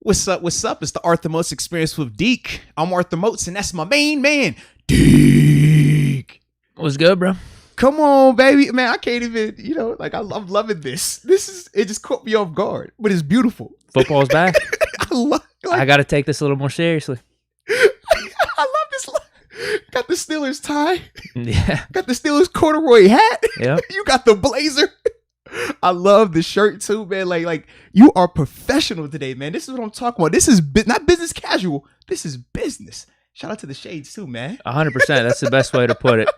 What's up? What's up? It's the Arthur Moats Experience with Deke. I'm Arthur Moats, and that's my main man, Deke. What's good, bro? Come on, baby. Man, I can't even, I'm loving this. It just caught me off guard, but it's beautiful. Football's back. I got to take this a little more seriously. I love this. Got the Steelers tie. Yeah. Got the Steelers corduroy hat. Yep. You got the blazer. I love the shirt too, man. Like you are professional today, man. This is what I'm talking about. This is not business casual. This is business. Shout out to the shades too, man. 100%. That's the best way to put it.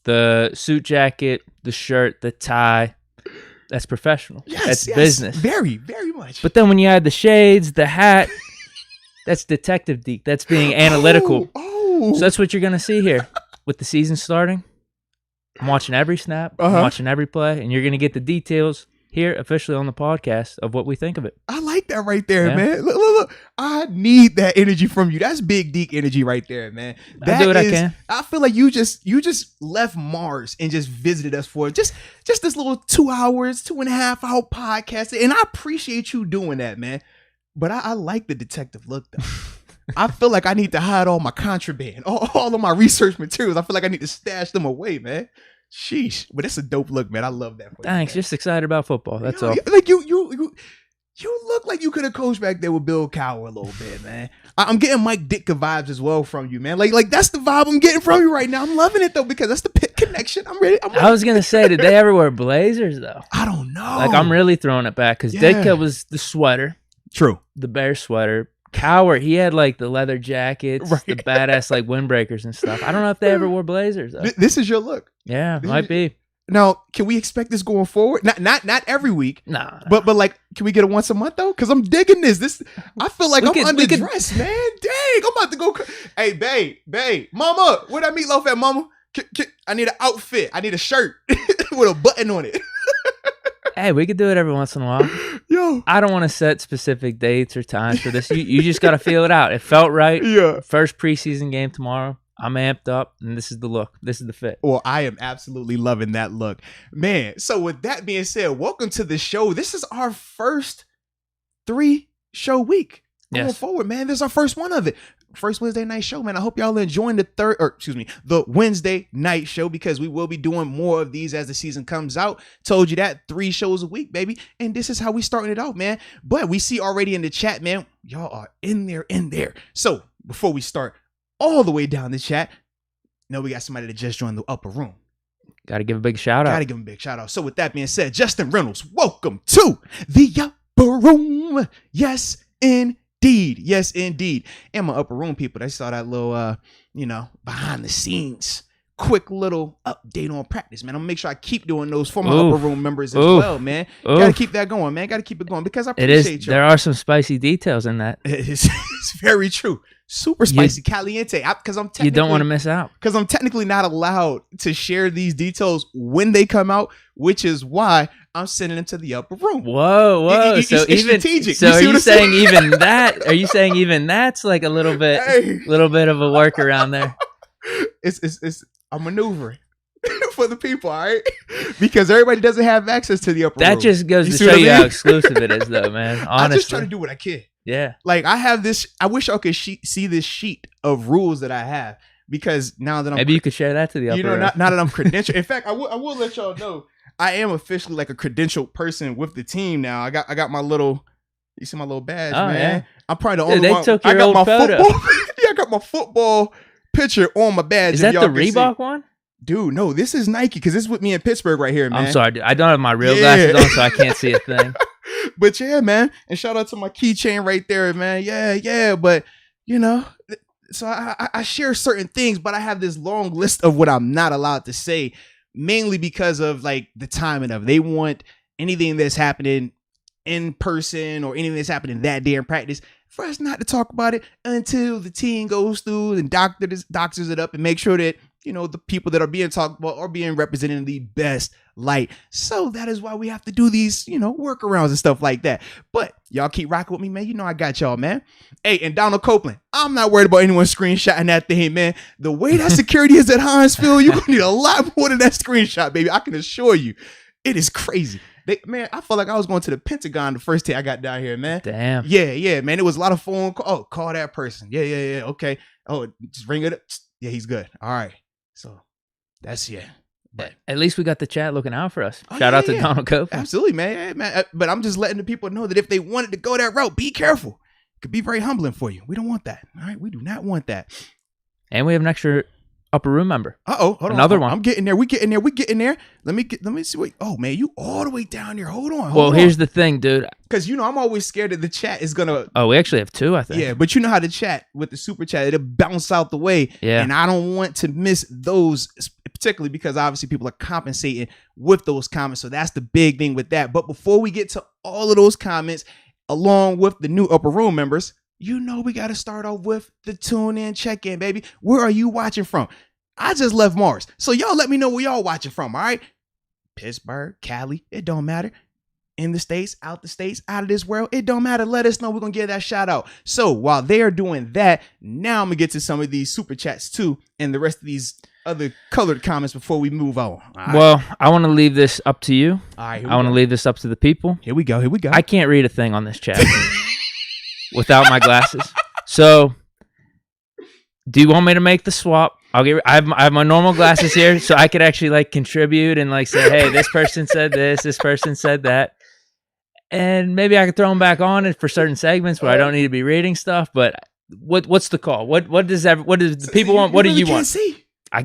The suit jacket, the shirt, the tie. That's professional. That's business. Very, very much. But then when you add the shades, the hat, that's detective Deke. That's being analytical. Oh. So that's what you're going to see here with the season starting. I'm watching every snap, I'm watching every play, and you're going to get the details here officially on the podcast of what we think of it. I like that right there, man. Look. I need that energy from you. That's big Deke energy right there, man. I do what I can. I feel like you just left Mars and just visited us for just this little 2.5 hour podcast. And I appreciate you doing that, man. But I like the detective look, though. I feel like I need to hide all my contraband, all of my research materials. I feel like I need to stash them away, man. Sheesh. But it's a dope look, man. I love that. Thanks. Just excited about football. That's all. Like you look like you could have coached back there with Bill Cowher a little bit, man. I'm getting Mike Ditka vibes as well from you, man. Like that's the vibe I'm getting from you right now. I'm loving it though because that's the Pitt connection. I'm ready. I was gonna say, did they ever wear blazers though? I don't know. Like I'm really throwing it back because Deke was the sweater. True. The bear sweater. Cowher, he had like the leather jackets, the badass like windbreakers and stuff. I don't know if they ever wore blazers though. This is your look. Yeah, might be. Now, can we expect this going forward? Not every week. Nah. But like, can we get it once a month though? Because I'm digging this. I feel like I'm underdressed, man. Dang, I'm about to go. Hey, babe, mama, where that meatloaf at, mama? I need an outfit. I need a shirt with a button on it. Hey, we could do it every once in a while. Yo, I don't want to set specific dates or times for this. You just got to feel it out. It felt right. Yeah. First preseason game tomorrow. I'm amped up, and this is the look. This is the fit. Well, I am absolutely loving that look. Man, so with that being said, welcome to the show. This is our first 3-show week. Going forward, man. This is our first one of it. First Wednesday night show, man. I hope y'all are enjoying the Wednesday night show because we will be doing more of these as the season comes out. Told you that 3 shows a week, baby. And this is how we starting it out, man. But we see already in the chat, man, y'all are in there. So before we start all the way down the chat, we got somebody that just joined the upper room. Got to give a big shout out. Got to give him a big shout out. So with that being said, Justin Reynolds, welcome to the upper room. Yes, indeed. And my upper room people, they saw that little, behind the scenes, quick little update on practice, man. I'm gonna make sure I keep doing those for my upper room members as well, man. Gotta keep that going, man. Gotta keep it going because I appreciate you. There are some spicy details in that. It's very true. Super spicy, caliente. Because you don't want to miss out. Because I'm technically not allowed to share these details when they come out, which is why I'm sending them to the upper room. Whoa! So it's strategic. So are you saying even that? Are you saying even that's like a little bit of a workaround there? It's a maneuvering for the people, all right? Because everybody doesn't have access to the upper room. That just goes to show you how exclusive it is, though, man. Honestly, I just try to do what I can. Yeah. Like I have this. I wish y'all could see this sheet of rules that I have because now that maybe you could share that to the upper room. Now that I'm credentialed. In fact, I will let y'all know I am officially like a credentialed person with the team now. I got my little. You see my little badge, man. Yeah. I'm probably the only one. Took your old photo. I got my football picture on my badge. Is that the Reebok one? Dude, no, this is Nike because this is with me in Pittsburgh right here, man. I'm sorry, dude. I don't have my real glasses on, so I can't see a thing. But yeah, man. And shout out to my keychain right there, man. Yeah. But, so I share certain things, but I have this long list of what I'm not allowed to say, mainly because of like the timing of it. They want anything that's happening in person or anything that's happening that day in practice for us not to talk about it until the team goes through and doctors it up and make sure that, the people that are being talked about are being represented in the best light. So that is why we have to do these, workarounds and stuff like that. But y'all keep rocking with me, man. I got y'all, man. Hey, and Donald Copeland, I'm not worried about anyone screenshotting that thing, man. The way that security is at Heinz Field, you're going to need a lot more than that screenshot, baby. I can assure you. It is crazy. Man, I felt like I was going to the Pentagon the first day I got down here, man. Damn. Yeah, man. It was a lot of phone calls. Oh, call that person. Yeah. Okay. Oh, just ring it up. Yeah, he's good. All right. So that's But at least we got the chat looking out for us. Shout out to Donald Copeland. Absolutely, man. Yeah, man. But I'm just letting the people know that if they wanted to go that route, be careful. It could be very humbling for you. We don't want that. All right. We do not want that. And we have an extra upper room member. Hold on. Another one. I'm getting there. We getting there. Let me see what. Oh man, you all the way down there. Hold on. Well, here's the thing, dude. Because I'm always scared that the chat is gonna. Oh, we actually have 2, I think. Yeah, but you know how the chat with the super chat, it'll bounce out the way. Yeah. And I don't want to miss those, particularly because obviously people are compensating with those comments. So that's the big thing with that. But before we get to all of those comments, along with the new upper room members, we got to start off with the tune in check-in, baby. Where are you watching from? I just left Mars. So y'all let me know where y'all watching from, all right? Pittsburgh, Cali, it don't matter. In the States, out of this world, it don't matter. Let us know. We're going to give that shout out. So while they are doing that, now I'm going to get to some of these super chats too and the rest of these other colored comments before we move on. Right. Well, I want to leave this up to you. All right, I want to leave this up to the people. Here we go. I can't read a thing on this chat without my glasses. So, do you want me to make the swap? I have my normal glasses here, so I could actually contribute and say, hey, this person said this person said that, and maybe I could throw them back on it for certain segments where I don't need to be reading stuff. But what's the call? What does the people want? What do you want? See? I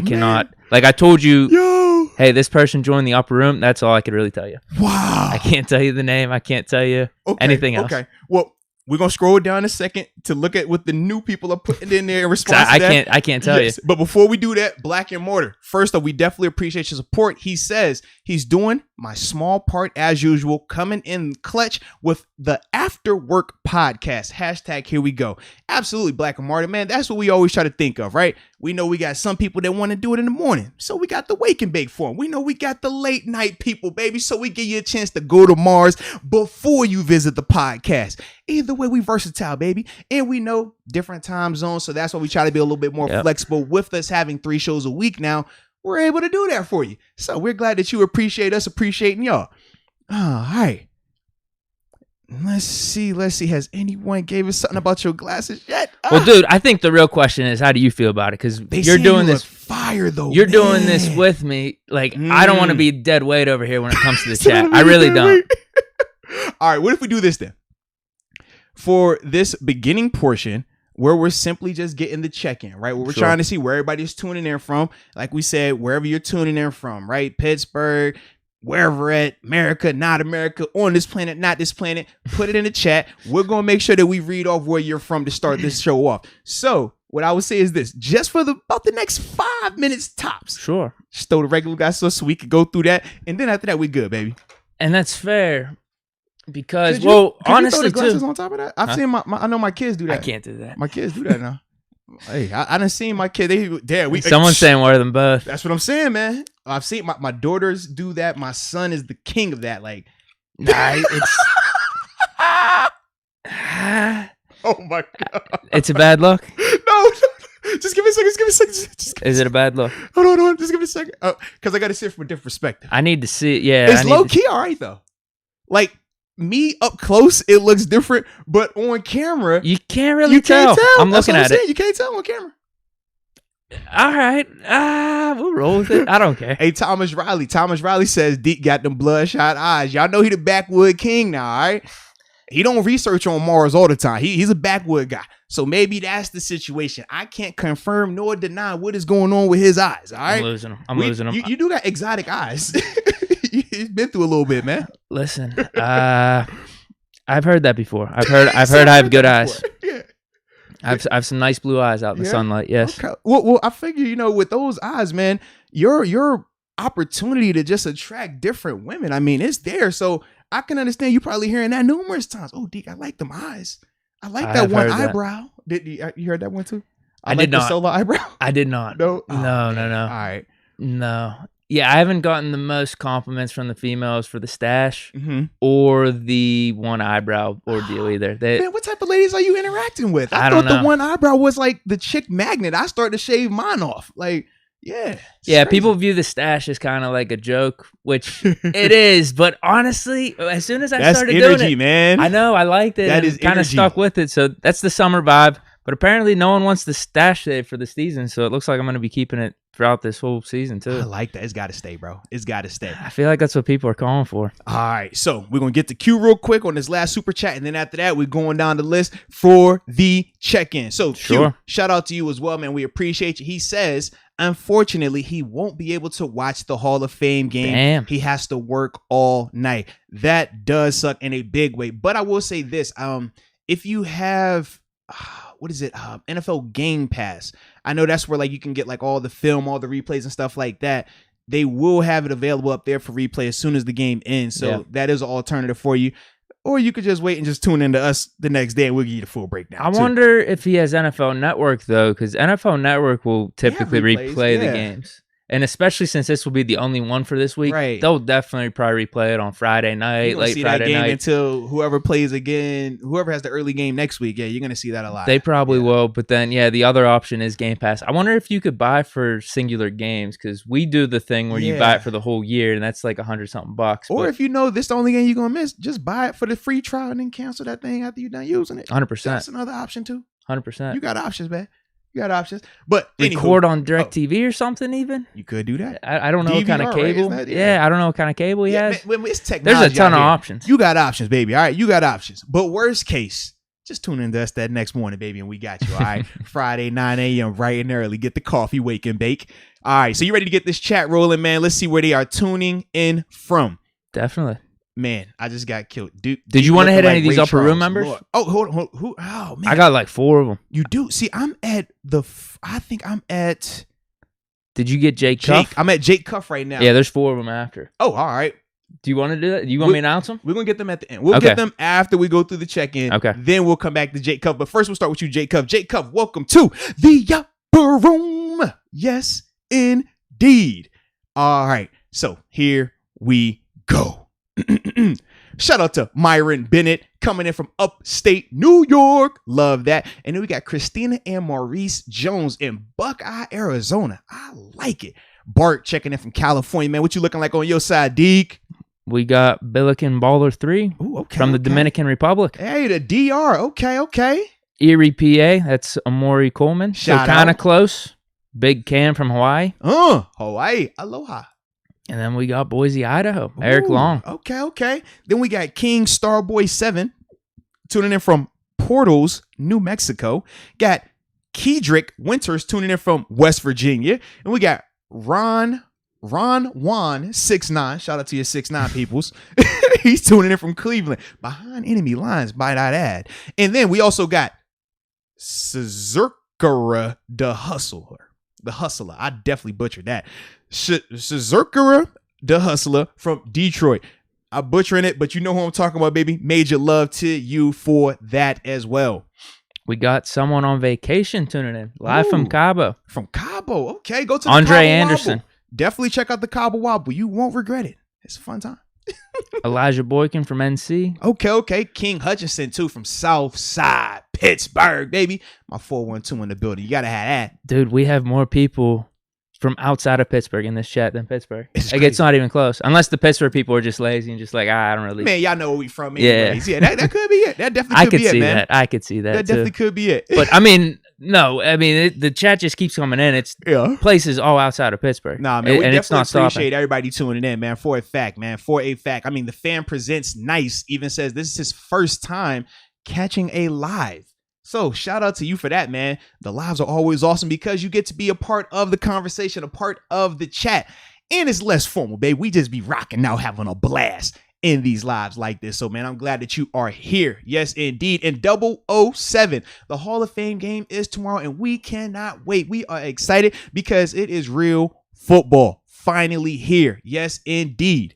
cannot. I told you, hey, this person joined the upper room. That's all I could really tell you. Wow. I can't tell you the name. I can't tell you anything else. Okay. Well, we're going to scroll down a second to look at what the new people are putting in there in response to that. I can't tell you. But before we do that, Black and Mortar, first off, we definitely appreciate your support. He says he's doing my small part as usual, coming in clutch with the After Work podcast. # here we go. Absolutely, Black and Mortar, man. That's what we always try to think of, right? We know we got some people that want to do it in the morning. So we got the wake and bake for them. We know we got the late night people, baby. So we give you a chance to go to Mars before you visit the podcast. Either way, we versatile, baby. And we know different time zones. So that's why we try to be a little bit more flexible. With us having 3 shows a week now, we're able to do that for you. So we're glad that you appreciate us appreciating y'all. All right. Let's see. Has anyone gave us something about your glasses yet? Well, dude, I think the real question is, how do you feel about it? Because you're doing this fire, though. You're doing this with me. I don't want to be dead weight over here when it comes to the chat. I really don't. All right. What if we do this then? For this beginning portion, where we're simply just getting the check-in, right? Where we're trying to see where everybody's tuning in from. Like we said, wherever you're tuning in from, right? Pittsburgh, wherever at, America, not America, on this planet, not this planet, put it in the chat. We're going to make sure that we read off where you're from to start this show off. So what I would say is this, just for about the next 5 minutes tops. Sure. Just throw the regular guys so we could go through that. And then after that, we good, baby. And that's fair. Because, honestly, you throw the glasses on top of that? I've seen I know my kids do that. I can't do that. My kids do that now. Hey, I done seen my kid. Someone's saying wear them both. That's what I'm saying, man. I've seen my daughters do that. My son is the king of that. Nah, it's. Oh my god, it's a bad look. No, just give me a second. Is it a bad look? Hold on. Just give me a second. Because I got to see it from a different perspective. I need to see it. Yeah, it's low key, all right though. Me up close, it looks different, but on camera, you can't really tell. I'm looking at it. You can't tell on camera. All right, we'll roll with it. I don't care. Hey, Thomas Riley says Deke got them bloodshot eyes. Y'all know he the backwood king now, all right? He don't research on Mars all the time. He's a backwood guy. So maybe that's the situation. I can't confirm nor deny what is going on with his eyes, all right? I'm losing them. You do got exotic eyes. You've been through a little bit, man. Listen, I've heard that before. I've heard I have good eyes. Yeah. I have some nice blue eyes out in the sunlight. Yes. Okay. Well, I figure, with those eyes, man, your opportunity to just attract different women, I mean, it's there. So I can understand you probably hearing that numerous times. Oh, Deke, I like them eyes. I like that one eyebrow. Did you heard that one too? I did not. The solo eyebrow. I did not. No. No. All right. No. Yeah, I haven't gotten the most compliments from the females for the stash or the one eyebrow ordeal either. Man, what type of ladies are you interacting with? I thought the one eyebrow was like the chick magnet. I started to shave mine off. Yeah. Yeah, crazy. people view the stash as kind of like a joke, which it is. But honestly, as soon as I That's started energy, doing it, man. I know I liked it. That and is kind of energy. stuck with it. So that's the summer vibe. But apparently, no one wants the stash day for the season. So it looks like I'm going to be keeping it throughout this whole season too. I like that. It's got to stay, bro. It's got to stay. I feel like that's what people are calling for. All right, so we're going to get to Q real quick on this last super chat, and then after that, we're going down the list for the check-in. So, Sure. Q, shout out to you as well, man. We appreciate you. He says, unfortunately, he won't be able to watch the Hall of Fame game. Damn. He has to work all night. That does suck in a big way. But I will say this, if you have... NFL Game Pass. I know that's where like you can get like all the film, all the replays and stuff like that. They will have it available up there for replay as soon as the game ends. So that is an alternative for you. Or you could just wait and just tune into us the next day and we'll give you the full breakdown. I wonder if he has NFL Network though, because NFL Network will typically replay the games. And especially since this will be the only one for this week, they'll definitely probably replay it on Friday night, late see Friday that game night. Until whoever plays again, whoever has the early game next week, you're going to see that a lot. They probably will. But then, the other option is Game Pass. I wonder if you could buy for singular games because we do the thing where you buy it for the whole year and that's like $100-something bucks. Or if you know this the only game you're going to miss, just buy it for the free trial and then cancel that thing after you're done using it. 100%. That's another option too. 100%. You got options, man. You got options. But record on DirecTV or something even? You could do that. I don't know what kind of cable. Right? I don't know what kind of cable he has. Man, it's technology. There's a ton of options. You got options, baby. All right, you got options. But worst case, just tune in to us that next morning, baby, and we got you. All right, Friday, 9 a.m. bright and early. Get the coffee, wake and bake. All right, so you ready to get this chat rolling, man? Let's see where they are tuning in from. Definitely. Man, I just got killed. Dude, did you want to hit any of these upper room members? Lord. Oh, hold on. Who? Oh, man. I got like 4 of them. You do? See, I think I'm at... Did you get Jake Cuff? I'm at Jake Cuff right now. Yeah, there's 4 of them after. Oh, all right. Do you want to do that? Do you want me to announce them? We're going to get them at the end. We'll get them after we go through the check-in. Okay. Then we'll come back to Jake Cuff. But first, we'll start with you, Jake Cuff. Jake Cuff, welcome to the upper room. Yes, indeed. All right. So here we go. Shout out to Myron Bennett coming in from upstate New York. Love that. And then we got Christina and Maurice Jones in Buckeye, Arizona. I like it. Bart checking in from California. Man, what you looking like on your side, Deke? We got Billiken Baller 3 from the Dominican Republic. Hey, the DR. Okay. Erie, PA. That's Amori Coleman. Shout so kind of out. close. Big Cam from Hawaii. Hawaii. Aloha. And then we got Boise, Idaho. Eric Long. Okay. Then we got King Starboy 7 tuning in from Portals, New Mexico. Got Kedrick Winters tuning in from West Virginia. And we got Ron Juan 69. Shout out to your 69 peoples. He's tuning in from Cleveland. Behind enemy lines, might I add. And then we also got Szerkara the Hustler. The Hustler. I definitely butchered that. Szerkara the Hustler from Detroit. I'm butchering it, but you know who I'm talking about, baby. Major love to you for that as well. We got someone on vacation tuning in. Live from Cabo. From Cabo. Okay, go to the Andre Cabo Anderson. Wobble. Definitely check out the Cabo Wobble. You won't regret it. It's a fun time. Elijah Boykin from NC. Okay. King Hutchinson, too, from Southside Pittsburgh, baby. My 412 in the building. You got to have that. Dude, we have more people from outside of Pittsburgh in this chat than Pittsburgh. It's not even close. Unless the Pittsburgh people are just lazy and just like, I don't really. Man, y'all know where we from anyways. Yeah, that could be it. That definitely could be it, man. I could see that. That definitely could be it. But, the chat just keeps coming in. It's places all outside of Pittsburgh. Nah, man, we and definitely appreciate stopping. everybody tuning in, man. For a fact. I mean, the fan presents nice even says this is his first time catching a live. So shout out to you for that, man. The lives are always awesome because you get to be a part of the conversation, a part of the chat. And it's less formal, babe. We just be rocking out, having a blast in these lives like this. So, man, I'm glad that you are here. Yes, indeed. And 007, the Hall of Fame game is tomorrow, and we cannot wait. We are excited because it is real football finally here. Yes, indeed.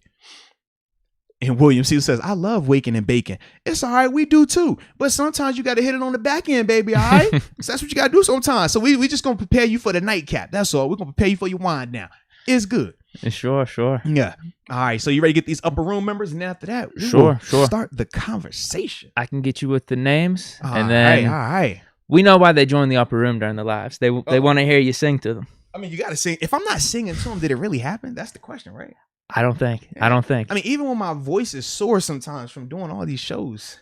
And William C says, I love waking and baking. It's all right. We do too. But sometimes you got to hit it on the back end, baby. All right. So that's what you got to do sometimes. So we just going to prepare you for the nightcap. That's all. We're going to prepare you for your wind down. It's good. Sure. Yeah. All right. So you ready to get these upper room members? And after that, sure. Start the conversation. I can get you with the names. All and then right. we know why they join the upper room during the lives. They want to hear you sing to them. I mean, you got to sing. If I'm not singing to him, did it really happen? That's the question, right? I don't think. I don't think. I mean, even when my voice is sore sometimes from doing all these shows,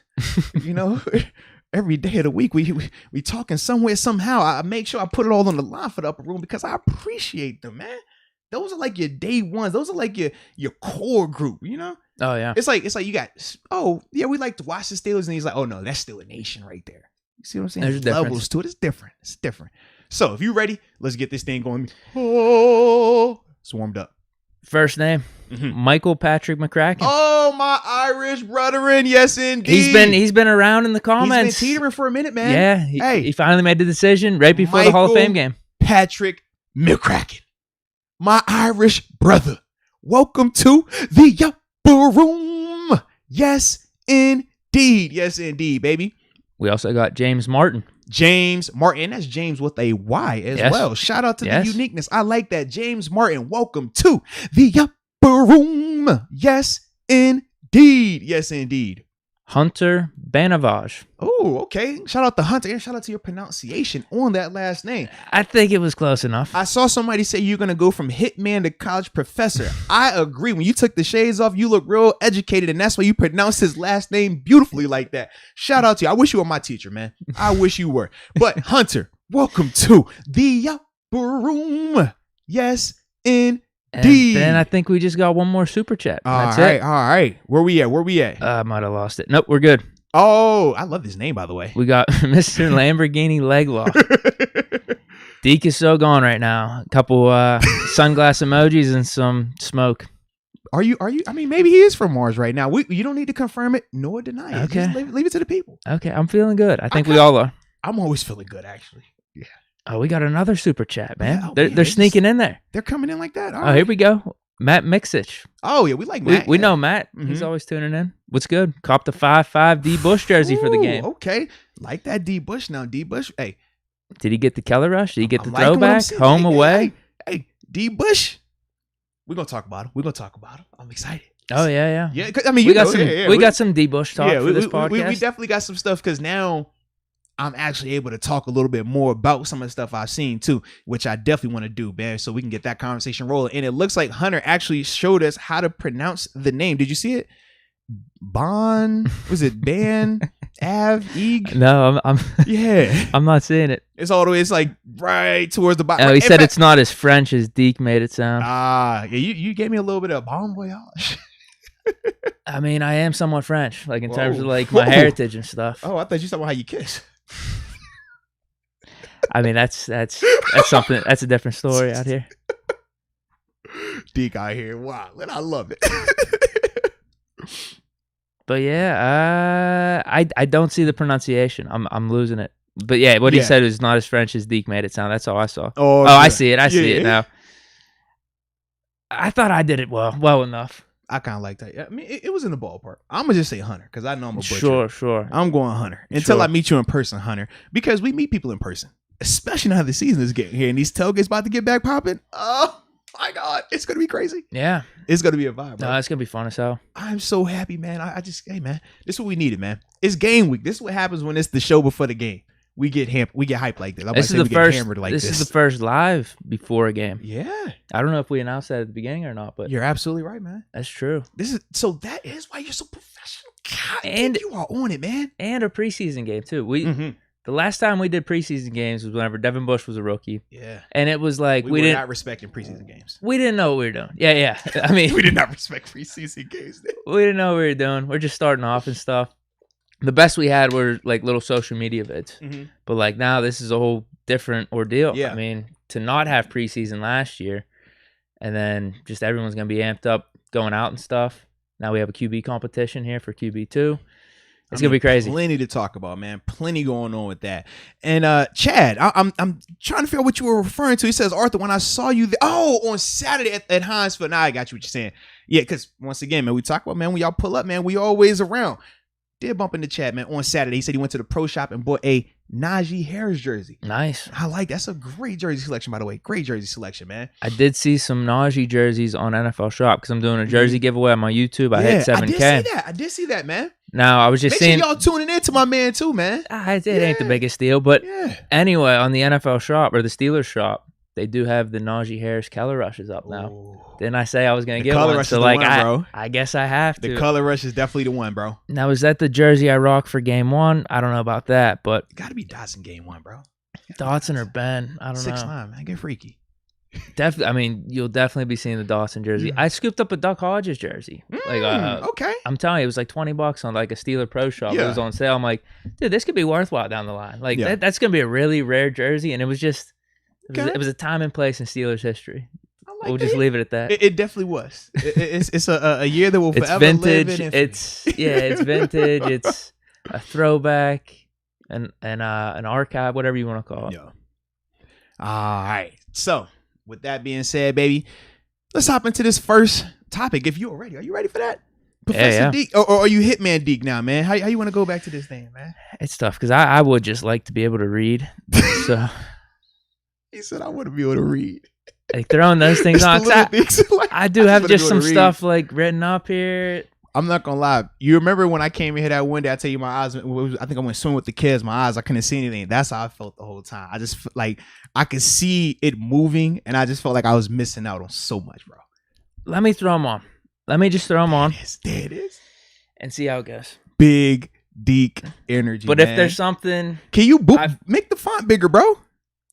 every day of the week we talking somewhere somehow. I make sure I put it all on the line for the upper room because I appreciate them, man. Those are like your day ones. Those are like your core group, Oh yeah. It's like you got, we like to watch the Steelers, and he's like, oh no, that's still a nation right there. You see what I'm saying? There's levels to it. It's different. It's different. So if you're ready, let's get this thing going. Oh, it's warmed up. First name, Michael Patrick McCracken. Oh, my Irish brethren. Yes, indeed. He's been around in the comments. He's been teetering for a minute, man. Yeah. He finally made the decision right before the Hall of Fame game. Patrick McCracken. My Irish brother. Welcome to the upper room. Yes, indeed. Yes, indeed, baby. We also got James Martin. James Martin. That's James with a Y as well. Shout out to the uniqueness. I like that. James Martin, welcome to the upper room. Yes, indeed. Yes, indeed. Hunter Banavage. Oh, okay. Shout out to Hunter and shout out to your pronunciation on that last name. I think it was close enough. I saw somebody say you're going to go from hitman to college professor. I agree. When you took the shades off, you look real educated, and that's why you pronounce his last name beautifully like that. Shout out to you. I wish you were my teacher, man. I wish you were. But Hunter, welcome to the upper room. Yes, indeed. And then I think we just got one more super chat. That's it. All right. Where we at? I might have lost it. Nope, we're good. Oh, I love this name, by the way. We got Mr. Lamborghini Leglaw. Deke is so gone right now. A couple sunglass emojis and some smoke. Are you? I mean, maybe he is from Mars right now. You don't need to confirm it nor deny it. Okay. Just leave it to the people. Okay, I'm feeling good. I think we all are. I'm always feeling good, actually. Yeah. Oh, we got another super chat, man. Yeah, they're sneaking in there. They're coming in like that. All right. right. Here we go. Matt Mixich. Oh, yeah, we like Matt. We know Matt. Mm-hmm. He's always tuning in. What's good? Cop the 5-5 D Bush jersey for the game. Okay. Like that D Bush now. D Bush, hey. Did he get the Keller Rush? Did he get the throwback? Home, away? Hey, D Bush. We're going to talk about him. I'm excited. Oh, yeah. Yeah, I mean, we got some D Bush talk for this podcast. We definitely got some stuff because now I'm actually able to talk a little bit more about some of the stuff I've seen too, which I definitely want to do, man, so we can get that conversation rolling. And it looks like Hunter actually showed us how to pronounce the name. Did you see it? Was it Ban? Eg? No, I'm yeah. I'm not seeing it. It's all the way. It's like right towards the bottom. Oh, he said it's not as French as Deke made it sound. Yeah. You gave me a little bit of bon voyage. I mean, I am somewhat French, like in terms of like my heritage and stuff. Oh, I thought you said how you kiss. I mean, that's something. That's a different story out here. Deke out here, wow, and I love it. But yeah, I don't see the pronunciation. I'm losing it. But yeah, what he said was not as French as Deke made it sound. That's all I saw. Oh, I see it. I see it now. I thought I did it well enough. I kind of like that. I mean, it was in the ballpark. I'm going to just say Hunter because I know I'm a butcher. Sure. I'm going Hunter until I meet you in person, Hunter, because we meet people in person, especially now the season is getting here and these tailgates about to get back popping. Oh, my God. It's going to be crazy. Yeah. It's going to be a vibe, bro. No, it's going to be fun as hell. I'm so happy, man. Hey, man, this is what we needed, man. It's game week. This is what happens when it's the show before the game. We get hyped like this. This is the first live before a game. Yeah. I don't know if we announced that at the beginning or not, but you're absolutely right, man. That's true. That is why you're so professional. God, and you are on it, man. And a preseason game too. The last time we did preseason games was whenever Devin Bush was a rookie. Yeah. And it was like we were not respecting preseason games. We didn't know what we were doing. Yeah. I mean, we did not respect preseason games. We didn't know what we were doing. We're just starting off and stuff. The best we had were like little social media vids. But like now this is a whole different ordeal. Yeah. I mean, to not have preseason last year and then just everyone's going to be amped up going out and stuff. Now we have a QB competition here for QB2. It's going to be crazy. Plenty to talk about, man. Plenty going on with that. And Chad, I'm trying to figure out what you were referring to. He says, Arthur, when I saw you on Saturday at Hinesfield. Now I got you what you're saying. Yeah, because once again, man, we talk about, man, when y'all pull up, man, we always around. Did bump in the chat, man, on Saturday. He said he went to the pro shop and bought a Naji Harris jersey. Nice. I like that's a great jersey selection, by the way. Great jersey selection, man. I did see some Naji jerseys on NFL Shop because I'm doing a jersey giveaway on my YouTube. I hit 7K. I did see that, man. Now, I was just saying. Make sure y'all tuning in to my man, too, man. It ain't the biggest deal. But anyway, on the NFL Shop or the Steelers Shop, they do have the Naji Harris color rushes up now. Ooh. Didn't I say I was going to get color one? rush So is the like, one, bro. I guess I have to. The color rush is definitely the one, bro. Now, is that the jersey I rock for game 1? I don't know about that, but Got to be Dotson game 1, bro. Dotson or Ben, I don't 6'9", know. man, get freaky. Definitely, I mean, you'll definitely be seeing the Dawson jersey. I scooped up a Duck Hodges jersey. Okay. I'm telling you, it was like $20 on like a Steeler Pro Shop. Yeah. It was on sale. I'm like, dude, this could be worthwhile down the line. Like Yeah. that's gonna be a really rare jersey, and it was just, Okay. it was a time and place in Steelers history. I We'll that. just leave it at that. It definitely was. It's a year that will It's forever vintage. live in infamy. It's vintage. It's a throwback and an archive, whatever you want to call it. Yeah. All right. So, with that being said, baby, let's hop into this first topic. If you're ready, are you ready for that? Professor Yeah. Deke, or are you Hitman Deke now, man? How you want to go back to this thing, man? It's tough because I would just like to be able to read. So He said, I want to be able to read. like throwing those things It's on. the little things like, I do have wanna just be some able to read. stuff like written up here. I'm not gonna lie. You remember when I came in here that one day? I tell you, my eyes. I think I went swimming with the kids. My eyes, I couldn't see anything. That's how I felt the whole time. I just like I could see it moving, and I just felt like I was missing out on so much, bro. Let me throw them on. Let me just throw them on There it is. and see how it goes. Big Deke energy. But man. if there's something, can you make the font bigger, bro?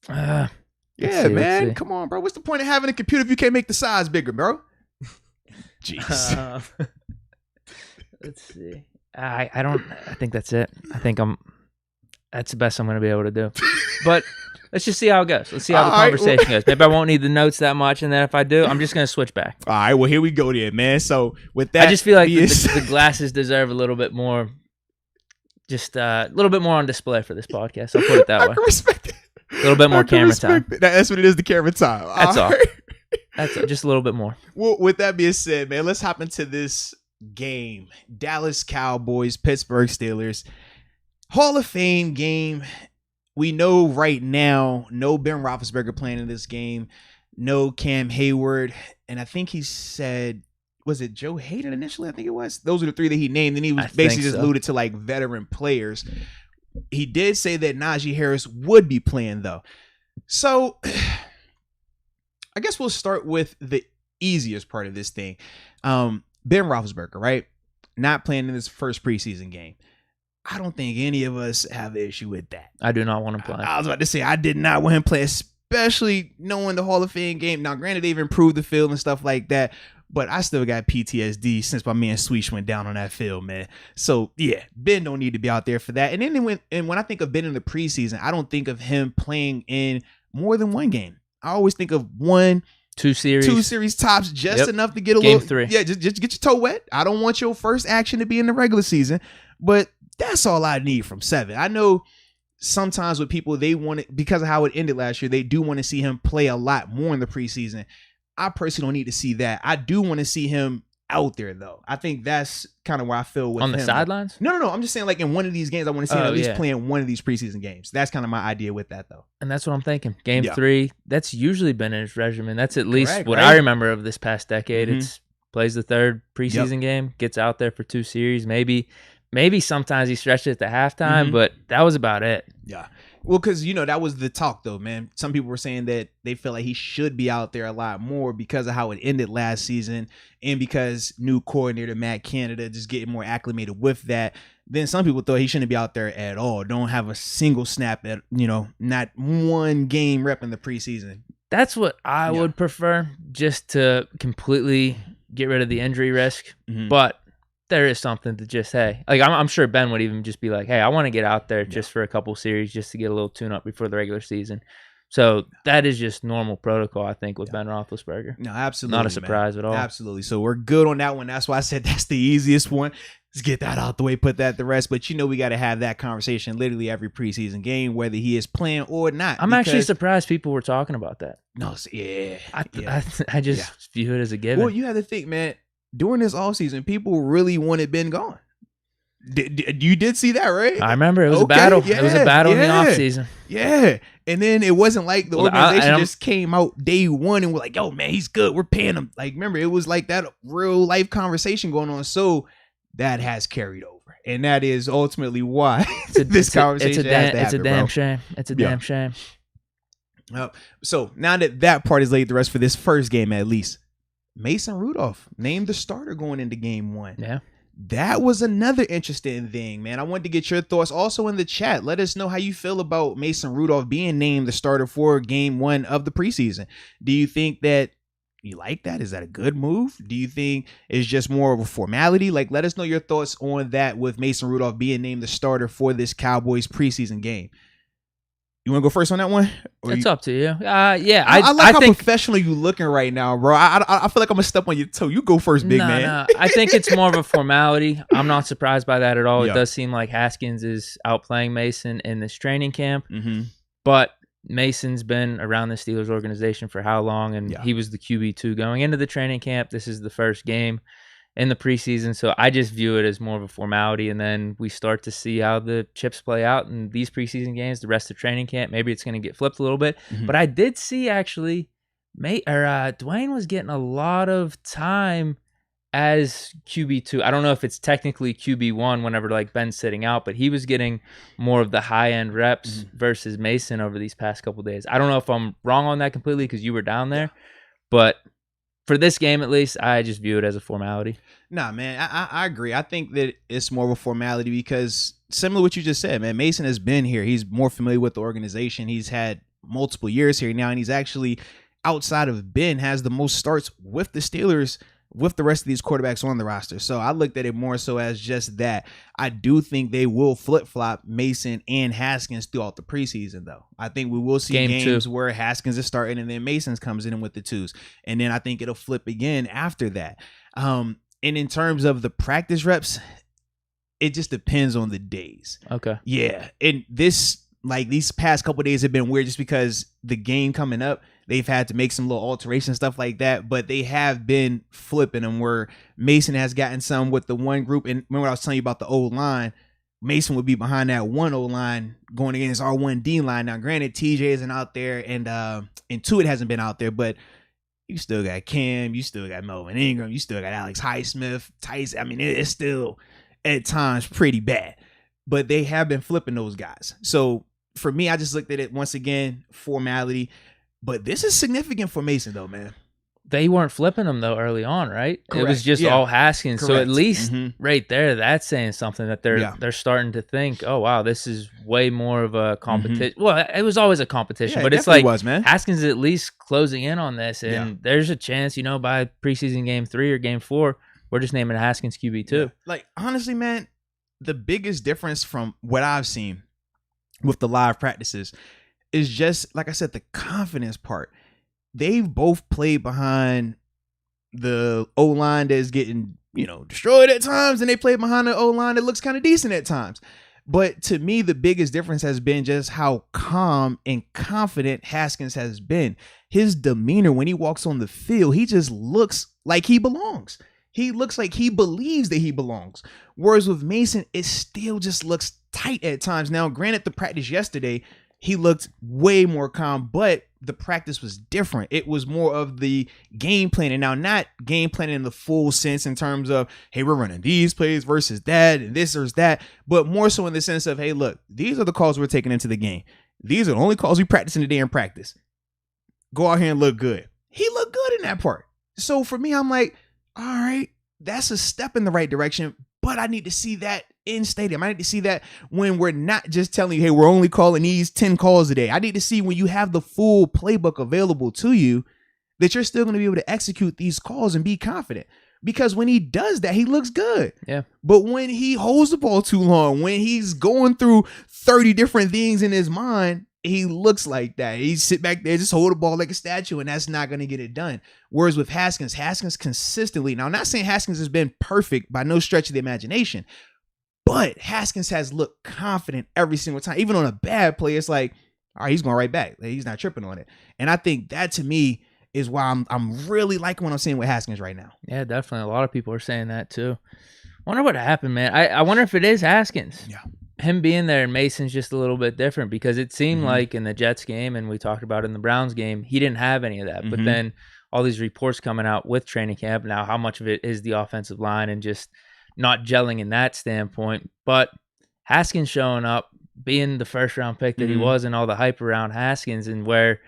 let's Yeah, see, man. let's see. Come on, bro. What's the point of having a computer if you can't make the size bigger, bro? Jeez. Let's see. I don't. I think that's it. I think that's the best I'm going to be able to do. But let's just see how it goes. Let's see how the All right, conversation goes. Maybe I won't need the notes that much, and then if I do, I'm just going to switch back. All right. Well, here we go, then, man. So with that, I just feel like being the glasses deserve a little bit more, just a little bit more on display for this podcast. I'll put it that I way. can respect it. A little bit more I can camera time. respect it. That's what it is. The camera time. That's all. right. That's it, just a little bit more. Well, with that being said, man, let's hop into this game. Dallas Cowboys, Pittsburgh Steelers. Hall of Fame game. We know right now, no Ben Roethlisberger playing in this game. No Cam Hayward. And I think he said, was it Joe Hayden initially? I think it was. Those are the three that he named. And he was basically just alluded to like veteran players. He did say that Naji Harris would be playing though. So I guess we'll start with the easiest part of this thing. Ben Roethlisberger, right? Not playing in this first preseason game. I don't think any of us have an issue with that. I do not want to play. I was about to say, I did not want him to play, especially knowing the Hall of Fame game. Now, granted, they've improved the field and stuff like that, but I still got PTSD since my man Sweesh went down on that field, man. So, yeah, Ben don't need to be out there for that. And then when I think of Ben in the preseason, I don't think of him playing in more than one game. I always think of two series tops, just enough to get a Game little 3. Yeah, just get your toe wet. I don't want your first action to be in the regular season, but that's all I need from 7. I know sometimes with people, they want it because of how it ended last year, they do want to see him play a lot more in the preseason. I personally don't need to see that. I do want to see him out there though. I think that's kind of where I feel with on him. the sidelines. No. I'm just saying, like in one of these games, I want to see him at least playing one of these preseason games. That's kind of my idea with that though. And that's what I'm thinking. Game 3, that's usually been in his regimen. That's at least Correct, what right? I remember of this past decade. Mhm. It's plays the third preseason game, gets out there for 2 series. Maybe sometimes he stretched it to halftime, but that was about it. Yeah. Well, because, that was the talk, though, man. Some people were saying that they feel like he should be out there a lot more because of how it ended last season and because new coordinator Matt Canada just getting more acclimated with that. Then some people thought he shouldn't be out there at all. Don't have a single snap at, not one game rep in the preseason. That's what I would prefer, just to completely get rid of the injury risk. But there is something to just, hey, like I'm sure Ben would even just be like, hey, I want to get out there just for a couple series just to get a little tune up before the regular season. So that is just normal protocol, I think, with Ben Roethlisberger. No, absolutely. Not a surprise at all. Absolutely. So we're good on that one. That's why I said that's the easiest one. Let's get that out the way, put that to rest. But we got to have that conversation literally every preseason game, whether he is playing or not. I'm actually surprised people were talking about that. No, yeah. I just view it as a given. Well, you have to think, man, during this offseason, people really wanted Ben gone. You did see that, right? I remember. It was a battle. Yeah, it was a battle in the offseason. Yeah. And then it wasn't like the organization just came out day one and were like, yo, man, he's good. We're paying him. Like, remember, it was like that real life conversation going on. So that has carried over. And that is ultimately why this conversation has to happen, It's a damn shame. It's a damn shame. So now that part is laid to rest for this first game, at least, Mason Rudolph named the starter going into game 1. Yeah. That was another interesting thing, man. I wanted to get your thoughts also in the chat. Let us know how you feel about Mason Rudolph being named the starter for game 1 of the preseason. Do you think that you like that? Is that a good move? Do you think it's just more of a formality? Like, let us know your thoughts on that with Mason Rudolph being named the starter for this Cowboys preseason game. You want to go first on that one? It's up to you. Yeah, I like how think, professional you looking right now, bro. I feel like I'm gonna step on your toe. You go first, big man. No, I think it's more of a formality. I'm not surprised by that at all. Yeah. It does seem like Haskins is outplaying Mason in this training camp, Mm-hmm. but Mason's been around the Steelers organization for how long, and he was the QB2 going into the training camp. This is the first game in the preseason, so I just view it as more of a formality, and then we start to see how the chips play out in these preseason games, the rest of training camp. Maybe it's going to get flipped a little bit, but I did see actually Dwayne was getting a lot of time as QB2. I don't know if it's technically QB1 whenever like Ben's sitting out, but he was getting more of the high-end reps versus Mason over these past couple days. I don't know if I'm wrong on that completely because you were down there, but for this game, at least, I just view it as a formality. Nah, man, I agree. I think that it's more of a formality because similar to what you just said, man, Mason has been here. He's more familiar with the organization. He's had multiple years here now, and he's actually, outside of Ben, has the most starts with the Steelers with the rest of these quarterbacks on the roster. So I looked at it more so as just that. I do think they will flip-flop Mason and Haskins throughout the preseason, though. I think we will see games where Haskins is starting and then Mason's comes in with the twos. And then I think it'll flip again after that. And in terms of the practice reps, it just depends on the days. Okay. Yeah. And these past couple of days have been weird just because the game coming up, they've had to make some little alterations, stuff like that, but they have been flipping them where Mason has gotten some with the one group. And remember I was telling you about the O-line, Mason would be behind that one O-line going against our one D-line. Now, granted, TJ isn't out there and Tuitt hasn't been out there, but you still got Cam, you still got Melvin Ingram, you still got Alex Highsmith, Tyson. I mean, it's still at times pretty bad, but they have been flipping those guys. So for me, I just looked at it once again, formality. But this is significant for Mason, though, man. They weren't flipping him, though, early on, right? Correct. It was just all Haskins. Correct. So at least right there, that's saying something that they're starting to think, oh, wow, this is way more of a competition. Well, it was always a competition, but it's like Haskins is at least closing in on this. And there's a chance, by preseason game 3 or game 4, we're just naming Haskins QB2. Yeah. Like, honestly, man, the biggest difference from what I've seen with the live practices is just, like I said, the confidence part. They've both played behind the O-line that is getting, destroyed at times, and they play behind the O-line that looks kind of decent at times. But to me, the biggest difference has been just how calm and confident Haskins has been. His demeanor when he walks on the field, he just looks like he belongs. He looks like he believes that he belongs. Whereas with Mason, it still just looks tight at times. Now, granted, the practice yesterday, he looked way more calm, but the practice was different. It was more of the game planning. Now, not game planning in the full sense in terms of, hey, we're running these plays versus that and this or that, but more so in the sense of, hey, look, these are the calls we're taking into the game. These are the only calls we practice in the day in practice. Go out here and look good. He looked good in that part. So for me, I'm like, all right, that's a step in the right direction, but I need to see that in stadium. I need to see that when we're not just telling you, hey, we're only calling these 10 calls a day. I need to see when you have the full playbook available to you that you're still going to be able to execute these calls and be confident. Because when he does that, he looks good. Yeah. But when he holds the ball too long, when he's going through 30 different things in his mind, he looks like that. He sit back there, just hold the ball like a statue, and that's not going to get it done. Whereas with Haskins consistently, now I'm not saying Haskins has been perfect by no stretch of the imagination, but Haskins has looked confident every single time. Even on a bad play, it's like, all right, he's going right back. Like, he's not tripping on it. And I think that to me is why I'm really liking what I'm seeing with Haskins right now. Yeah, definitely. A lot of people are saying that too. Wonder what happened, man. I wonder if it is Haskins. Yeah. Him being there and Mason's just a little bit different because it seemed like in the Jets game and we talked about it in the Browns game, he didn't have any of that. But then all these reports coming out with training camp, now how much of it is the offensive line and just not gelling in that standpoint. But Haskins showing up, being the first round pick that he was, and all the hype around Haskins, and where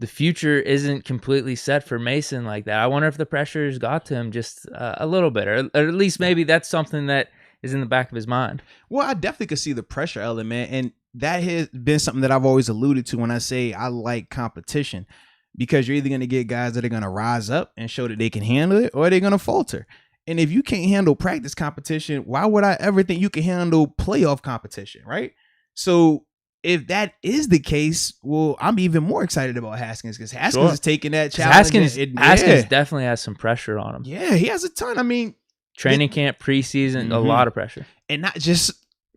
the future isn't completely set for Mason like that. I wonder if the pressure has got to him just a little bit, or at least maybe that's something that is in the back of his mind. Well, I definitely could see the pressure element, and that has been something that I've always alluded to when I say I like competition, because you're either going to get guys that are going to rise up and show that they can handle it, or they're going to falter. And if you can't handle practice competition, why would I ever think you can handle playoff competition, right? So if that is the case, well, I'm even more excited about Haskins, because Haskins is taking that challenge. Haskins definitely has some pressure on him. Yeah, he has a ton. I mean, training camp, preseason, a lot of pressure. And not just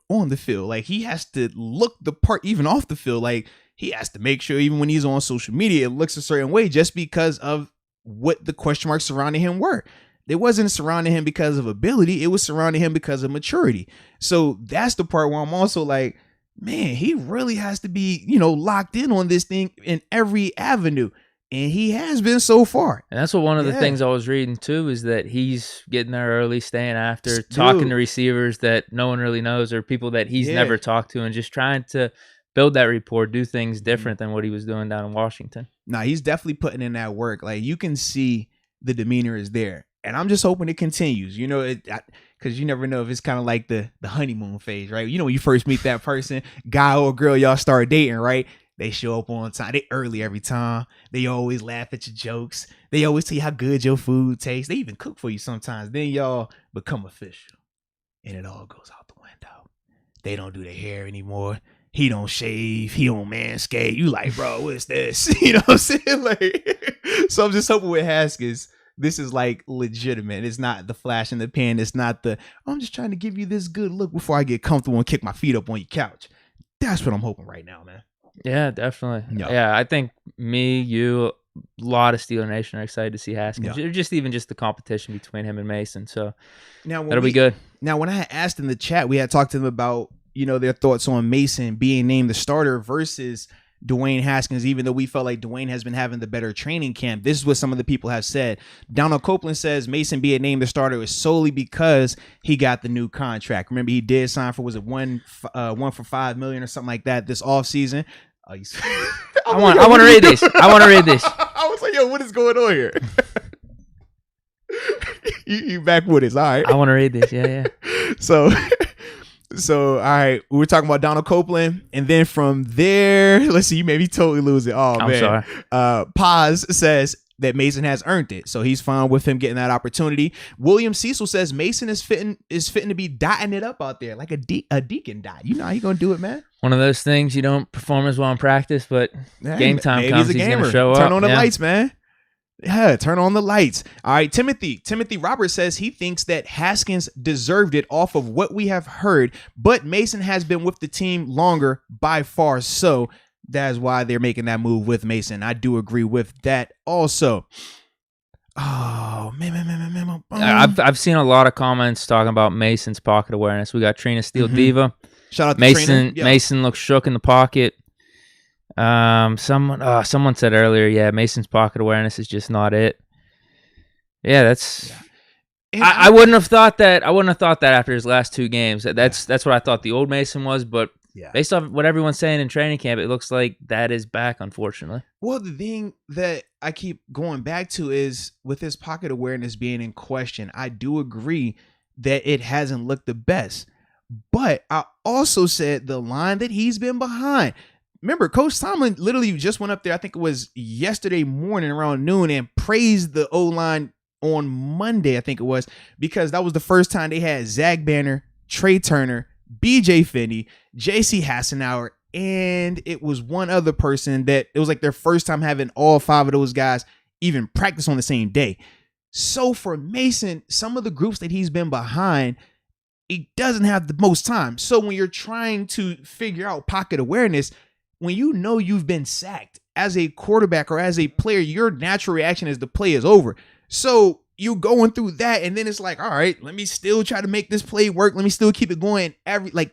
on the field. Like, he has to look the part even off the field. Like, he has to make sure even when he's on social media, it looks a certain way just because of what the question marks surrounding him were. It wasn't surrounding him because of ability. It was surrounding him because of maturity. So that's the part where I'm also like, man, he really has to be, locked in on this thing in every avenue. And he has been so far. And that's what one of the things I was reading too, is that he's getting there early, staying after, talking to receivers that no one really knows, or people that he's never talked to, and just trying to build that rapport, do things different than what he was doing down in Washington. Nah, he's definitely putting in that work. Like, you can see the demeanor is there. And I'm just hoping it continues, because you never know if it's kind of like the honeymoon phase, right? When you first meet that person, guy or girl, y'all start dating, right? They show up on time. They early every time. They always laugh at your jokes. They always tell you how good your food tastes. They even cook for you sometimes. Then y'all become official, and it all goes out the window. They don't do their hair anymore. He don't shave. He don't manscape. You like, bro, what's this? You know what I'm saying? Like, so I'm just hoping with Haskins, this is like legitimate. It's not the flash in the pan. It's not I'm just trying to give you this good look before I get comfortable and kick my feet up on your couch. That's what I'm hoping right now, man. Yeah, definitely. Yeah, I think me, you, a lot of Steeler Nation are excited to see Haskins. Just the competition between him and Mason. So now that'll be good. Now, when I had asked in the chat, we had talked to them about, their thoughts on Mason being named the starter versus Dwayne Haskins, even though we felt like Dwayne has been having the better training camp. This is what some of the people have said. Donald Copeland says Mason being named the starter is solely because he got the new contract. Remember, he did sign for, was it one for $5 million or something like that this offseason. I want to read this. I want to read this. I was like, yo, what is going on here? you back with us. All right. I want to read this. Yeah. So, all right, we were talking about Donald Copeland, and then from there, let's see, you made me totally lose it. Oh, I'm man. Sorry. Paz says that Mason has earned it, so he's fine with him getting that opportunity. William Cecil says Mason is fitting to be dotting it up out there like a Deacon dot. You know how you gonna do it, man. One of those things you don't perform as well in practice, but game time comes, he's gonna show up. Turn on the lights, man. Yeah, turn on the lights. All right, Timothy Roberts says he thinks that Haskins deserved it off of what we have heard, but Mason has been with the team longer by far, so that's why they're making that move with Mason. I do agree with that also. Oh, man. I've seen a lot of comments talking about Mason's pocket awareness. We got Trina Steele Diva. Shout out to Mason. Trina. Mason looks shook in the pocket. Someone said earlier, Mason's pocket awareness is just not it. Yeah, that's. Yeah. I wouldn't have thought that. I wouldn't have thought that after his last two games. That's what I thought the old Mason was, but based off what everyone's saying in training camp, it looks like that is back, unfortunately. Well, the thing that I keep going back to is with his pocket awareness being in question, I do agree that it hasn't looked the best. But I also said the line that he's been behind. Remember, Coach Tomlin literally just went up there, I think it was yesterday morning around noon, and praised the O-line on Monday, I think it was, because that was the first time they had Zach Banner, Trey Turner, BJ Finney, JC Hassenauer, and it was one other person that it was like their first time having all five of those guys even practice on the same day. So for Mason, some of the groups that he's been behind, he doesn't have the most time. So when you're trying to figure out pocket awareness, when you know you've been sacked as a quarterback or as a player, your natural reaction is the play is over. So you going through that, and then it's like, all right, let me still try to make this play work. Let me still keep it going.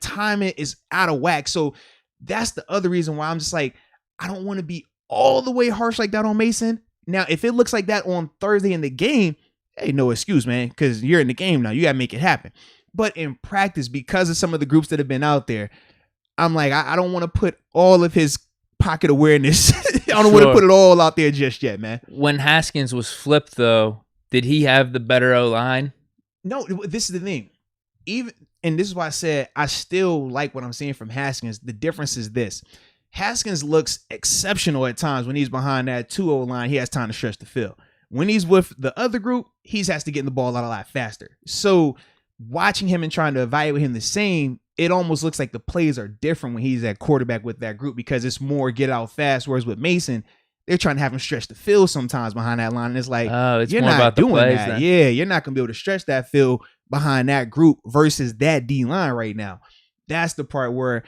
Timing is out of whack. So that's the other reason why I'm just like, I don't want to be all the way harsh like that on Mason. Now, if it looks like that on Thursday in the game, hey, no excuse, man, because you're in the game now. You got to make it happen. But in practice, because of some of the groups that have been out there, I'm like, I don't want to put all of his pocket awareness. I don't want to put it all out there just yet, man. When Haskins was flipped, though, did he have the better O-line? No, this is the thing. And this is why I said I still like what I'm seeing from Haskins. The difference is this. Haskins looks exceptional at times when he's behind that 2-0 line. He has time to stretch the field. When he's with the other group, he has to get the ball out a lot faster. So watching him and trying to evaluate him the same, it almost looks like the plays are different when he's at quarterback with that group because it's more get out fast. Whereas with Mason, they're trying to have him stretch the field sometimes behind that line. And it's like, it's you're more not about the doing plays, that. then. Yeah, you're not going to be able to stretch that field behind that group versus that D line right now. That's the part where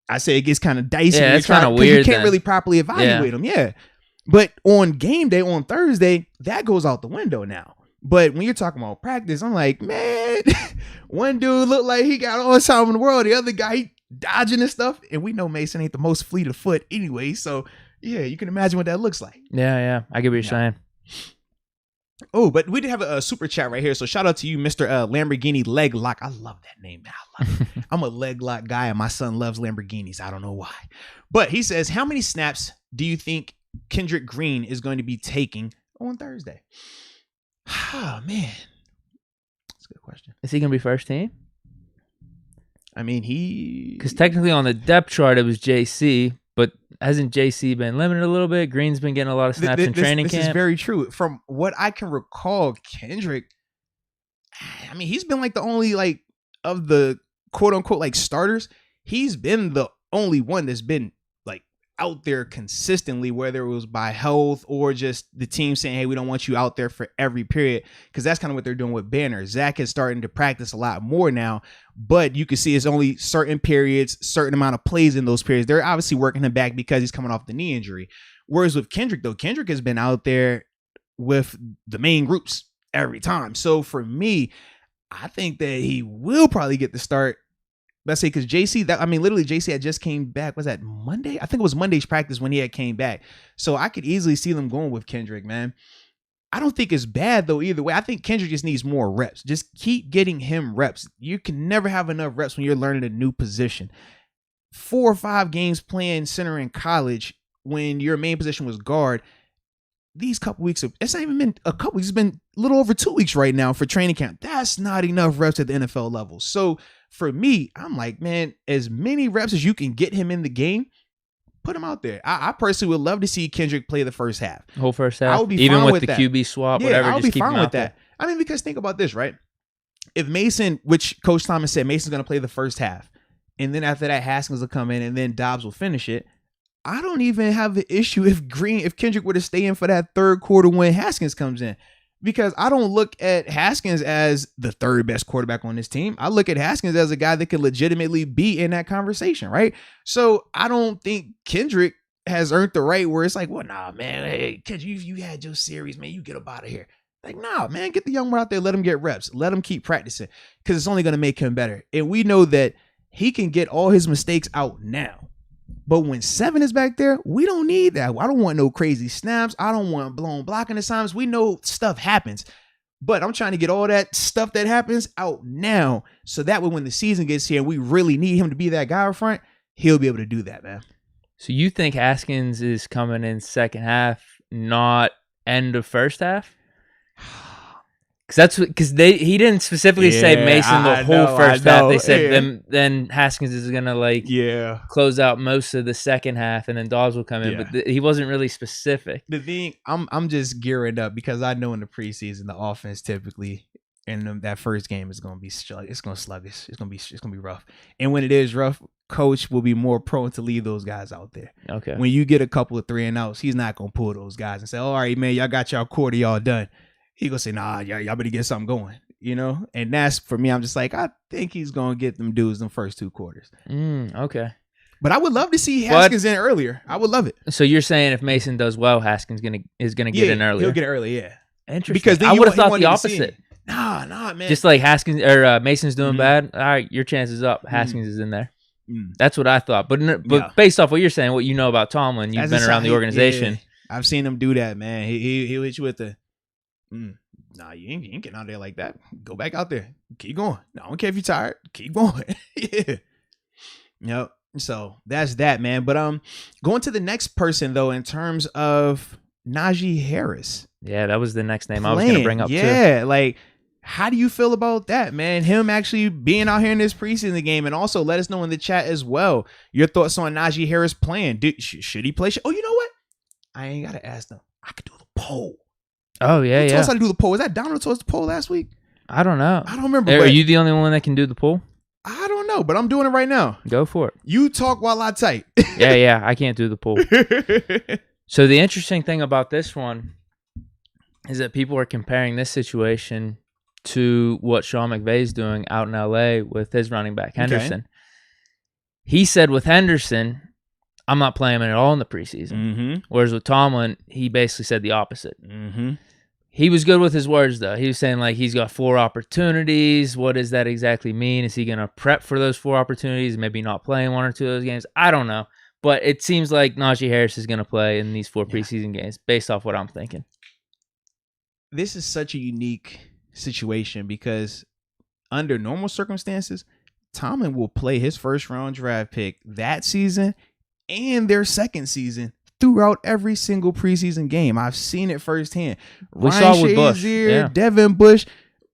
I say it gets kind of dicey. Yeah, it's kind of weird. You can't really properly evaluate them. Yeah. But on game day on Thursday, that goes out the window now. But when you're talking about practice, I'm like, man, one dude looked like he got all the time in the world. The other guy, he dodging and stuff. And we know Mason ain't the most fleet of foot anyway. So, yeah, you can imagine what that looks like. Yeah. I get what you're saying. Oh, but we did have a super chat right here. So shout out to you, Mr. Lamborghini Leg Lock. I love that name, man. I love it. I'm a leg lock guy, and my son loves Lamborghinis. I don't know why. But he says, how many snaps do you think Kendrick Green is going to be taking on Thursday? Oh, man. That's a good question. Is he going to be first team? I mean, because technically on the depth chart, it was JC, but hasn't JC been limited a little bit? Green's been getting a lot of snaps in training camp. This is very true. From what I can recall, Kendrick, I mean, he's been like the only, like, of the quote unquote, like, starters. He's been the only one that's been, like, out there consistently, whether it was by health or just the team saying, hey, we don't want you out there for every period. Because that's kind of what they're doing with Banner. Zach is starting to practice a lot more now, but you can see it's only certain periods, certain amount of plays in those periods. They're obviously working him back because he's coming off the knee injury. Whereas with Kendrick, though, Kendrick has been out there with the main groups every time. So for me, I think that he will probably get the start. Let's say because JC, literally JC had just came back. Was that Monday? I think it was Monday's practice when he had came back. So I could easily see them going with Kendrick, man. I don't think it's bad though either way. I think Kendrick just needs more reps. Just keep getting him reps. You can never have enough reps when you're learning a new position. 4 or 5 games playing center in college when your main position was guard. These couple weeks, it's not even been a couple weeks. It's been a little over 2 weeks right now for training camp. That's not enough reps at the NFL level. So for me, I'm like, man, as many reps as you can get him in the game, put him out there. I personally would love to see Kendrick play the first half. Whole first half? I would be even fine with the that. QB swap, whatever, I'll just be keep fine him with out that. there. I mean, because think about this, right? If Mason, which Coach Thomas said Mason's going to play the first half, and then after that, Haskins will come in, and then Dobbs will finish it. I don't even have the issue if Kendrick were to stay in for that third quarter when Haskins comes in, because I don't look at Haskins as the third best quarterback on this team. I look at Haskins as a guy that could legitimately be in that conversation, right? So I don't think Kendrick has earned the right where it's like, well, nah, man, hey, Kendrick, you had your series, man, you get up out of here. Like, nah, man, get the young one out there, let him get reps, let him keep practicing, because it's only going to make him better. And we know that he can get all his mistakes out now. But when 7 is back there, we don't need that. I don't want no crazy snaps. I don't want blown blocking assignments. We know stuff happens. But I'm trying to get all that stuff that happens out now. So that way when the season gets here and we really need him to be that guy up front, he'll be able to do that, man. So you think Haskins is coming in second half, not end of first half? Because he didn't specifically say Mason the whole first half. They said then Haskins is gonna close out most of the second half, and then Dobbs will come in. But he wasn't really specific. The thing, I'm just gearing up because I know in the preseason the offense typically in that first game is gonna be sluggish. It's gonna be rough. And when it is rough, coach will be more prone to leave those guys out there. Okay. When you get a couple of 3 and outs, he's not gonna pull those guys and say, "All right, man, y'all got y'all quarter, y'all done." He gonna say, nah, y'all better get something going, you know? And that's, for me, I'm just like, I think he's gonna get them dudes in the first 2 quarters. Okay. But I would love to see Haskins in earlier. I would love it. So you're saying if Mason does well, Haskins is gonna get in earlier? He'll get early, yeah. Interesting. Because I would have thought the opposite. Nah, man. Just like Haskins or Mason's doing bad, all right, your chances up. Haskins is in there. That's what I thought. But based off what you're saying, what you know about Tomlin, you've been around the organization. Yeah. I've seen him do that, man. He'll hit you with the... Nah, you ain't getting out there like that. Go back out there. Keep going. I don't care if you're tired. Keep going. Yeah. Yep. So that's that, man. But going to the next person though, in terms of Naji Harris. Yeah, that was the next name I was going to bring up too. Yeah, like how do you feel about that, man? Him actually being out here in this preseason game, and also let us know in the chat as well your thoughts on Naji Harris playing. Should he play? Oh, you know what? I ain't gotta ask them. I could do the poll. Oh yeah, Who yeah. told us how to do the poll? Was that Donald told us the poll last week? I don't know. I don't remember. Are you the only one that can do the poll? I don't know, but I'm doing it right now. Go for it. You talk while I type. Yeah, I can't do the poll. So the interesting thing about this one is that people are comparing this situation to what Sean McVay's doing out in LA with his running back, Henderson. Okay. He said with Henderson, I'm not playing him at all in the preseason. Mm-hmm. Whereas with Tomlin, he basically said the opposite. Mm-hmm. He was good with his words, though. He was saying, like, he's got 4 opportunities. What does that exactly mean? Is he going to prep for those 4 opportunities, maybe not playing 1 or 2 of those games? I don't know. But it seems like Naji Harris is going to play in these 4 preseason games based off what I'm thinking. This is such a unique situation because under normal circumstances, Tomlin will play his first-round draft pick that season and their second season throughout every single preseason game. I've seen it firsthand. We saw with Bush. Devin Bush.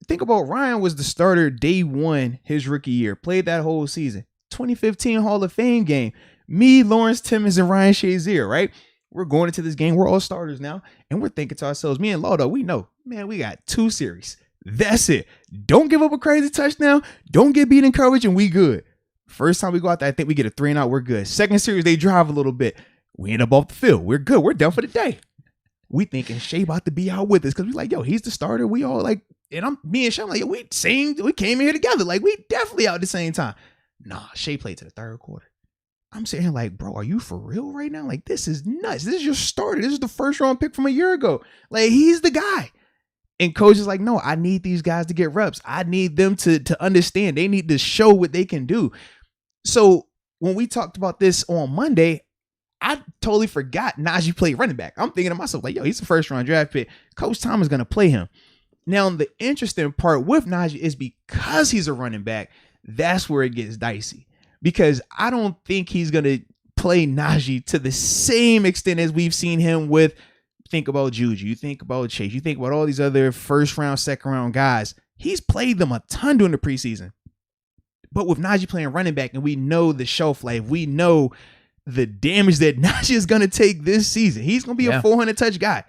Think about Ryan was the starter day 1 his rookie year. Played that whole season. 2015 Hall of Fame game. Me, Lawrence Timmons, and Ryan Shazier, right? We're going into this game. We're all starters now. And we're thinking to ourselves, me and Laudo, we know, man, we got 2 series. That's it. Don't give up a crazy touchdown. Don't get beat in coverage, and we good. First time we go out there, I think we get a 3-and-out. We're good. Second series, they drive a little bit. We end up off the field. We're good. We're done for the day. We thinking Shea about to be out with us because we like, yo, he's the starter. We all like, and me and Shea, I'm like, yo, we came in here together. Like, we definitely out at the same time. Nah, Shea played to the 3rd quarter. I'm sitting here like, bro, are you for real right now? Like, this is nuts. This is your starter. This is the first-round pick from a year ago. Like, he's the guy. And coach is like, no, I need these guys to get reps. I need them to understand. They need to show what they can do. So when we talked about this on Monday, I totally forgot Naji played running back. I'm thinking to myself, like, yo, he's a first-round draft pick. Coach Tom is going to play him. Now, the interesting part with Naji is because he's a running back, that's where it gets dicey. Because I don't think he's going to play Naji to the same extent as we've seen him with, think about Juju, you think about Chase, you think about all these other first-round, second-round guys. He's played them a ton during the preseason. But with Naji playing running back, and we know the shelf life, we know the damage that Naji is going to take this season. He's going to be a 400-touch guy.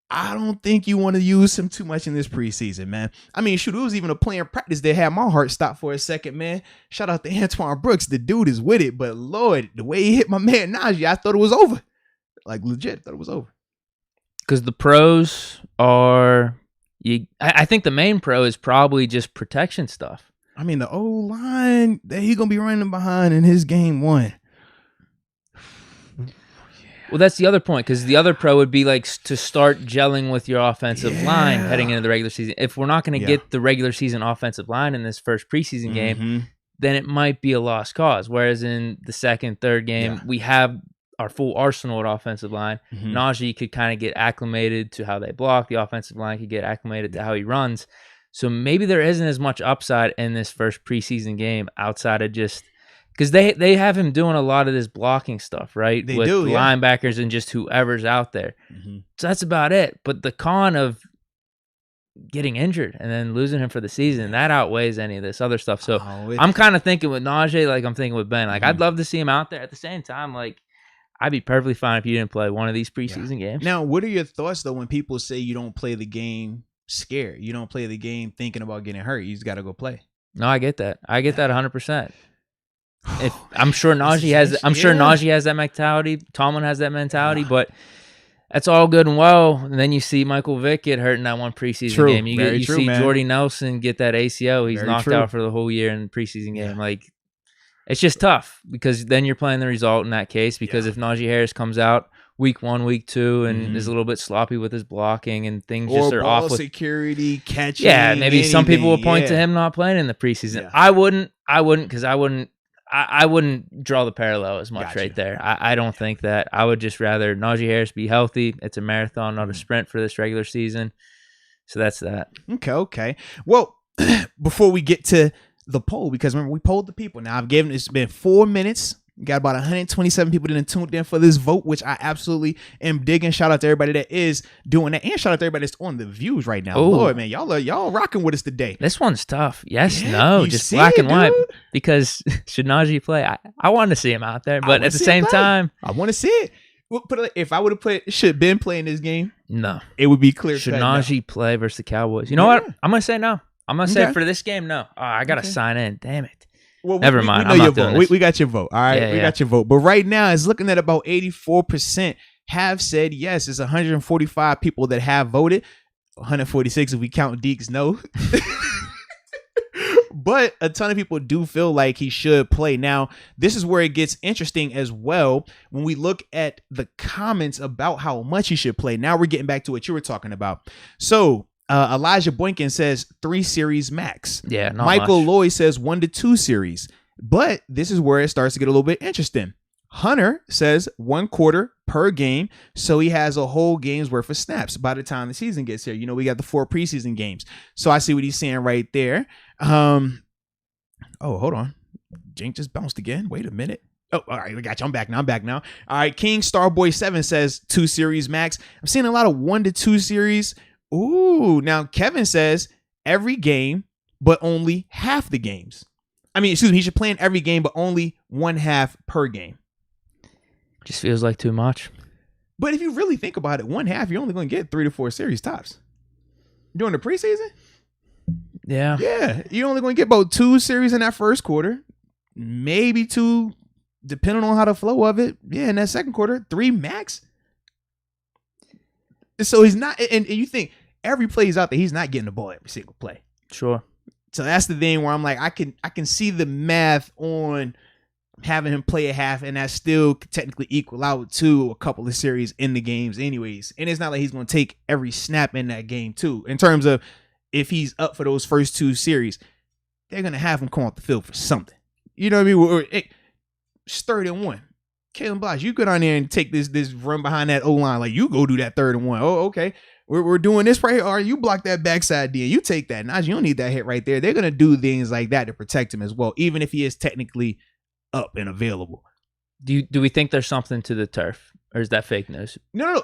I don't think you want to use him too much in this preseason, man. I mean, shoot, it was even a play in practice that had my heart stop for a second, man. Shout out to Antoine Brooks. The dude is with it, but Lord, the way he hit my man Naji, I thought it was over. Like, legit, thought it was over. Because the pros are, I think the main pro is probably just protection stuff. I mean, the O-line that he's going to be running behind in his game 1. Well, that's the other point, because the other pro would be like to start gelling with your offensive line heading into the regular season. If we're not going to get the regular season offensive line in this first preseason game, then it might be a lost cause. Whereas in the second, third game, we have our full arsenal at offensive line. Naji could kind of get acclimated to how they block. The offensive line could get acclimated to how he runs. So maybe there isn't as much upside in this first preseason game outside of just because they have him doing a lot of this blocking stuff, right? They with do, linebackers and just whoever's out there. So that's about it. But the con of getting injured and then losing him for the season, that outweighs any of this other stuff. So I'm kind of thinking with Naji, like I'm thinking with Ben. Like I'd love to see him out there. At the same time, like I'd be perfectly fine if you didn't play one of these preseason games. Now, what are your thoughts though when people say you don't play the game scared? You don't play the game thinking about getting hurt. You just got to go play. No, I get that. I get that 100%. I'm sure Naji has. I'm sure Naji has that mentality. Tomlin has that mentality, but that's all good and well. And then you see Michael Vick get hurt in that one preseason game. You see Jordy Nelson get that ACL. He's knocked out for the whole year in the preseason game. Like it's just tough because then you're playing the result in that case. Because if Naji Harris comes out week 1, week 2, and is a little bit sloppy with his blocking and things just are off with security catching. Yeah, maybe some people will point to him not playing in the preseason. Yeah. I wouldn't because I wouldn't draw the parallel as much right there. I don't think that. I would just rather Naji Harris be healthy. It's a marathon, not a sprint for this regular season. So that's that. Okay. Well, before we get to the poll, because remember we polled the people. Now it's been 4 minutes. Got about 127 people that tuned in for this vote, which I absolutely am digging. Shout out to everybody that is doing that, and shout out to everybody that's on the views right now. Ooh. Lord, man, y'all rocking with us today. This one's tough. Yes, no, just black and white. Because should Naji play? I want to see him out there, but at the same time, I want to see it. If I would have played, should Ben play in this game? No, it would be clear. Should Naji play versus the Cowboys? You know what? I'm gonna say no. I'm gonna say for this game, no. Oh, I gotta sign in. Damn it. Well, never mind. We know your vote. We got your vote. All right, we got your vote. But right now, it's looking at about 84% have said yes. It's 145 people that have voted. 146 if we count Deke's no. But a ton of people do feel like he should play. Now, this is where it gets interesting as well when we look at the comments about how much he should play. Now we're getting back to what you were talking about. So Elijah Boykin says 3 series max. Yeah, not Michael much. Lloyd says 1 to 2 series. But this is where it starts to get a little bit interesting. Hunter says 1 quarter per game, so he has a whole game's worth of snaps by the time the season gets here. You know, we got the 4 preseason games. So I see what he's saying right there. Oh, hold on. Jink just bounced again. Wait a minute. Oh, all right, we got you. I'm back now. All right, King Starboy 7 says 2 series max. I'm seeing a lot of 1 to 2 series. Ooh, now Kevin says every game, but only half the games. I mean, excuse me, he should play in every game, but only 1/2 per game. Just feels like too much. But if you really think about it, 1/2, you're only going to get 3 to 4 series tops. During the preseason? Yeah. Yeah, you're only going to get about 2 series in that first quarter. Maybe 2, depending on how the flow of it. Yeah, in that second quarter, 3 max. So he's not, and you think every play he's out there, he's not getting the ball every single play. Sure. So that's the thing where I'm like, I can see the math on having him play a half, and that still could technically equal out to a couple of series in the games anyways. And it's not like he's going to take every snap in that game too. In terms of if he's up for those first 2 series, they're going to have him come off the field for something. You know what I mean? It's 3rd and 1. Kalen Bosch, you go down there and take this run behind that O-line. Like, you go do that 3rd and 1. Oh, okay. We're doing this right here. Or you block that backside D and you take that. Naji, you don't need that hit right there. They're going to do things like that to protect him as well, even if he is technically up and available. Do we think there's something to the turf, or is that fake news? No.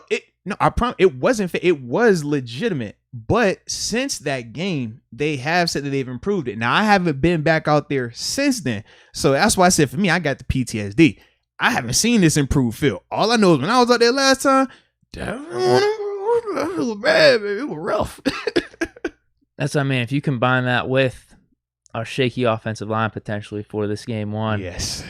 I promise it wasn't fake. It was legitimate. But since that game, they have said that they've improved it. Now, I haven't been back out there since then. So that's why I said for me, I got the PTSD. I haven't seen this improved field. All I know is when I was out there last time, it was bad, baby. It was rough. That's what I mean. If you combine that with our shaky offensive line potentially for this game 1, yes.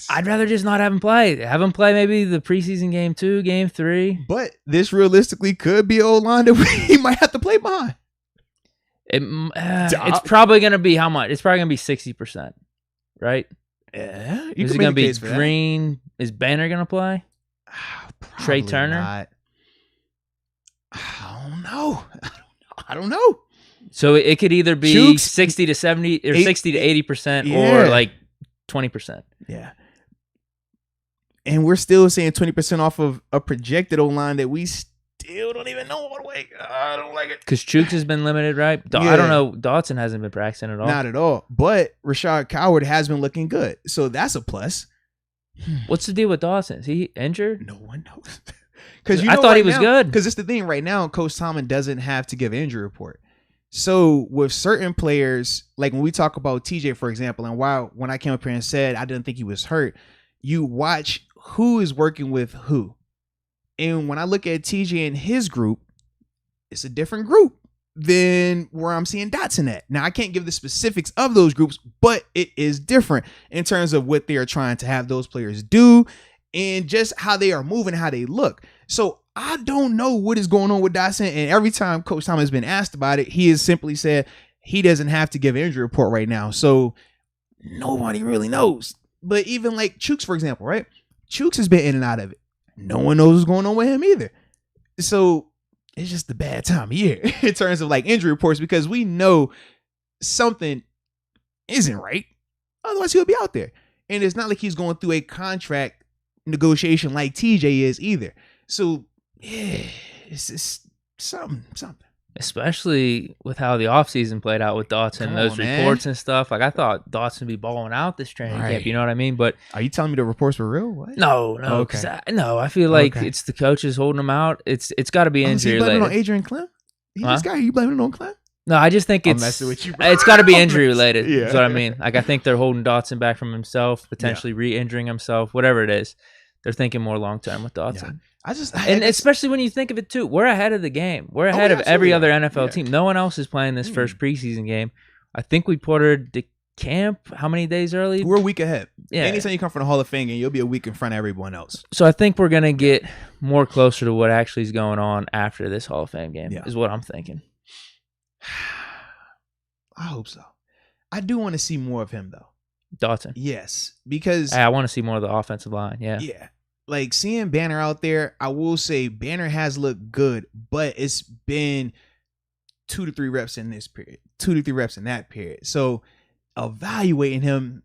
I'd rather just not have him play. Have him play maybe the preseason game 2, game 3. But this realistically could be old line that he might have to play behind. It's probably going to be how much? It's probably going to be 60%, right? Yeah. Is it going to be Green? Is Banner going to play? Trey Turner? Not. I don't know. So it could either be Chooks, 60 to 70 or 60 to 80% or like 20%. Yeah. And we're still saying 20% off of a projected O-line that we still don't even know all the way. I don't like it. Because Chooks has been limited, right? I don't know. Dotson hasn't been practicing at all. Not at all. But Rashad Coward has been looking good. So that's a plus. What's the deal with Dawson? Is he injured? No one knows. I thought he was good. Because it's the thing right now, Coach Tomlin doesn't have to give an injury report. So with certain players, like when we talk about TJ, for example, and when I came up here and said I didn't think he was hurt, you watch who is working with who. And when I look at TJ and his group, it's a different group than where I'm seeing Dotson at. Now, I can't give the specifics of those groups, but it is different in terms of what they are trying to have those players do and just how they are moving, how they look. So I don't know what is going on with Dotson. And every time Coach Tom has been asked about it, he has simply said he doesn't have to give an injury report right now. So nobody really knows. But even like Chooks, for example, right? Chooks has been in and out of it. No one knows what's going on with him either. So it's just a bad time of year in terms of like injury reports because we know something isn't right. Otherwise, he'll be out there. And it's not like he's going through a contract negotiation like TJ is either. So, yeah, it's something. Especially with how the offseason played out with Dotson, those reports and stuff. Like, I thought Dotson would be balling out this training camp. You know what I mean? But are you telling me the reports were real? What? No. Okay. I feel like it's the coaches holding him out. It's got to be injury related. You blaming on Adrian Clem? You blaming it on Clem? No, I just think it's messing with you, bro. It's got to be injury related. That's what I mean. Like, I think they're holding Dotson back from himself, potentially re-injuring himself, whatever it is. They're thinking more long term with Dotson. Especially when you think of it too, we're ahead of the game. We're ahead of every other NFL team. No one else is playing this first preseason game. I think we ported to camp how many days early? We're a week ahead. Yeah. Anytime you come from the Hall of Fame game, you'll be a week in front of everyone else. So I think we're gonna get more closer to what actually is going on after this Hall of Fame game. Is what I'm thinking. I hope so. I do want to see more of him though. Dotson. Yes, because I want to see more of the offensive line. Yeah. Like seeing Banner out there, I will say Banner has looked good, but it's been 2 to 3 reps in this period, 2 to 3 reps in that period. So evaluating him,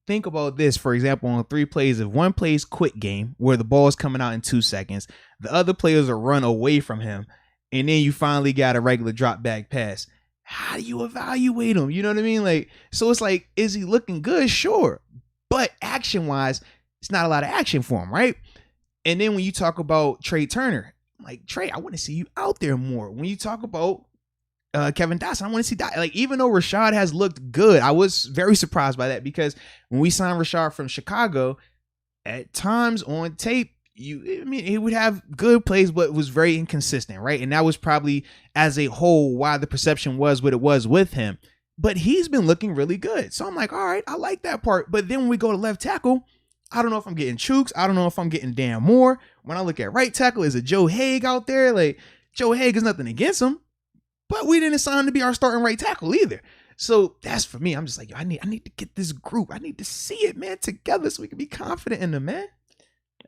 think about this, for example, on 3 plays, if one plays quick game where the ball is coming out in 2 seconds, the other players will run away from him, and then you finally got a regular drop back pass. How do you evaluate him? You know what I mean? Like, so it's like, is he looking good? Sure. But action wise, it's not a lot of action for him, right? And then when you talk about Trey Turner, like, Trey, I want to see you out there more. When you talk about Kevin Dotson, I want to see that. Like, even though Rashad has looked good, I was very surprised by that because when we signed Rashad from Chicago, at times on tape, he would have good plays, but it was very inconsistent, right? And that was probably, as a whole, why the perception was what it was with him. But he's been looking really good. So I'm like, all right, I like that part. But then when we go to left tackle, I don't know if I'm getting Chooks. I don't know if I'm getting Dan Moore. When I look at right tackle, is it Joe Haig out there? Like, Joe Haig is nothing against him, but we didn't assign him to be our starting right tackle either. So that's for me. I'm just like, I need to get this group. I need to see it, man, together so we can be confident in them, man.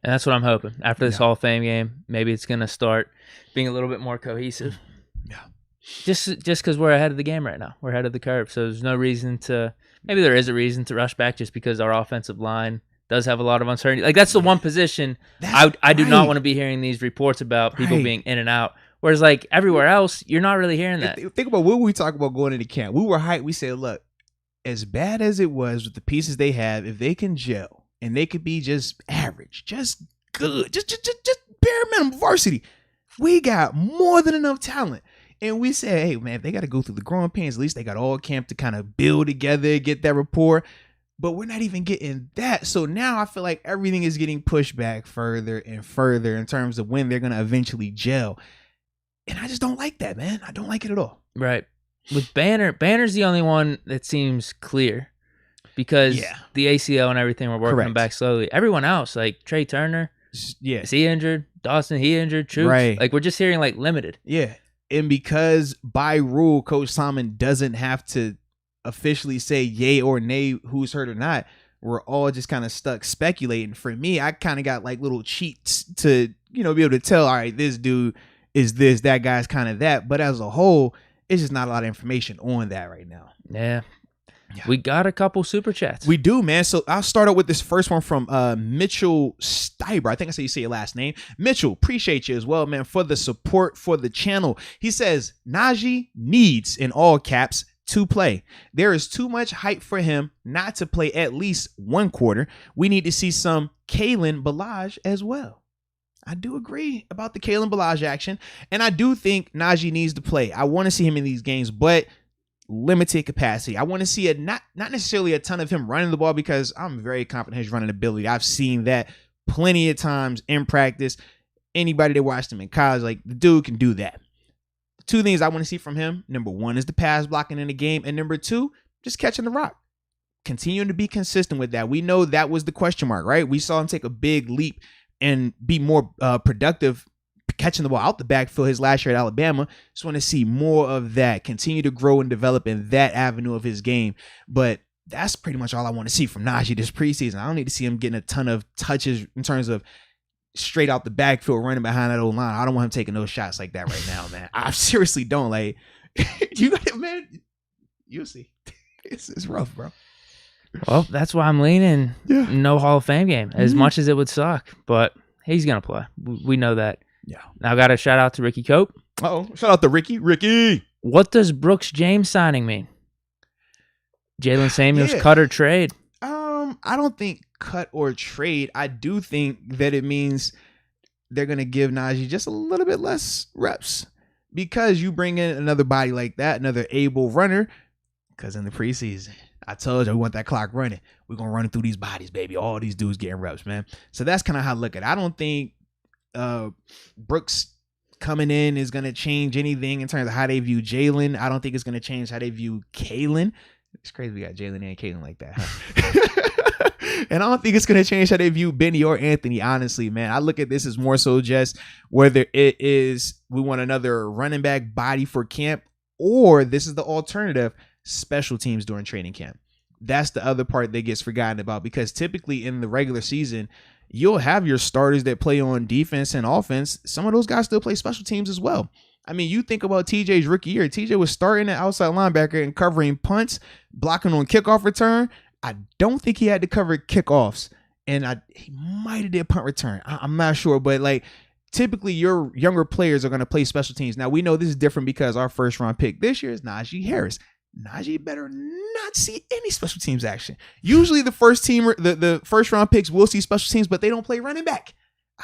And that's what I'm hoping. After this Hall of Fame game, maybe it's going to start being a little bit more cohesive. Yeah. Just because we're ahead of the game right now. We're ahead of the curve. So there's no reason to – maybe there is a reason to rush back just because our offensive line does have a lot of uncertainty. Like, that's the one position I do not want to be hearing these reports about people being in and out. Whereas, like, everywhere else, you're not really hearing that. Think about what we talk about going into camp. We were hyped. We said, look, as bad as it was with the pieces they have, if they can gel – and they could be just average, just good, just bare minimum varsity. We got more than enough talent. And we said, hey, man, if they got to go through the growing pains, at least they got all camp to kind of build together, get that rapport. But we're not even getting that. So now I feel like everything is getting pushed back further and further in terms of when they're going to eventually gel. And I just don't like that, man. I don't like it at all. Right. With Banner's the only one that seems clear. Because the ACL and everything, we're working him back slowly. Everyone else, like Trey Turner, is he injured? Dawson, he injured? Chooks? Right. Like, we're just hearing, like, limited. Yeah. And because by rule, Coach Simon doesn't have to officially say yay or nay who's hurt or not, we're all just kind of stuck speculating. For me, I kind of got, like, little cheats to, be able to tell, all right, this dude is this, that guy's kind of that. But as a whole, it's just not a lot of information on that right now. Yeah. We got a couple super chats. We do, man. So I'll start out with this first one from Mitchell Steiber. I think that's how you say your last name. Mitchell, appreciate you as well, man, for the support for the channel. He says, Naji needs, in all caps, to play. There is too much hype for him not to play at least 1 quarter. We need to see some Kalen Ballage as well. I do agree about the Kalen Ballage action, and I do think Naji needs to play. I want to see him in these games, but limited capacity. I want to see not necessarily a ton of him running the ball because I'm very confident in his running ability. I've seen that plenty of times in practice. Anybody that watched him in college, like, the dude can do that. 2 things I want to see from him. Number 1 is the pass blocking in the game. And number 2, just catching the rock. Continuing to be consistent with that. We know that was the question mark, right? We saw him take a big leap and be more productive catching the ball out the backfield his last year at Alabama. Just want to see more of that, continue to grow and develop in that avenue of his game. But that's pretty much all I want to see from Naji this preseason. I don't need to see him getting a ton of touches in terms of straight out the backfield running behind that old line. I don't want him taking those shots like that right now, man. I seriously don't. Like, you got it, man. You'll see. It's rough, bro. Well, that's why I'm leaning no Hall of Fame game, as much as it would suck. But he's going to play. We know that. Yeah. Now I got a shout out to Ricky Cope. Oh, shout out to Ricky. Ricky. What does Brooks James signing mean? Jalen Samuels cut or trade? I don't think cut or trade. I do think that it means they're going to give Naji just a little bit less reps because you bring in another body like that, another able runner. Because in the preseason, I told you we want that clock running. We're going to run through these bodies, baby. All these dudes getting reps, man. So that's kind of how I look at it. I don't think Brooks coming in is going to change anything in terms of how they view Jalen. I don't think it's going to change how they view Kalen. It's crazy we got Jalen and Kalen like that, huh? And I don't think it's going to change how they view Benny or Anthony, honestly, man. I look at this as more so just whether it is we want another running back body for camp or this is the alternative, special teams during training camp. That's the other part that gets forgotten about because typically in the regular season, you'll have your starters that play on defense and offense. Some of those guys still play special teams as well. I mean, you think about TJ's rookie year. TJ was starting at outside linebacker and covering punts, blocking on kickoff return. I don't think he had to cover kickoffs, and he might have did punt return. I'm not sure, but like typically your younger players are going to play special teams. Now we know this is different because our first round pick this year is Naji Harris. Naji better not see any special teams action. Usually the first round picks will see special teams, but they don't play running back.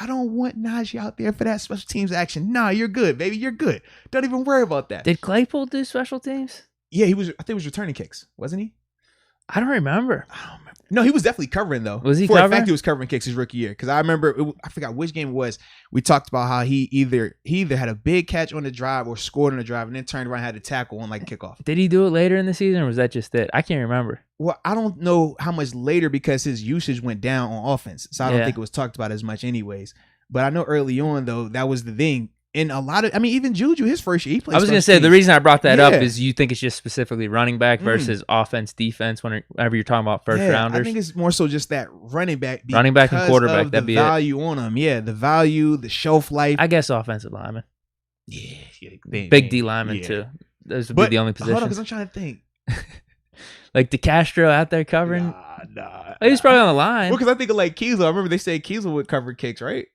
I don't want Naji out there for that special teams action. Nah, you're good, baby. You're good. Don't even worry about that. Did Claypool do special teams? Yeah, I think he was returning kicks, wasn't he? I don't remember. No, he was definitely covering though. Was he For covering? a fact, he was covering kicks his rookie year. Because I remember, I forgot which game it was. We talked about how he either had a big catch on the drive or scored on the drive and then turned around and had a tackle on like kickoff. Did he do it later in the season or was that just it? I can't remember. Well, I don't know how much later because his usage went down on offense. So I don't think it was talked about as much anyways. But I know early on though, that was the thing. And a lot of, even Juju, his first year, he played. I was going to say, the reason I brought that up is you think it's just specifically running back versus offense, defense, whenever you're talking about first rounders. I think it's more so just that running back. Running back and quarterback, that'd be it. The value on them. Yeah, the value, the shelf life. I guess offensive lineman. Yeah. Big D lineman, too. Those would be the only positions. Hold on, because I'm trying to think. Like DeCastro out there covering? Nah. He was probably on the line. Well, because I think of like Kiesel. I remember they said Kiesel would cover kicks, right?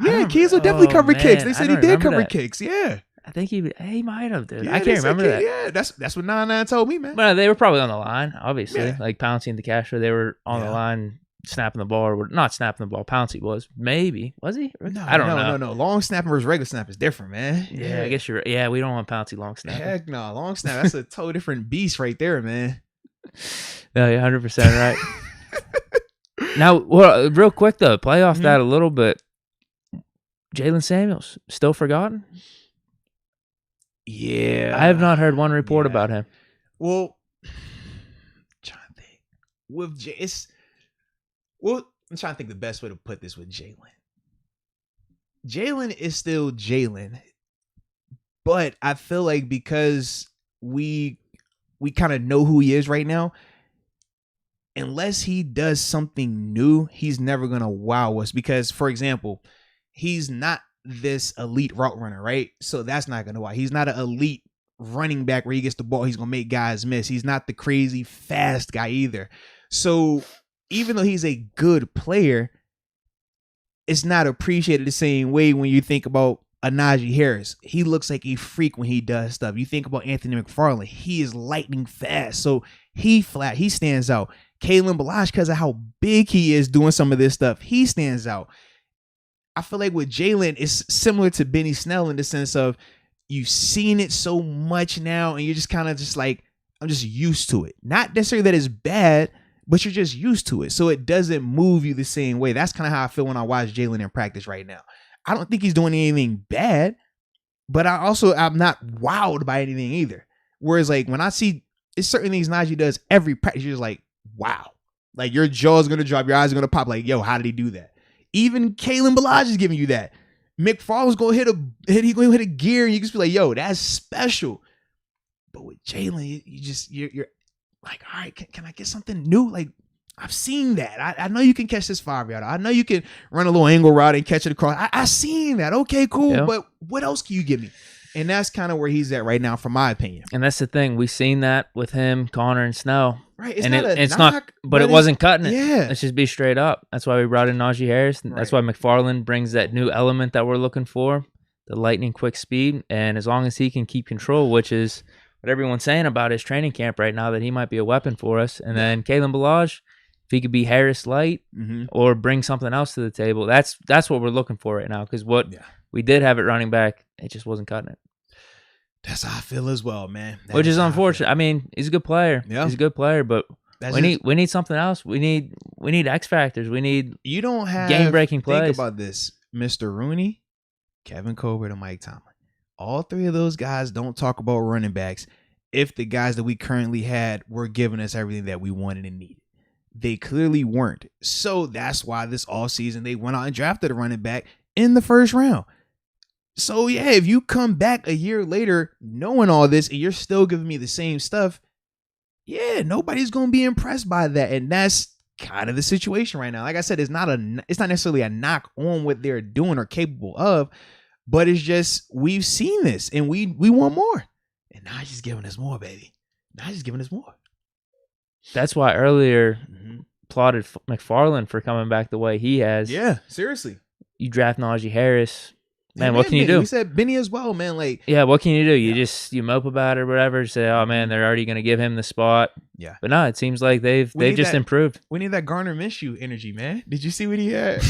Yeah, Kiesel definitely covered kicks. They said he did cover kicks. Yeah, I think he might have, dude. Yeah, I can't remember that. Yeah, that's what 99 told me, man. But they were probably on the line, obviously. Yeah. Like Pouncey and DeCastro, they were on the line snapping the ball, or not snapping the ball. Pouncey was maybe he? No, I don't know. No. Long snapping versus regular snap is different, man. Yeah, I guess you're right. Yeah, we don't want Pouncey long snap. Heck no, long snap. That's a totally different beast right there, man. No, you're 100% right. Now, well, real quick though, play off that a little bit. Jalen Samuels, still forgotten? Yeah. I have not heard one report about him. Well, I'm trying to think. I'm trying to think the best way to put this with Jalen. Jalen is still Jalen, but I feel like because we kind of know who he is right now, unless he does something new, he's never going to wow us. Because, for example, he's not this elite route runner, right? So that's not going to wow. He's not an elite running back where he gets the ball, he's going to make guys miss. He's not the crazy fast guy either. So even though he's a good player, it's not appreciated the same way when you think about a Naji Harris. He looks like a freak when he does stuff. You think about Anthony McFarland. He is lightning fast. So he stands out. Kalen Ballage, because of how big he is doing some of this stuff, he stands out. I feel like with Jalen, it's similar to Benny Snell in the sense of you've seen it so much now and you're just kind of just like, I'm just used to it. Not necessarily that it's bad, but you're just used to it. So it doesn't move you the same way. That's kind of how I feel when I watch Jalen in practice right now. I don't think he's doing anything bad, but I'm not wowed by anything either. Whereas like when I see it's certain things Naji does every practice, you're just like, wow. Like your jaw's going to drop, your eyes are going to pop like, yo, how did he do that? Even Kalen Ballage is giving you that. McFarland's going to hit a gear and you can just be like, yo, that's special. But with Jalen, you're like, all right, can I get something new? Like, I've seen that. I know you can catch this 5-yarder. I know you can run a little angle route and catch it across. I seen that. Okay, cool. Yeah. But what else can you give me? And that's kind of where he's at right now, from my opinion. And that's the thing. We've seen that with him, Connor, and Snow. Right. It's not, but it wasn't cutting it. Yeah. Let's just be straight up. That's why we brought in Naji Harris. And that's why McFarland brings that new element that we're looking for. lightning quick speed, and as long as he can keep control, which is what everyone's saying about his training camp right now, that he might be a weapon for us. And then Kalen Ballage, if he could be Harris light or bring something else to the table, that's what we're looking for right now. Because we did have at running back, it just wasn't cutting it. That's how I feel as well, man. Which is unfortunate. I mean, he's a good player. Yeah. He's a good player, but we need something else. We need X factors. We need game breaking plays. Think about this: Mr. Rooney, Kevin Colbert, and Mike Tomlin. All three of those guys don't talk about running backs if the guys that we currently had were giving us everything that we wanted and needed. They clearly weren't. So that's why this offseason they went out and drafted a running back in the first round. So, yeah, if you come back a year later knowing all this and you're still giving me the same stuff, yeah, nobody's going to be impressed by that. And that's kind of the situation right now. Like I said, it's not necessarily a knock on what they're doing or capable of, but it's just we've seen this and we want more. And now he's just giving us more, baby. Now he's just giving us more. That's why earlier applauded McFarland for coming back the way he has. Yeah, seriously. You draft Naji Harris. Man, what can you do? We said Benny as well, man. Like, yeah, what can you do? You mope about it or whatever. Say, oh man, they're already going to give him the spot. Yeah, but no, it seems like they've just improved. We need that Garner Minshew energy, man. Did you see what he had?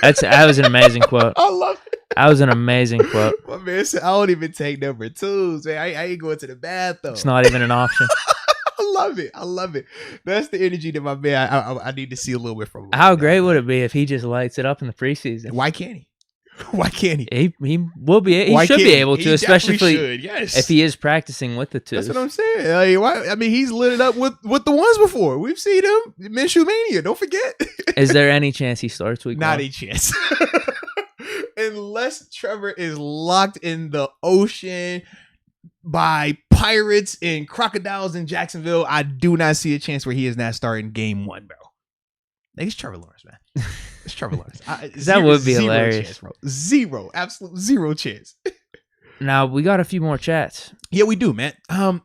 That was an amazing quote. I love it. That was an amazing quote. My man said, I don't even take number twos, man. I ain't going to the bathroom. It's not even an option. I love it. That's the energy that my man. I need to see a little bit from him. How great would it be if he just lights it up in the preseason? Why can't he? Why can't he? He will be. He should be able to, especially yes. if he is practicing with the twos. That's what I'm saying. Like, I mean, he's lit it up with the ones before. We've seen him. Minshew Mania. Don't forget. Is there any chance he starts week Not one? a chance. Unless Trevor is locked in the ocean by pirates and crocodiles in Jacksonville, I do not see a chance where he is not starting game one, bro. It's Trevor Lawrence, man. It's Trevor Lawrence. That would be hilarious. Chance, bro. Absolute zero chance. Now, we got a few more chats. Yeah, we do, man.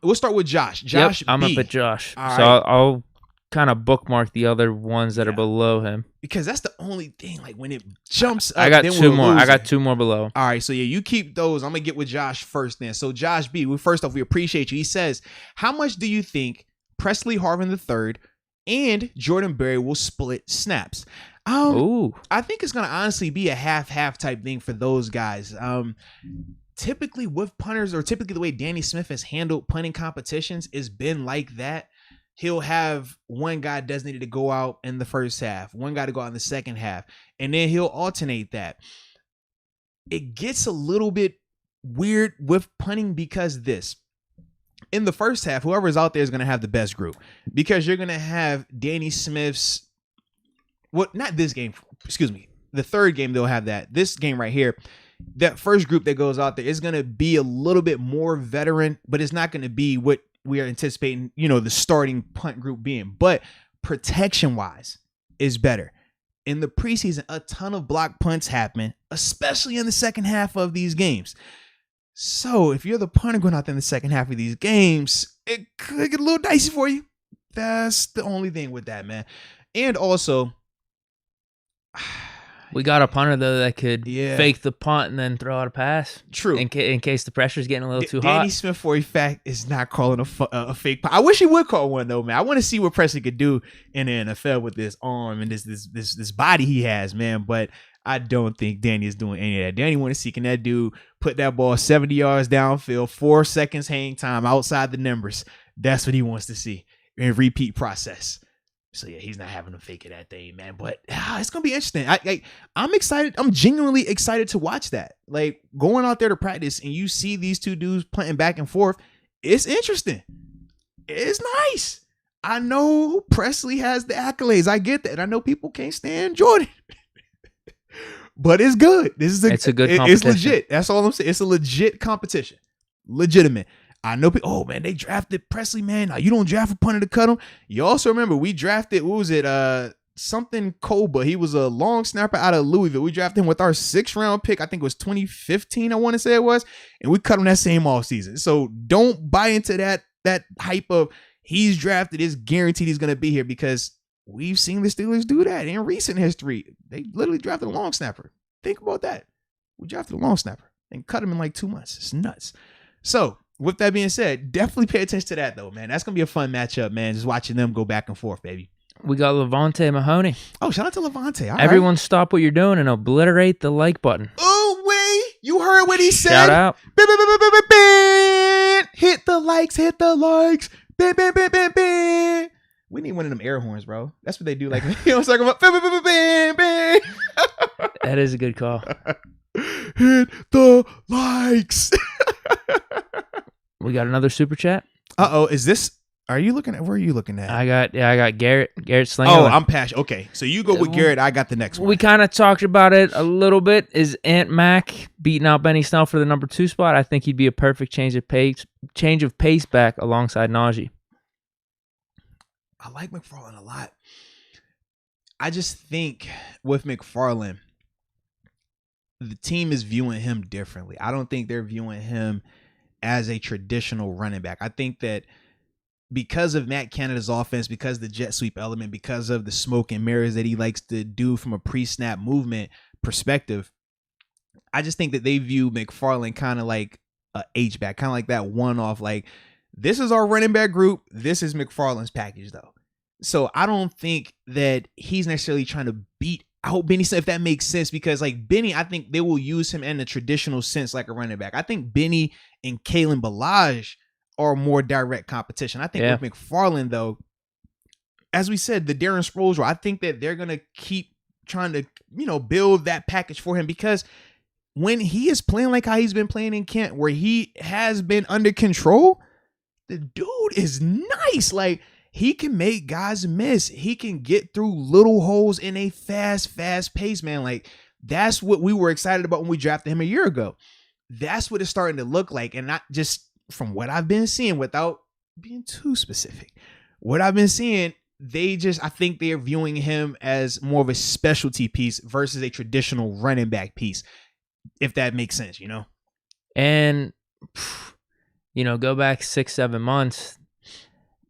We'll start with Josh. Josh, I'm up at Josh. All so right. I'll kind of bookmark the other ones that are below him. Because that's the only thing, like when it jumps up, I got two more. I got two more below. All right, so yeah, you keep those. I'm going to get with Josh first then. So Josh B, first off, we appreciate you. He says, how much do you think Presley Harvin III and Jordan Berry will split snaps? I think it's going to honestly be a half-half type thing for those guys. Typically with punters, or typically the way Danny Smith has handled punting competitions, has been like that. He'll have one guy designated to go out in the first half, one guy to go out in the second half, and then he'll alternate that. It gets a little bit weird with punting because in the first half, whoever's out there is going to have the best group, because you're going to have Danny Smith's, not this game, excuse me, the third game they'll have that. This game right here, that first group that goes out there is going to be a little bit more veteran, but it's not going to be what we are anticipating, the starting punt group being. But protection-wise is better. In the preseason, a ton of block punts happen, especially in the second half of these games. So if you're the punter going out there in the second half of these games, it could get a little dicey for you. That's the only thing with that, man. And also, we got a punter, though, that could fake the punt and then throw out a pass. True. In case the pressure's getting a little too Danny hot. Smith, for a fact, is not calling a fake punt. I wish he would call one, though, man. I want to see what Presley could do in the NFL with this arm and this body he has, man. But I don't think Danny is doing any of that. Danny want to see, can that dude put that ball 70 yards downfield, 4 seconds hang time outside the numbers. That's what he wants to see in repeat process. So, yeah, he's not having to fake it that thing, man. But it's going to be interesting. I'm excited. I'm genuinely excited to watch that. Like, going out there to practice and you see these two dudes playing back and forth, it's interesting. It's nice. I know Presley has the accolades. I get that. I know people can't stand Jordan. But it's good. It's a good competition. It's legit. That's all I'm saying. It's a legit competition. Legitimate. I know people, oh man, they drafted Presley, man. Now you don't draft a punter to cut him. You also remember we drafted, what was it? Something Koba. He was a long snapper out of Louisville. We drafted him with our 6th round pick. I think it was 2015, I want to say it was. And we cut him that same offseason. So don't buy into that hype of he's drafted, it's guaranteed he's going to be here, because we've seen the Steelers do that in recent history. They literally drafted a long snapper. Think about that. We drafted a long snapper. and cut him in like 2 months. It's nuts. So with that being said, definitely pay attention to that though, man. That's gonna be a fun matchup, man. Just watching them go back and forth, baby. We got Levante Mahoney. Oh, shout out to Levante. All Everyone right. stop what you're doing and obliterate the like button. Oh, wait. You heard what he said? Shout out. Hit the likes. Hit the likes. We need one of them air horns, bro. That's what they do. Like, you know what I'm talking about? That is a good call. Hit the likes. We got another super chat. Uh-oh. Is this... Are you looking at... Where are you looking at? I got Garrett Slinger. Oh, I'm passionate. Okay. So you go with Garrett. I got the next one. We kind of talked about it a little bit. Is Ant Mac beating out Benny Snell for the number 2 spot? I think he'd be a perfect change of pace back alongside Naji. I like McFarland a lot. I just think with McFarland, the team is viewing him differently. I don't think they're viewing him as a traditional running back. I think that because of Matt Canada's offense, because of the jet sweep element, because of the smoke and mirrors that he likes to do from a pre-snap movement perspective, I just think that they view McFarland kind of like a H-back, kind of like that one-off, like, this is our running back group. This is McFarland's package, though. So I don't think that he's necessarily trying to beat out Benny, if that makes sense, because like Benny, I think they will use him in the traditional sense like a running back. I think Benny and Kalen Ballage are more direct competition. I think with McFarland, though, as we said, the Darren Sproles role, I think that they're going to keep trying to, build that package for him, because when he is playing like how he's been playing in Kent, where he has been under control, the dude is nice. Like, he can make guys miss. He can get through little holes in a fast pace, man. Like, that's what we were excited about when we drafted him a year ago. That's what it's starting to look like. And not just from what I've been seeing, without being too specific, what I've been seeing, I think they're viewing him as more of a specialty piece versus a traditional running back piece, if that makes sense, And, go back 6-7 months.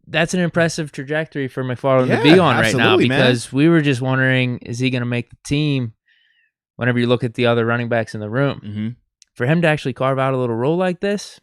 That's an impressive trajectory for McFarland to be on right now, because we were just wondering, is he going to make the team whenever you look at the other running backs in the room? Mm-hmm. For him to actually carve out a little role like this,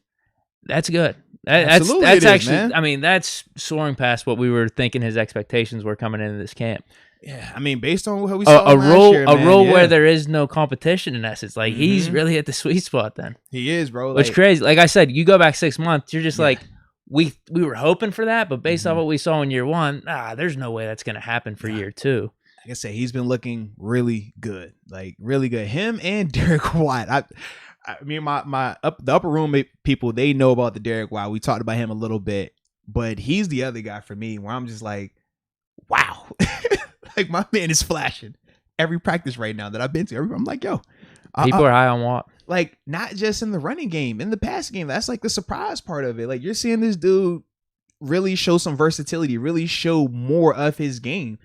that's good. That's actually, I mean, that's soaring past what we were thinking his expectations were coming into this camp. Yeah, I mean, based on what we saw a role where there is no competition in essence. Like, he's really at the sweet spot then. He is, bro. Which crazy. Like I said, you go back 6 months, you're just like, we were hoping for that, but based on what we saw in year 1, there's no way that's going to happen for year 2. Like I say, he's been looking really good, like really good. Him and Derrick Watt. I mean, the upper room people, they know about the Derrick Watt. We talked about him a little bit, but he's the other guy for me where I'm just like, wow, like my man is flashing every practice right now that I've been to. I'm like, yo, people are high on Watt. Like, not just in the running game, in the passing game. That's like the surprise part of it. Like, you're seeing this dude really show some versatility, really show more of his game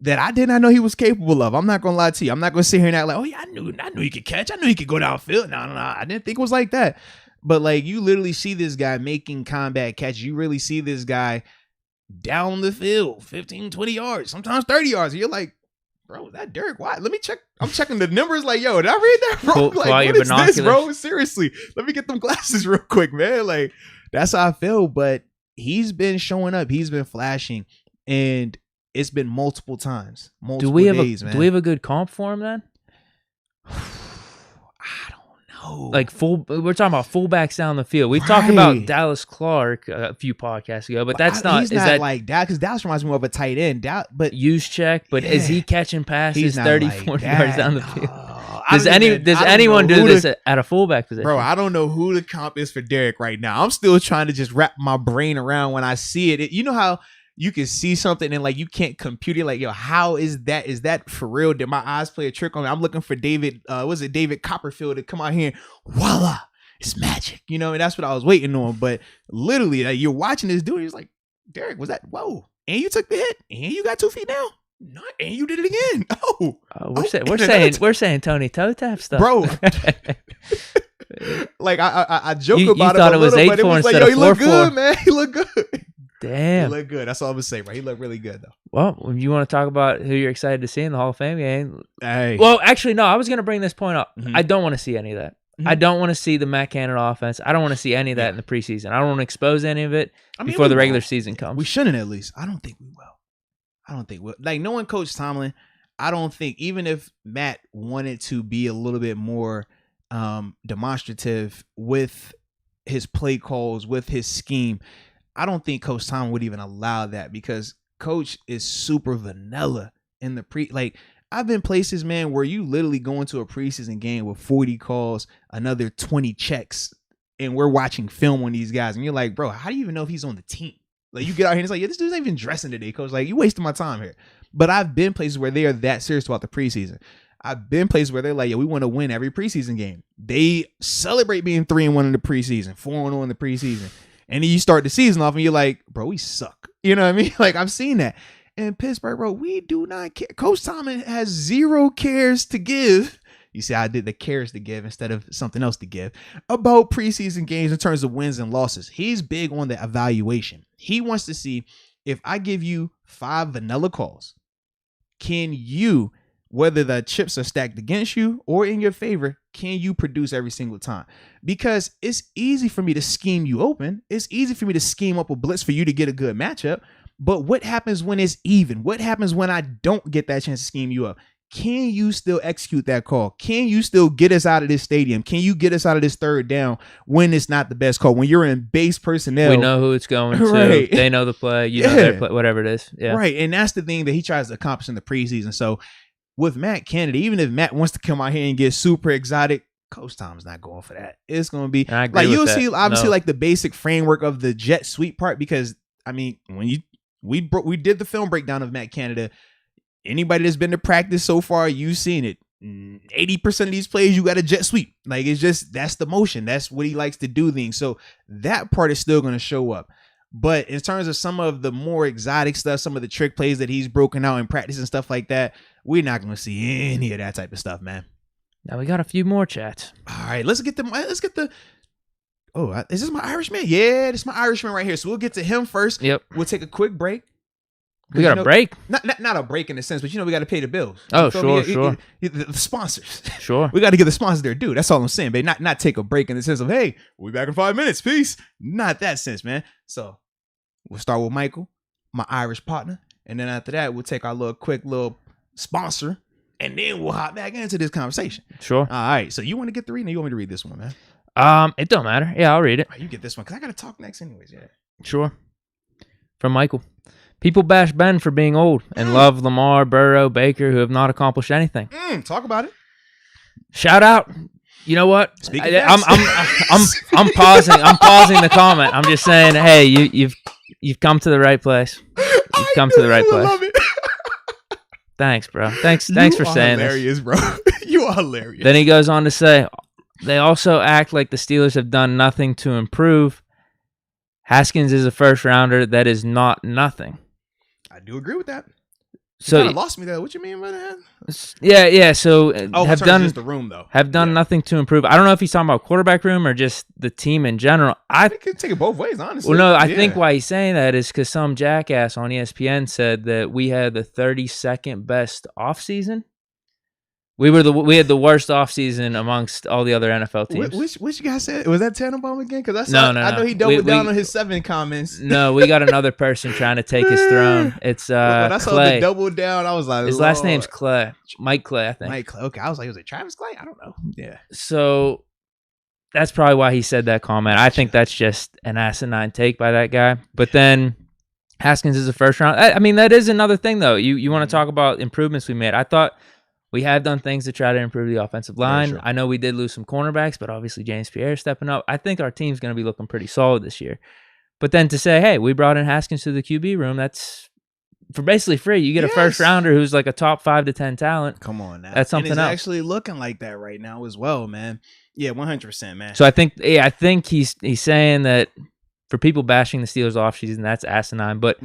that I did not know he was capable of. I'm not gonna lie to you. I'm not gonna sit here and act like, oh yeah, I knew he could catch. I knew he could go downfield. No. I didn't think it was like that. But like, you literally see this guy making combat catches. You really see this guy down the field, 15, 20 yards, sometimes 30 yards. And you're like, bro, is that Derrick Watt? Let me check. I'm checking the numbers. Like, yo, did I read that wrong? Like, what is this, bro? Seriously, let me get them glasses real quick, man. Like, that's how I feel. But he's been showing up. He's been flashing, and it's been multiple times, multiple days, man. Do we have a good comp for him then? I don't know. Like, we're talking about fullbacks down the field. We've talked about Dallas Clark a few podcasts ago, but that's not. He's not like that, because Dallas reminds me more of a tight end. But use check. But is he catching passes 30, 40 yards down the field? Does anyone do this at a fullback position? Bro, I don't know who the comp is for Derrick right now. I'm still trying to just wrap my brain around when I see it. You know how you can see something and like you can't compute it. Like, yo, how is that? Is that for real? Did my eyes play a trick on me? I'm looking for David Copperfield to come out here and voila, it's magic. And that's what I was waiting on. But literally, like, you're watching this dude. He's like, Derrick, was that? Whoa. And you took the hit. And you got 2 feet now. No, and you did it again. We're saying Tony toe tap stuff, bro. Like, I joke about thought it a was little, but it was like, yo, he looked good, man. He looked good. Damn. He looked good. That's all I'm going to say, bro. He looked really good, though. Well, you want to talk about who you're excited to see in the Hall of Fame game? Hey. Well, actually, no. I was going to bring this point up. Mm-hmm. I don't want to see any of that. I don't want to see the Matt Canada offense. I don't want to see any of that in the preseason. I don't want to expose any of it before the regular season comes. We shouldn't, at least. I don't think we will. Like, knowing Coach Tomlin, I don't think, even if Matt wanted to be a little bit more demonstrative with his play calls, with his scheme, I don't think Coach Tomlin would even allow that, because Coach is super vanilla in the like, I've been places, man, where you literally go into a preseason game with 40 calls, another 20 checks, and we're watching film on these guys, and you're like, bro, how do you even know if he's on the team? Like, you get out here and it's like, yeah, this dude's not even dressing today, Coach. Like, you wasting my time here. But I've been places where they are that serious about the preseason. I've been places where they're like, yeah, we want to win every preseason game. They celebrate being 3-1 in the preseason, 4-0 in the preseason. And then you start the season off and you're like, bro, we suck. You know what I mean? Like, I've seen that. In Pittsburgh, bro, we do not care. Coach Tomlin has zero cares to give. You see, I did the cares to give instead of something else to give about preseason games in terms of wins and losses. He's big on the evaluation. He wants to see, if I give you 5 vanilla calls, can you, whether the chips are stacked against you or in your favor, can you produce every single time? Because it's easy for me to scheme you open. It's easy for me to scheme up a blitz for you to get a good matchup. But what happens when it's even? What happens when I don't get that chance to scheme you up? Can you still execute that call? Can you still get us out of this stadium? Can you get us out of this third down when it's not the best call? When you're in base personnel. We know who it's going to. Right. They know the play. You know their play, whatever it is. Yeah. Right. And that's the thing that he tries to accomplish in the preseason. So with Matt Canada, even if Matt wants to come out here and get super exotic, Coach Tom's not going for that. It's going to be like, you'll see, obviously, like the basic framework of the jet sweep part, because I mean, when we did the film breakdown of Matt Canada. Anybody that's been to practice so far, you've seen it. 80% of these plays, you got a jet sweep. Like, it's just, that's the motion. That's what he likes to do things. So that part is still going to show up. But in terms of some of the more exotic stuff, some of the trick plays that he's broken out in practice and stuff like that, we're not going to see any of that type of stuff, man. Now we got a few more chats. All right, let's get the. Oh, is this my Irishman? Yeah, this is my Irishman right here. So we'll get to him first. Yep. We'll take a quick break. We got a break? Not a break in a sense, but we got to pay the bills. Oh, sure. The sponsors. Sure. We got to give the sponsors their due. That's all I'm saying, babe. Not take a break in the sense of, hey, we'll be back in 5 minutes. Peace. Not that sense, man. So we'll start with Michael, my Irish partner. And then after that, we'll take our quick little sponsor, and then we'll hop back into this conversation. Sure. All right. So you want to get the reading, or you want me to read this one, man? It don't matter. Yeah, I'll read it. All right, you get this one, because I got to talk next anyways. Yeah. Sure. From Michael. People bash Ben for being old and love Lamar, Burrow, Baker, who have not accomplished anything. Talk about it. Shout out. You know what? I'm pausing. I'm pausing the comment. I'm just saying, hey, you've come to the right place. You've come to the right place. Love it. Thanks, bro. Thanks for saying hilarious, bro. You are hilarious. Then he goes on to say, they also act like the Steelers have done nothing to improve. Haskins is a first rounder. That is not nothing. I do agree with that. So you kind of lost me there. What you mean by that? Yeah. So have done just the room though. Have done nothing to improve. I don't know if he's talking about quarterback room or just the team in general. I could take it both ways, honestly. Well, no, I think why he's saying that is because some jackass on ESPN said that we had the 32nd best offseason. We had the worst offseason amongst all the other NFL teams. Which guy said? Was that Tannenbaum again? Because I know he doubled down on his 7 comments. No, we got another person trying to take his throne. It's when I saw Clay. the double down, I was like, his last name's Clay. Mike Clay, I think. Mike Clay. Okay, I was like, was it Travis Clay? I don't know. Yeah. So that's probably why he said that comment. I think that's just an asinine take by that guy. But then Haskins is a first round. I mean, that is another thing though. You want to talk about improvements we made? I thought. We have done things to try to improve the offensive line. Sure. I know we did lose some cornerbacks, but obviously James Pierre stepping up. I think our team's going to be looking pretty solid this year. But then to say, hey, we brought in Haskins to the QB room, that's for basically free. You get a first rounder who's like a top 5 to 10 talent. Come on now. That's something else. It's actually looking like that right now as well, man. Yeah, 100%, man. So I think he's saying that for people bashing the Steelers offseason, that's asinine. But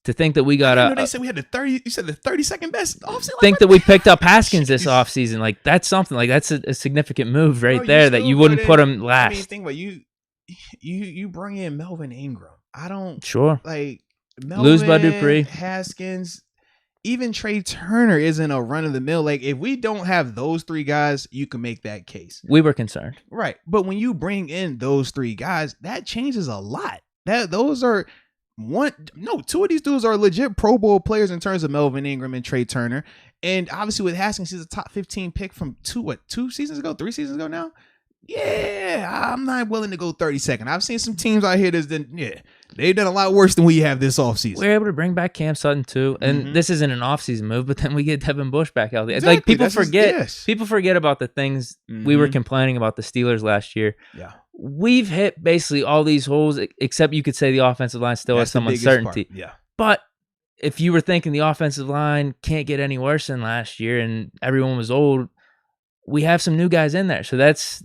to think that we got they said we had the 32nd best offseason. Think that we picked up Haskins this offseason, like that's something. Like that's a significant move right there that you wouldn't put him last. I mean, think about you bring in Melvin Ingram. I don't sure like Melvin, lose by Dupree. Haskins. even Trey Turner isn't a run of the mill. Like if we don't have those 3 guys, you can make that case. We were concerned. Right. But when you bring in those 3 guys, that changes a lot. Those are 2 of these dudes are legit Pro Bowl players in terms of Melvin Ingram and Trey Turner. And obviously with Haskins, he's a top 15 pick from 3 seasons ago now? Yeah, I'm not willing to go 32nd. I've seen some teams out here they've done a lot worse than we have this offseason. We're able to bring back Cam Sutton too. And this isn't an offseason move, but then we get Devin Bush back out there. Exactly. Like people forget about the things we were complaining about the Steelers last year. Yeah. We've hit basically all these holes, except you could say the offensive line still has some uncertainty. Part. Yeah. But if you were thinking the offensive line can't get any worse than last year and everyone was old, we have some new guys in there. So that's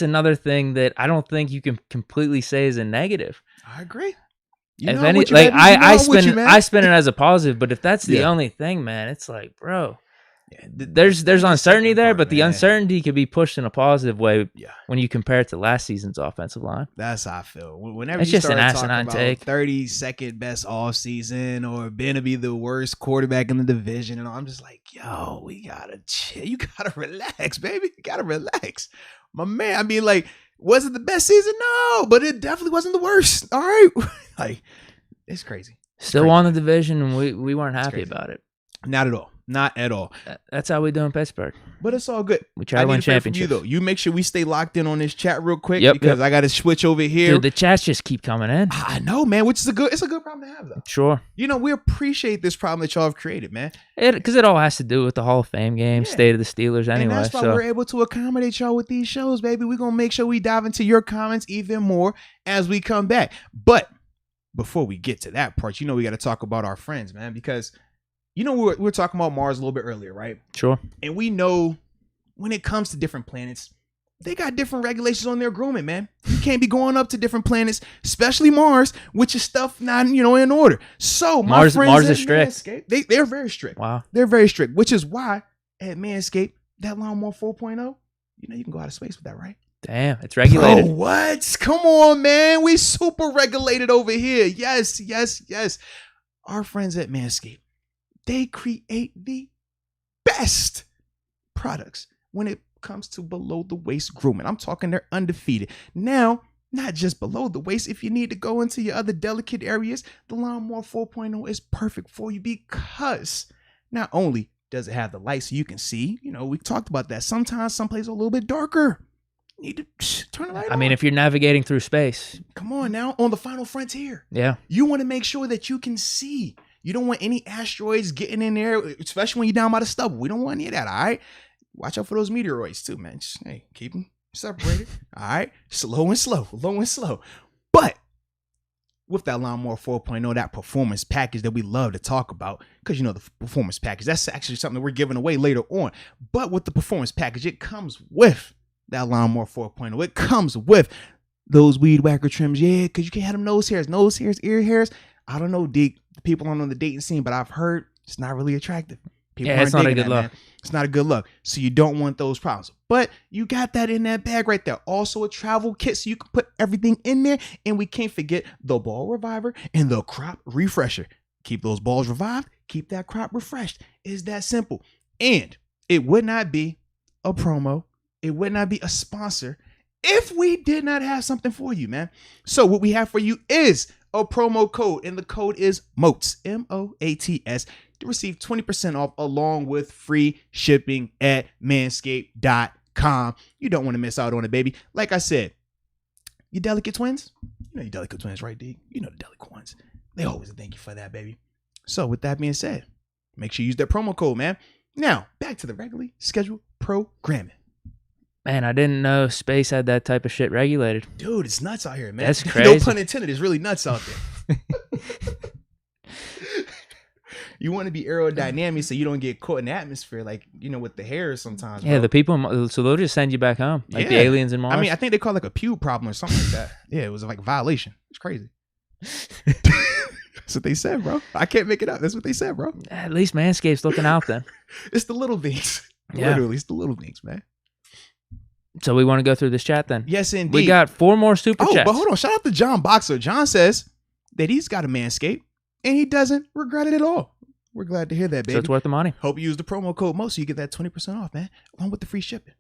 another thing that I don't think you can completely say is a negative. I agree. I spin it as a positive, but if that's the only thing, man, it's like, bro, there's uncertainty there, but the uncertainty could be pushed in a positive way when you compare it to last season's offensive line. That's how I feel. Whenever it's you just start an talking asinine about take. 32nd best offseason or Ben to be the worst quarterback in the division, and I'm just like, yo, we gotta chill. You gotta relax, baby. You gotta relax. My man, I mean, like, was it the best season? No, but it definitely wasn't the worst. All right. Like, it's crazy. Still won the division, and we weren't happy about it. Not at all. Not at all. That's how we do in Pittsburgh. But it's all good. We try to win championships. You make sure we stay locked in on this chat real quick because I got to switch over here. Dude, the chats just keep coming in. I know, man, which is it's a good problem to have, though. Sure. We appreciate this problem that y'all have created, man. Because it all has to do with the Hall of Fame game, state of the Steelers anyway. And that's why we're able to accommodate y'all with these shows, baby. We're going to make sure we dive into your comments even more as we come back. But before we get to that part, we got to talk about our friends, man, because we were talking about Mars a little bit earlier, right? Sure. And we know when it comes to different planets, they got different regulations on their grooming, man. You can't be going up to different planets, especially Mars, which is stuff not, in order. So Mars is strict. Manscaped, they're very strict. Wow. They're very strict, which is why at Manscaped, that Lawnmower 4.0, you can go out of space with that, right? Damn, it's regulated. Bro, what? Come on, man. We super regulated over here. Yes. Our friends at Manscaped, they create the best products when it comes to below the waist grooming. I'm talking they're undefeated. Now, not just below the waist. If you need to go into your other delicate areas, the Lawnmower 4.0 is perfect for you because not only does it have the light so you can see, we talked about that. Sometimes some places are a little bit darker. You need to turn the light on. I mean, if you're navigating through space. Come on now, on the final frontier. Yeah. You want to make sure that you can see. You don't want any asteroids getting in there, especially when you're down by the stubble. We don't want any of that, all right? Watch out for those meteoroids too, man. Just, keep them separated, all right? Slow and slow. But with that Lawnmower 4.0, that performance package that we love to talk about, because the performance package, that's actually something that we're giving away later on. But with the performance package, it comes with that Lawnmower 4.0. It comes with those weed whacker trims, because you can't have them nose hairs, ear hairs. I don't know, Deke. People aren't on the dating scene, but I've heard it's not really attractive. People it's not a good look. Man. It's not a good look. So you don't want those problems. But you got that in that bag right there. Also a travel kit so you can put everything in there. And we can't forget the ball reviver and the crop refresher. Keep those balls revived. Keep that crop refreshed. It's that simple. And it would not be a promo. It would not be a sponsor if we did not have something for you, man. So what we have for you is a promo code, and the code is Moats, MOATS, to receive 20% off along with free shipping at manscaped.com. You don't want to miss out on it, baby. Like I said, you delicate twins? You delicate twins, right, D? The delicate ones. They always thank you for that, baby. So with that being said, make sure you use that promo code, man. Now, back to the regularly scheduled programming. Man, I didn't know space had that type of shit regulated. Dude, it's nuts out here, man. That's crazy. No pun intended. It's really nuts out there. You want to be aerodynamic so you don't get caught in the atmosphere, like, with the hair sometimes. Yeah, bro. the people, so they'll just send you back home, like the aliens in Mars. I mean, I think they call it like a pube problem or something like that. Yeah, it was like a violation. It's crazy. That's what they said, bro. I can't make it up. That's what they said, bro. At least Manscaped's looking out then. It's the little things. Yeah. Literally, it's the little things, man. So we want to go through this chat then? Yes, indeed. We got 4 more super chats. But hold on. Shout out to John Boxer. John says that he's got a Manscaped and he doesn't regret it at all. We're glad to hear that, baby. So it's worth the money. Hope you use the promo code MOATS so you get that 20% off, man, along with the free shipping.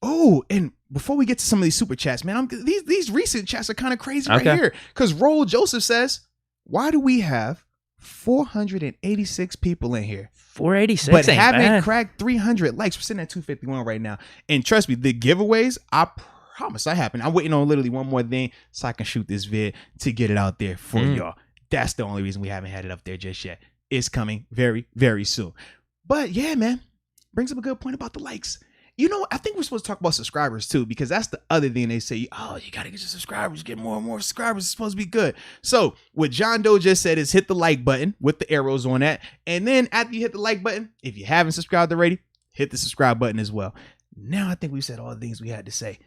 Oh, and before we get to some of these super chats, man, these recent chats are kind of crazy right here. Because Roll Joseph says, why do we have 486 people in here? 486 but ain't haven't bad. cracked 300 likes. We're sitting at 251 right now. And trust me, the giveaways, I promise that happen. I'm waiting on literally one more thing so I can shoot this vid to get it out there for y'all. That's the only reason we haven't had it up there just yet. It's coming very, very soon. But yeah, man, brings up a good point about the likes. You know, I think we're supposed to talk about subscribers too, because that's the other thing they say. Oh, you got to get your subscribers, get more and more subscribers. It's supposed to be good. So what John Doe just said is hit the like button with the arrows on that. And then after you hit the like button, if you haven't subscribed already, hit the subscribe button as well. Now I think we've said all the things we had to say.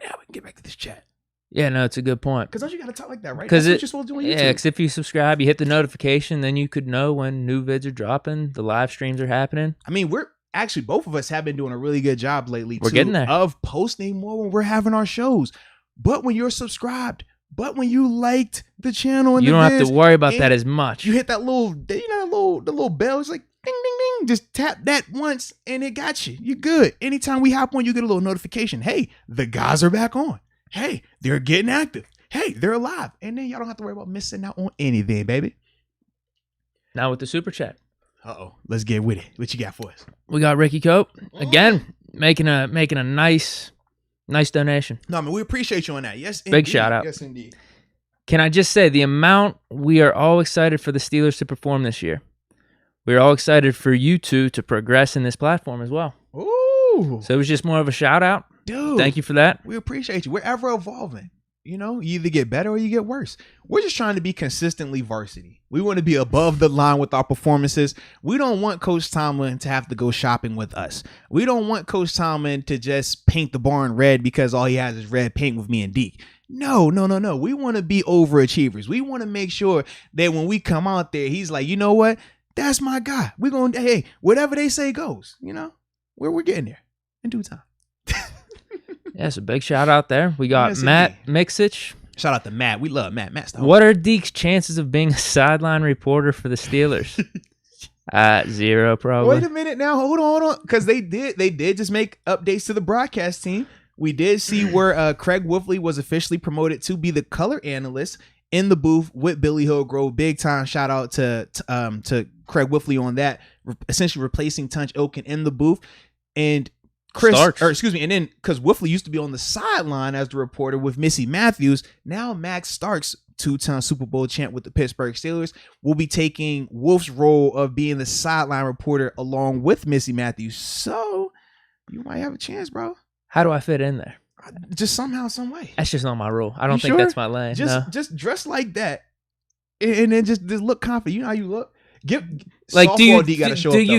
Now we can get back to this chat. Yeah, no, it's a good point. Because don't you got to talk like that, right? That's what you're supposed to do on YouTube. Yeah, because if you subscribe, you hit the notification, then you could know when new vids are dropping, the live streams are happening. I mean, actually, both of us have been doing a really good job lately, We're getting there. Of posting more when we're having our shows. But when you're subscribed, but when you liked the channel and you don't have to worry about that as much. You hit that little, the little bell. It's like ding, ding, ding. Just tap that once and it got you. You're good. Anytime we hop on, you get a little notification. Hey, the guys are back on. Hey, they're getting active. Hey, they're alive. And then y'all don't have to worry about missing out on anything, baby. Now with the super chat. Uh-oh. Let's get with it. What you got for us? We got Ricky Cope again making a nice donation. No, I mean, we appreciate you on that. Yes, indeed. Big shout out. Yes, indeed. Can I just say the amount we are all excited for the Steelers to perform this year. We're all excited for you two to progress in this platform as well. Ooh. So it was just more of a shout out. Dude. Thank you for that. We appreciate you. We're ever evolving. You know, you either get better or you get worse. We're just trying to be consistently varsity. We want to be above the line with our performances. We don't want Coach Tomlin to have to go shopping with us. We don't want Coach Tomlin to just paint the barn red because all he has is red paint with me and Deke. No. We want to be overachievers. We want to make sure that when we come out there, he's like, you know what? That's my guy. We're going to, hey, whatever they say goes, you know, we're getting there in due time. Yeah, so big shout out there. We got Matt Mixich. Shout out to Matt. We love Matt. Matt's the What are Deke's chances of being a sideline reporter for the Steelers? 0 probably. Wait a minute now. Hold on. Because they did just make updates to the broadcast team. We did see where Craig Wolfley was officially promoted to be the color analyst in the booth with Billy Hillgrove. Big time shout out to Craig Wolfley on that, essentially replacing Tunch Ilkin in the booth. And and then because Wolfley used to be on the sideline as the reporter with Missy Matthews, now Max Starks, 2-time Super Bowl champ with the Pittsburgh Steelers, will be taking Wolf's role of being the sideline reporter along with Missy Matthews. So you might have a chance, bro. How do I fit in there? Just somehow, some way. That's just not my role. I don't think that's my lane. Just dress like that, and then just look confident. You know how you look. Do you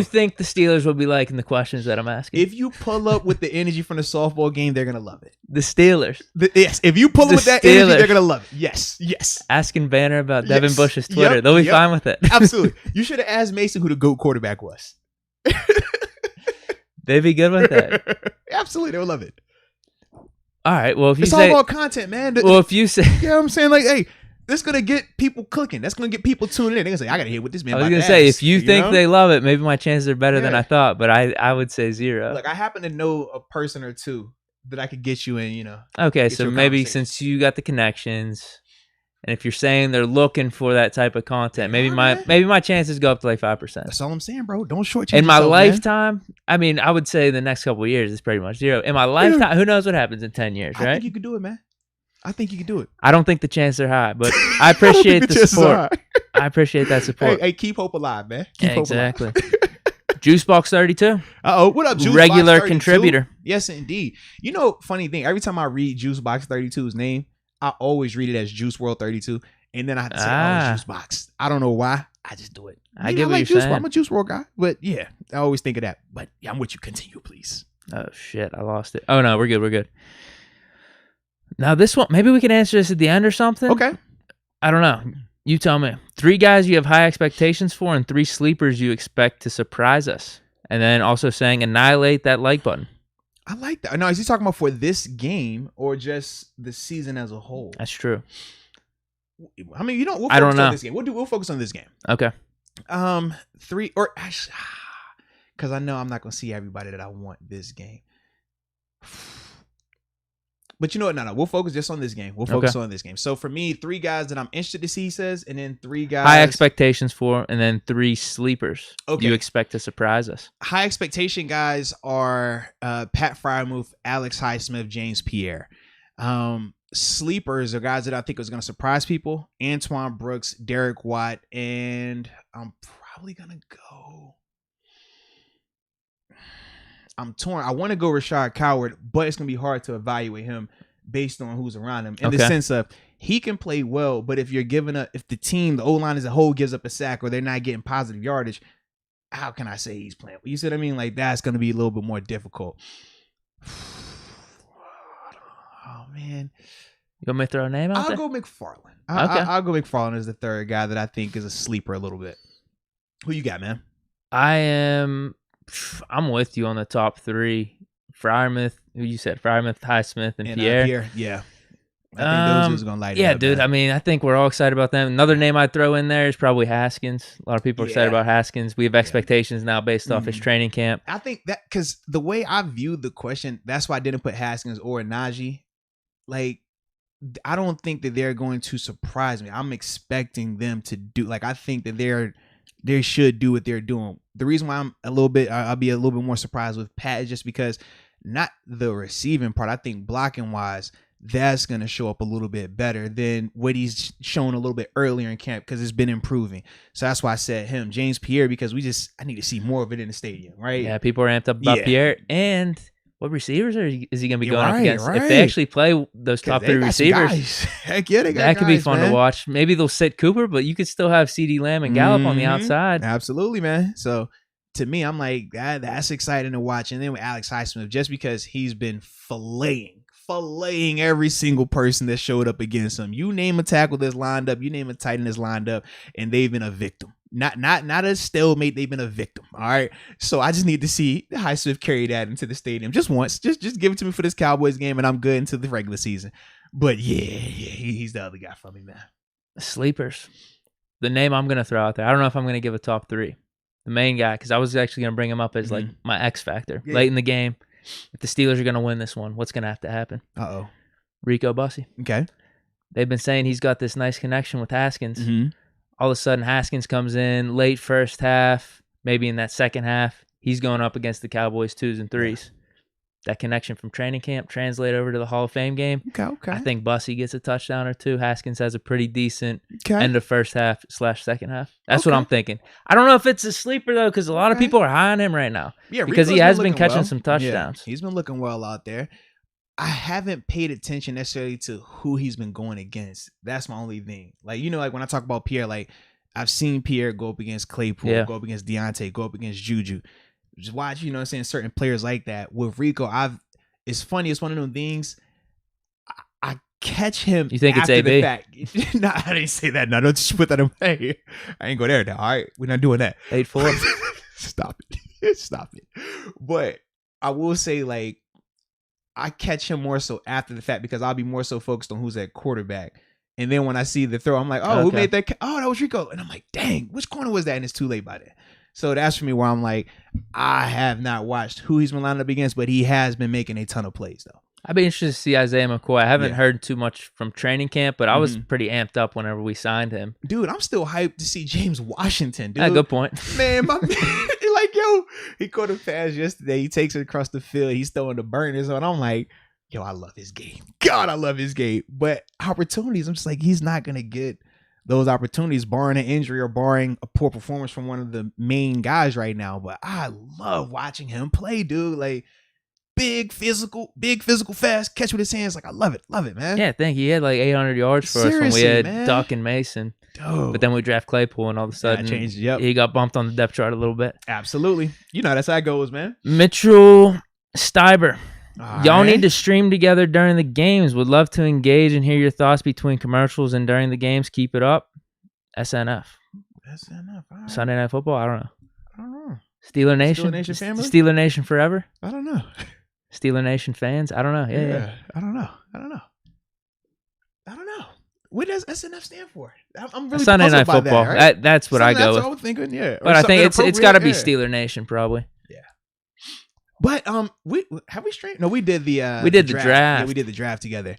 think the Steelers will be liking the questions that I'm asking? If you pull up with the energy from the softball game, they're gonna love it. The Steelers. Yes. If you pull up with that energy, they're gonna love it. Yes. Asking Banner about Devin Bush's Twitter. They'll be fine with it. Absolutely. You should have asked Mason who the GOAT quarterback was. They'd be good with that. Absolutely. They would love it. All right. Well, if you it's all about content, man. If you say, you know what I'm saying? Like, hey, that's going to get people clicking. That's going to get people tuning in. They're going to say, I got to hear what this man I was going to say, if you think they love it, maybe my chances are better than I thought, but I would say 0. Look, I happen to know a person or two that I could get you in, you know. Okay, so maybe since you got the connections, and if you're saying they're looking for that type of content, maybe my chances go up to like 5%. That's all I'm saying, bro. Don't shortchange in my yourself, lifetime, man. I mean, I would say the next couple of years is pretty much 0. In my lifetime, who knows what happens in 10 years, right? I think you could do it, man. I think you could do it. I don't think the chances are high, but I appreciate the support. I appreciate that support. Hey, keep hope alive, man. Keep hope alive. Juicebox 32. What up, Juicebox Regular 32? Contributor. Yes, indeed. You know, funny thing, every time I read Juicebox 32's name, I always read it as Juice World 32, and then I have to say, Juicebox. I don't know why. I just do it. I get what you're saying. I'm a Juice World guy, but yeah, I always think of that. But yeah, I'm with you. Continue, please. Oh, shit. I lost it. Oh, no, we're good. Now, this one, maybe we can answer this at the end or something. Okay. I don't know. You tell me. 3 guys you have high expectations for and 3 sleepers you expect to surprise us. And then also saying annihilate that like button. I like that. Now, is he talking about for this game or just the season as a whole? That's true. I mean, we'll focus on this game. We'll focus on this game. Okay. Three or actually, because I know I'm not gonna see everybody that I want this game. But you know what? No. We'll focus just on this game. We'll focus on this game. So for me, 3 guys that I'm interested to see, he says, and then 3 guys high expectations for, and then 3 sleepers. Okay. You expect to surprise us. High expectation guys are Pat Freiermuth, Alex Highsmith, James Pierre. Sleepers are guys that I think is going to surprise people: Antoine Brooks, Derrick Watt, and I'm probably gonna go. I'm torn. I want to go Rashad Coward, but it's gonna be hard to evaluate him based on who's around him. In the sense of he can play well, but if you're giving up, if the team, the O-line as a whole gives up a sack or they're not getting positive yardage, how can I say he's playing? You see what I mean? Like that's gonna be a little bit more difficult. Oh man. You want me to throw a name out there? I'll go McFarland. I'll go McFarland as the third guy that I think is a sleeper a little bit. Who you got, man? I'm with you on the top 3. Freiermuth, who you said? Freiermuth, Highsmith, and Pierre. Yeah. I think those are going to light it up. Yeah, dude. Man. I mean, I think we're all excited about them. Another name I'd throw in there is probably Haskins. A lot of people are excited about Haskins. We have expectations now based off his training camp. I think that because the way I viewed the question, that's why I didn't put Haskins or Naji. Like, I don't think that they're going to surprise me. I'm expecting them to do, like, I think that they should do what they're doing. The reason why I'll be a little bit more surprised with Pat is just because not the receiving part. I think blocking wise, that's going to show up a little bit better than what he's shown a little bit earlier in camp because it's been improving. So that's why I said him. James Pierre, because I need to see more of it in the stadium, right? Yeah, people are amped up about Pierre. And what receivers is he going to be going up against? Right. If they actually play those top 3 receivers, heck yeah, they got that could be guys, fun to watch. Maybe they'll sit Cooper, but you could still have CeeDee Lamb and Gallup on the outside. Absolutely, man. So to me, I'm like, that's exciting to watch. And then with Alex Highsmith, just because he's been filleting every single person that showed up against him. You name a tackle that's lined up, you name a tight end that's lined up, and they've been a victim. Not a stalemate. They've been a victim. All right. So I just need to see Highsmith carry that into the stadium just once. Just give it to me for this Cowboys game, and I'm good into the regular season. But he's the other guy for me, man. Sleepers. The name I'm gonna throw out there. I don't know if I'm gonna give a top 3. The main guy, because I was actually gonna bring him up as like my X factor late in the game. If the Steelers are gonna win this one, what's gonna have to happen? Rico Bussey. Okay. They've been saying he's got this nice connection with Haskins. All of a sudden, Haskins comes in late first half, maybe in that second half. He's going up against the Cowboys 2s and 3s. That connection from training camp translate over to the Hall of Fame game. Okay. I think Bussey gets a touchdown or 2. Haskins has a pretty decent end of first half / second half. That's what I'm thinking. I don't know if it's a sleeper, though, because a lot of people are high on him right now. Yeah, because he has been catching some touchdowns. Yeah, he's been looking well out there. I haven't paid attention necessarily to who he's been going against. That's my only thing. Like, like when I talk about Pierre, like I've seen Pierre go up against Claypool, go up against Deontay, go up against Juju. Just watch, what I'm saying, certain players like that. With Rico, it's funny. It's one of them things. I catch him. You think after it's AB? The fact. No, I didn't say that. No, don't just put that in. Hey, I ain't go there now. All right, we're not doing that. 8-4. Stop it. Stop it. But I will say, like, I catch him more so after the fact because I'll be more so focused on who's at quarterback. And then when I see the throw, I'm like, who made that? Oh, that was Rico. And I'm like, dang, which corner was that? And it's too late by then. So that's for me where I'm like, I have not watched who he's been lined up against, but he has been making a ton of plays, though. I'd be interested to see Isaiah McCoy. I haven't heard too much from training camp, but I was pretty amped up whenever we signed him. Dude, I'm still hyped to see James Washington, dude. Good point. Man, my man, like, he caught a pass yesterday. He takes it across the field. He's throwing the burners on. I'm like, I love his game. God, I love his game. But opportunities, I'm just like, he's not going to get those opportunities barring an injury or barring a poor performance from one of the main guys right now. But I love watching him play, dude. Like, big physical, fast, catch with his hands. Like, I love it, man. Yeah, I think he had like 800 yards for us when we had Duck and Mason. Dude. But then we draft Claypool, and all of a sudden he got bumped on the depth chart a little bit. Absolutely. That's how it goes, man. Mitchell Steiber. Y'all need to stream together during the games. Would love to engage and hear your thoughts between commercials and during the games. Keep it up. SNF. Right. Sunday Night Football? I don't know. Steeler Nation? Steeler Nation family? Steeler Nation forever? I don't know. Steeler Nation fans? I don't know. Yeah. I don't know. What does SNF stand for? I'm really Sunday Night puzzled by Football. that, right? That's what I go That's with. what I'm thinking, yeah. But I think it's got to be Steeler Nation, probably. Yeah. But we straight? No, we did the draft. Yeah, we did the draft together.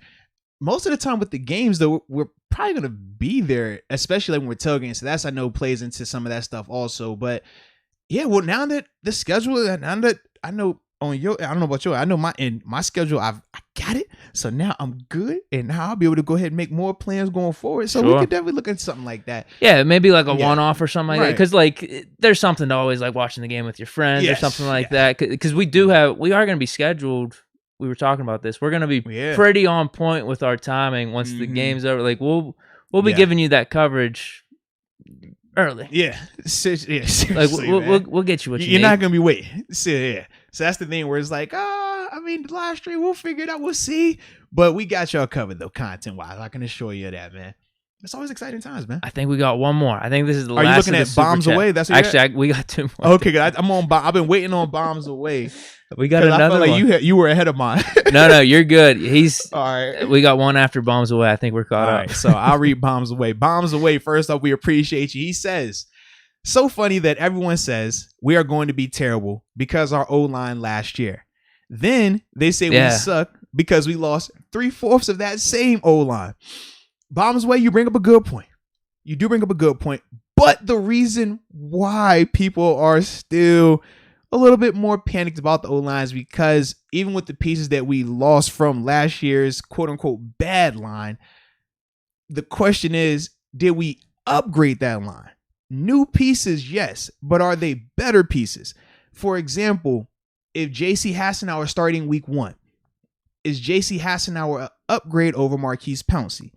Most of the time with the games, though, we're probably gonna be there, especially like when we're tailgating. So that's, I know, plays into some of that stuff also. But yeah, well, now that the schedule, now that I know on your, I don't know about your, I know my schedule, I got it. So now I'm good, and now I'll be able to go ahead and make more plans going forward. So we could definitely look at something like that. Yeah, maybe like a one-off or something like that. Because Right. there's something to always like watching the game with your friends or something like that. Because we are going to be scheduled. We were talking about this. We're going to be pretty on point with our timing once the game's over. Like we'll be giving you that coverage early. Yeah. Like we'll get you what you need. You're not gonna be waiting. So that's the thing where it's like, I mean, the live stream, we'll figure it out. We'll see. But we got y'all covered though, content wise. I can assure you that, man. It's always exciting times, man. I think we got one more. I think this is the last. Are you looking at Bombs Away? That's what actually we got two more. Okay, good. I'm on. I've been waiting on Bombs Away. We got another one. You were ahead of mine. No, you're good. All right. We got one after Bombs Away. I think we're caught up. All right, so I'll read Bombs Away. Bombs Away. First off, we appreciate you. He says, "So funny that everyone says we are going to be terrible because our O-line last year. Then they say we suck because we lost 3/4 of that same O-line." Bombs Away, you bring up a good point. You do bring up a good point. But the reason why people are still a little bit more panicked about the O-line is because even with the pieces that we lost from last year's quote-unquote bad line, the question is, did we upgrade that line? New pieces, yes, but are they better pieces? For example, if J.C. Hassenauer starting week 1, is J.C. Hassenauer an upgrade over Marquise Pouncey?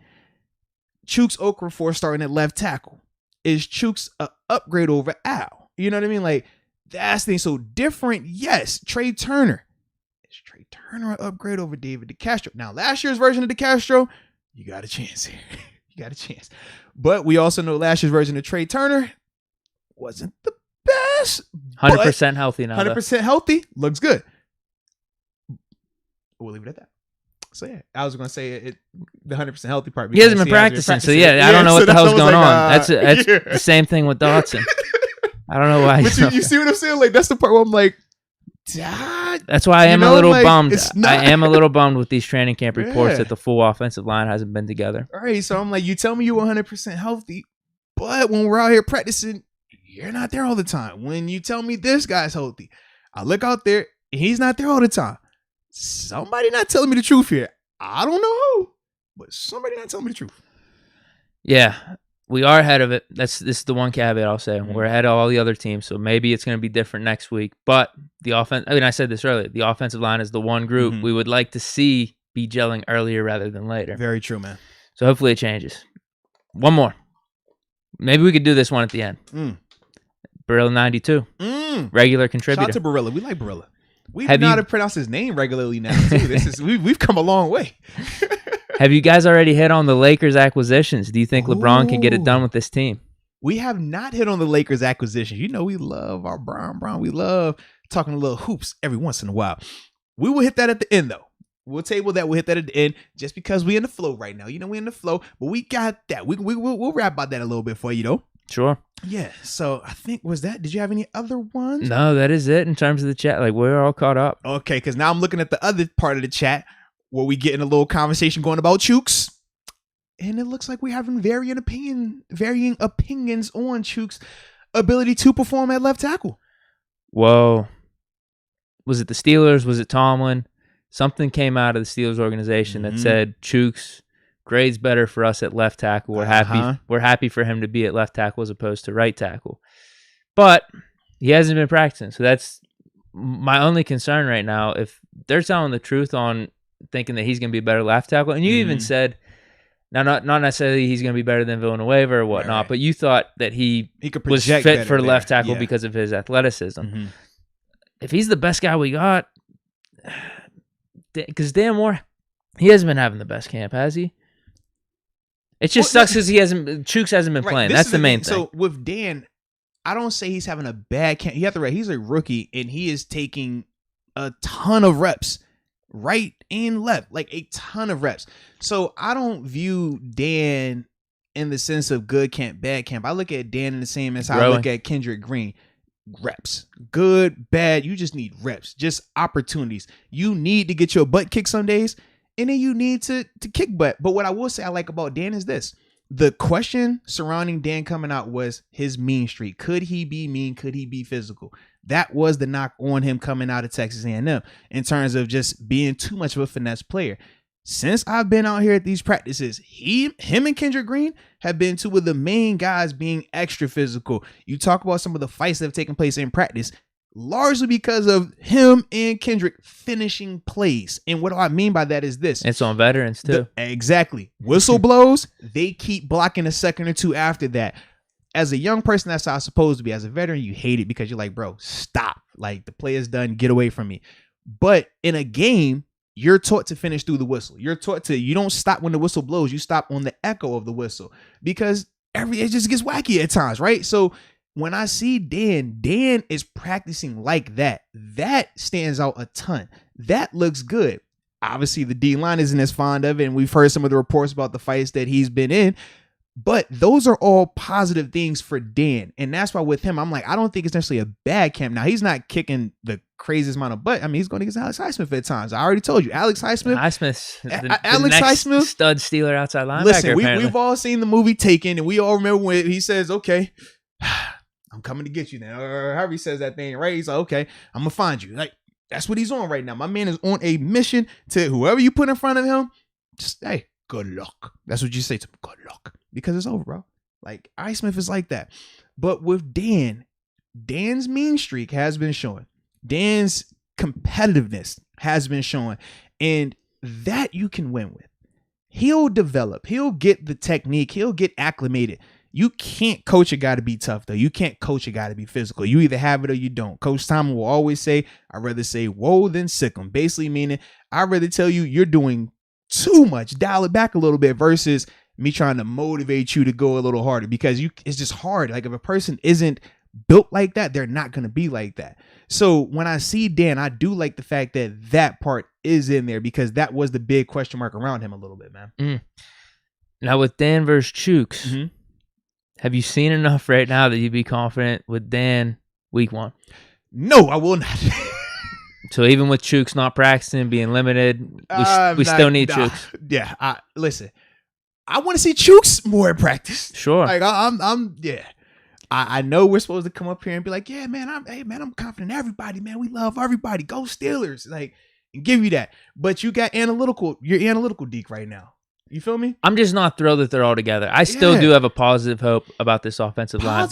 Chooks Okorafor starting at left tackle. Is Chooks an upgrade over Al? You know what I mean? Like, that's the thing. So different, yes. Trey Turner. Is Trey Turner an upgrade over David DeCastro? Now, last year's version of DeCastro, you got a chance here. You got a chance. But we also know last year's version of Trey Turner wasn't the best. 100% healthy now. 100% healthy. Looks good. We'll leave it at that. So yeah, I was going to say the 100% healthy part. He hasn't been practicing, so I don't know what the hell's going on. That's the same thing with Dotson. I don't know why. But you see what I'm saying? Like, that's the part where I'm like, that's why I am a little bummed. I am a little bummed with these training camp reports that the full offensive line hasn't been together. All right, so I'm like, you tell me you're 100% healthy, but when we're out here practicing, you're not there all the time. When you tell me this guy's healthy, I look out there, and he's not there all the time. Somebody not telling me the truth here. I don't know who, but somebody not telling me the truth. Yeah, we are ahead of it. This is the one caveat I'll say. We're ahead of all the other teams, so maybe it's going to be different next week. But the offense, I said this earlier, the offensive line is the one group we would like to see be gelling earlier rather than later. Very true, man. So hopefully it changes. One more. Maybe we could do this one at the end. Barilla 92. Regular contributor. Shout out to Barilla. We like Barilla. We know how to pronounce his name regularly now, too. We've come a long way. Have you guys already hit on the Lakers acquisitions? Do you think LeBron can get it done with this team? We have not hit on the Lakers acquisitions. You know, we love our Brown. We love talking a little hoops every once in a while. We will hit that at the end, though. We'll table that. We'll hit that at the end just because we in the flow right now. You know, we in the flow, but we got that. We'll rap about that a little bit for you, though. Sure. Yeah. So I think did you have any other ones? No, that is it in terms of the chat. Like, we're all caught up. Okay, because now I'm looking at the other part of the chat where we getting a little conversation going about Chooks. And it looks like we're having varying opinions on Chooks' ability to perform at left tackle. Whoa. Was it the Steelers? Was it Tomlin? Something came out of the Steelers organization that said Chooks grades better for us at left tackle. We're happy. We're happy for him to be at left tackle as opposed to right tackle. But he hasn't been practicing, so that's my only concern right now. If they're telling the truth on thinking that he's going to be a better left tackle, and you even said, now not necessarily he's going to be better than Villanueva or whatnot, right. But you thought that he was fit for left tackle because of his athleticism. If he's the best guy we got, because Dan Moore, he hasn't been having the best camp, has he? It just sucks because Chooks hasn't been playing. That's the main thing. So with Dan, I don't say he's having a bad camp. You have to he's a rookie and he is taking a ton of reps right and left, like a ton of reps. So I don't view Dan in the sense of good camp, bad camp. I look at Dan in the same as how I look at Kendrick Green. Reps. Good, bad. You just need reps. Just opportunities. You need to get your butt kicked some days, and then you need to kick butt. But what I will say I like about Dan is this. The question surrounding Dan coming out was his mean streak. Could he be mean? Could he be physical? That was the knock on him coming out of Texas A&M in terms of just being too much of a finesse player. Since I've been out here at these practices, him and Kendrick Green have been two of the main guys being extra physical. You talk about some of the fights that have taken place in practice, largely because of him and Kendrick finishing plays. And what do I mean by that is this. It's on veterans too. Exactly. Whistle blows, they keep blocking a second or two after that. As a young person, that's how it's supposed to be. As a veteran, you hate it because you're like, bro, stop. Like, the play is done. Get away from me. But in a game, you're taught to finish through the whistle. You're taught to, you don't stop when the whistle blows. You stop on the echo of the whistle because it just gets wacky at times, right? So when I see Dan is practicing like that. That stands out a ton. That looks good. Obviously, the D-line isn't as fond of it, and we've heard some of the reports about the fights that he's been in. But those are all positive things for Dan. And that's why with him, I'm like, I don't think it's necessarily a bad camp. Now, he's not kicking the craziest amount of butt. I mean, he's going against Alex Highsmith at times. I already told you. Alex Highsmith. Alex Highsmith. Stud Steeler outside linebacker. Listen, we've all seen the movie Taken, and we all remember when he says, okay, I'm coming to get you now. Or however he says that thing, right? He's like, okay, I'm going to find you. Like, that's what he's on right now. My man is on a mission to whoever you put in front of him, just, hey, good luck. That's what you say to him. Good luck. Because it's over, bro. Like, Highsmith is like that. But with Dan's mean streak has been showing. Dan's competitiveness has been showing. And that you can win with. He'll develop. He'll get the technique. He'll get acclimated. You can't coach a guy to be tough, though. You can't coach a guy to be physical. You either have it or you don't. Coach Tom will always say, I'd rather say whoa than sick 'em. Basically meaning, I'd rather tell you you're doing too much. Dial it back a little bit versus me trying to motivate you to go a little harder, because it's just hard. Like, if a person isn't built like that, they're not going to be like that. So when I see Dan, I do like the fact that that part is in there, because that was the big question mark around him a little bit, man. Now with Dan versus Chooks, have you seen enough right now that you'd be confident with Dan week 1? No, I will not. So even with Chooks not practicing, being limited, we still need Chooks. Yeah, listen. I want to see Chooks more in practice. Sure. Like, I know we're supposed to come up here and be like, yeah, man, I'm confident in everybody, man. We love everybody. Go Steelers. Like, and give you that. But you got you're analytical Deke right now. You feel me? I'm just not thrilled that they're all together. I still do have a positive hope about this offensive line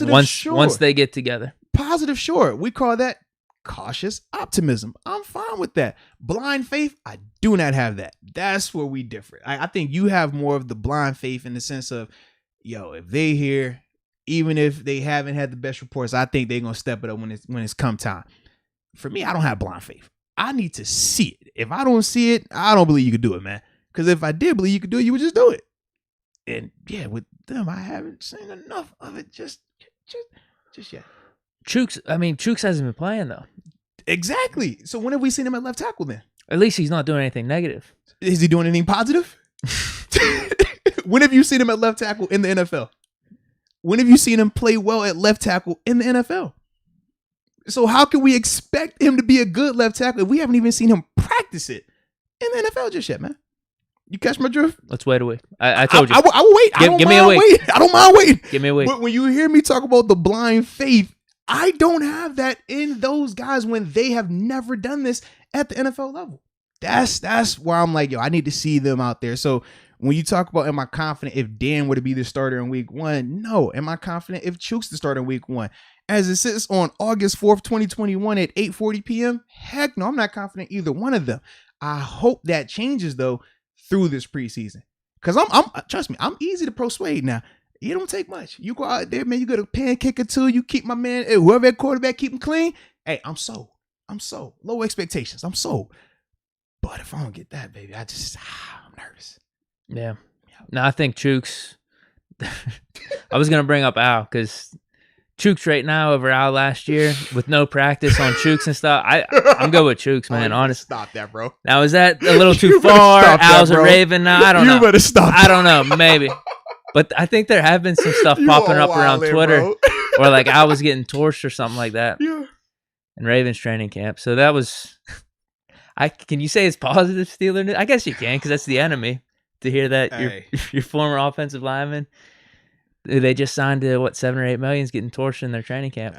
once they get together. Positive, sure. We call that cautious optimism. I'm fine with that. Blind faith, I do not have that. That's where we differ. I think you have more of the blind faith in the sense of, yo, if they here, even if they haven't had the best reports, I think they're gonna step it up when it's come time. For me, I don't have blind faith. I need to see it. If I don't see it, I don't believe you could do it, man. Because if I did believe you could do it, you would just do it. And yeah, with them, I haven't seen enough of it just yet. Chooks hasn't been playing though. Exactly. So when have we seen him at left tackle then? At least he's not doing anything negative. Is he doing anything positive? When have you seen him at left tackle in the NFL? When have you seen him play well at left tackle in the NFL? So how can we expect him to be a good left tackle if we haven't even seen him practice it in the NFL just yet, man? You catch my drift? Let's wait a week. I told you. I will wait. Give me a week. I don't mind waiting. Give me a week. But when you hear me talk about the blind faith, I don't have that in those guys when they have never done this at the NFL level. That's why I'm like, yo, I need to see them out there. So when you talk about, am I confident if Dan were to be the starter in week 1? No. Am I confident if Chooks the starter in week 1? As it sits on August 4th, 2021 at 8:40 p.m., heck no, I'm not confident either one of them. I hope that changes, though, through this preseason. Because trust me, I'm easy to persuade now. It don't take much. You go out there, man, you got a pancake or two, you keep my man, whoever at quarterback, keep him clean. Hey, I'm sold. Low expectations. I'm sold. But if I don't get that, baby, I'm nervous. Yeah. No, I think Chooks. I was going to bring up Al because Chooks right now over Al last year with no practice on Chooks and stuff. I'm good with Chooks, man. Honestly, stop that, bro. Now is that a little too far? Al's a Raven now. I don't know. You better stop. I don't know. Maybe, but I think there have been some stuff popping up around Twitter, or like Al was getting torched or something like that. Yeah. In Ravens training camp. So that was. Can you say it's positive Steeler news? I guess you can because that's the enemy. To hear that your former offensive lineman, they just signed to what, $7 or $8 million, is getting torched in their training camp.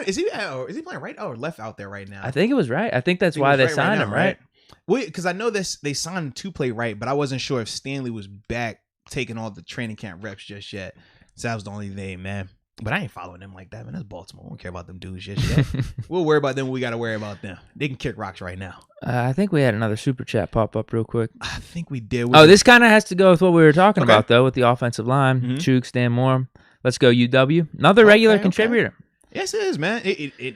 Is he playing right or left out there right now? I think it was right. I think that's why they signed him, right? Wait, because I know this they signed him to play right, but I wasn't sure if Stanley was back taking all the training camp reps just yet. So that was the only thing, man. But I ain't following them like that, man. That's Baltimore. I don't care about them dudes just yet. We'll worry about them when we got to worry about them. They can kick rocks right now. I think we had another super chat pop up real quick. I think we did. This kind of has to go with what we were talking about, though, with the offensive line. Chooks, Dan Moore. Let's go UW. Another regular contributor. Yes, it is, man.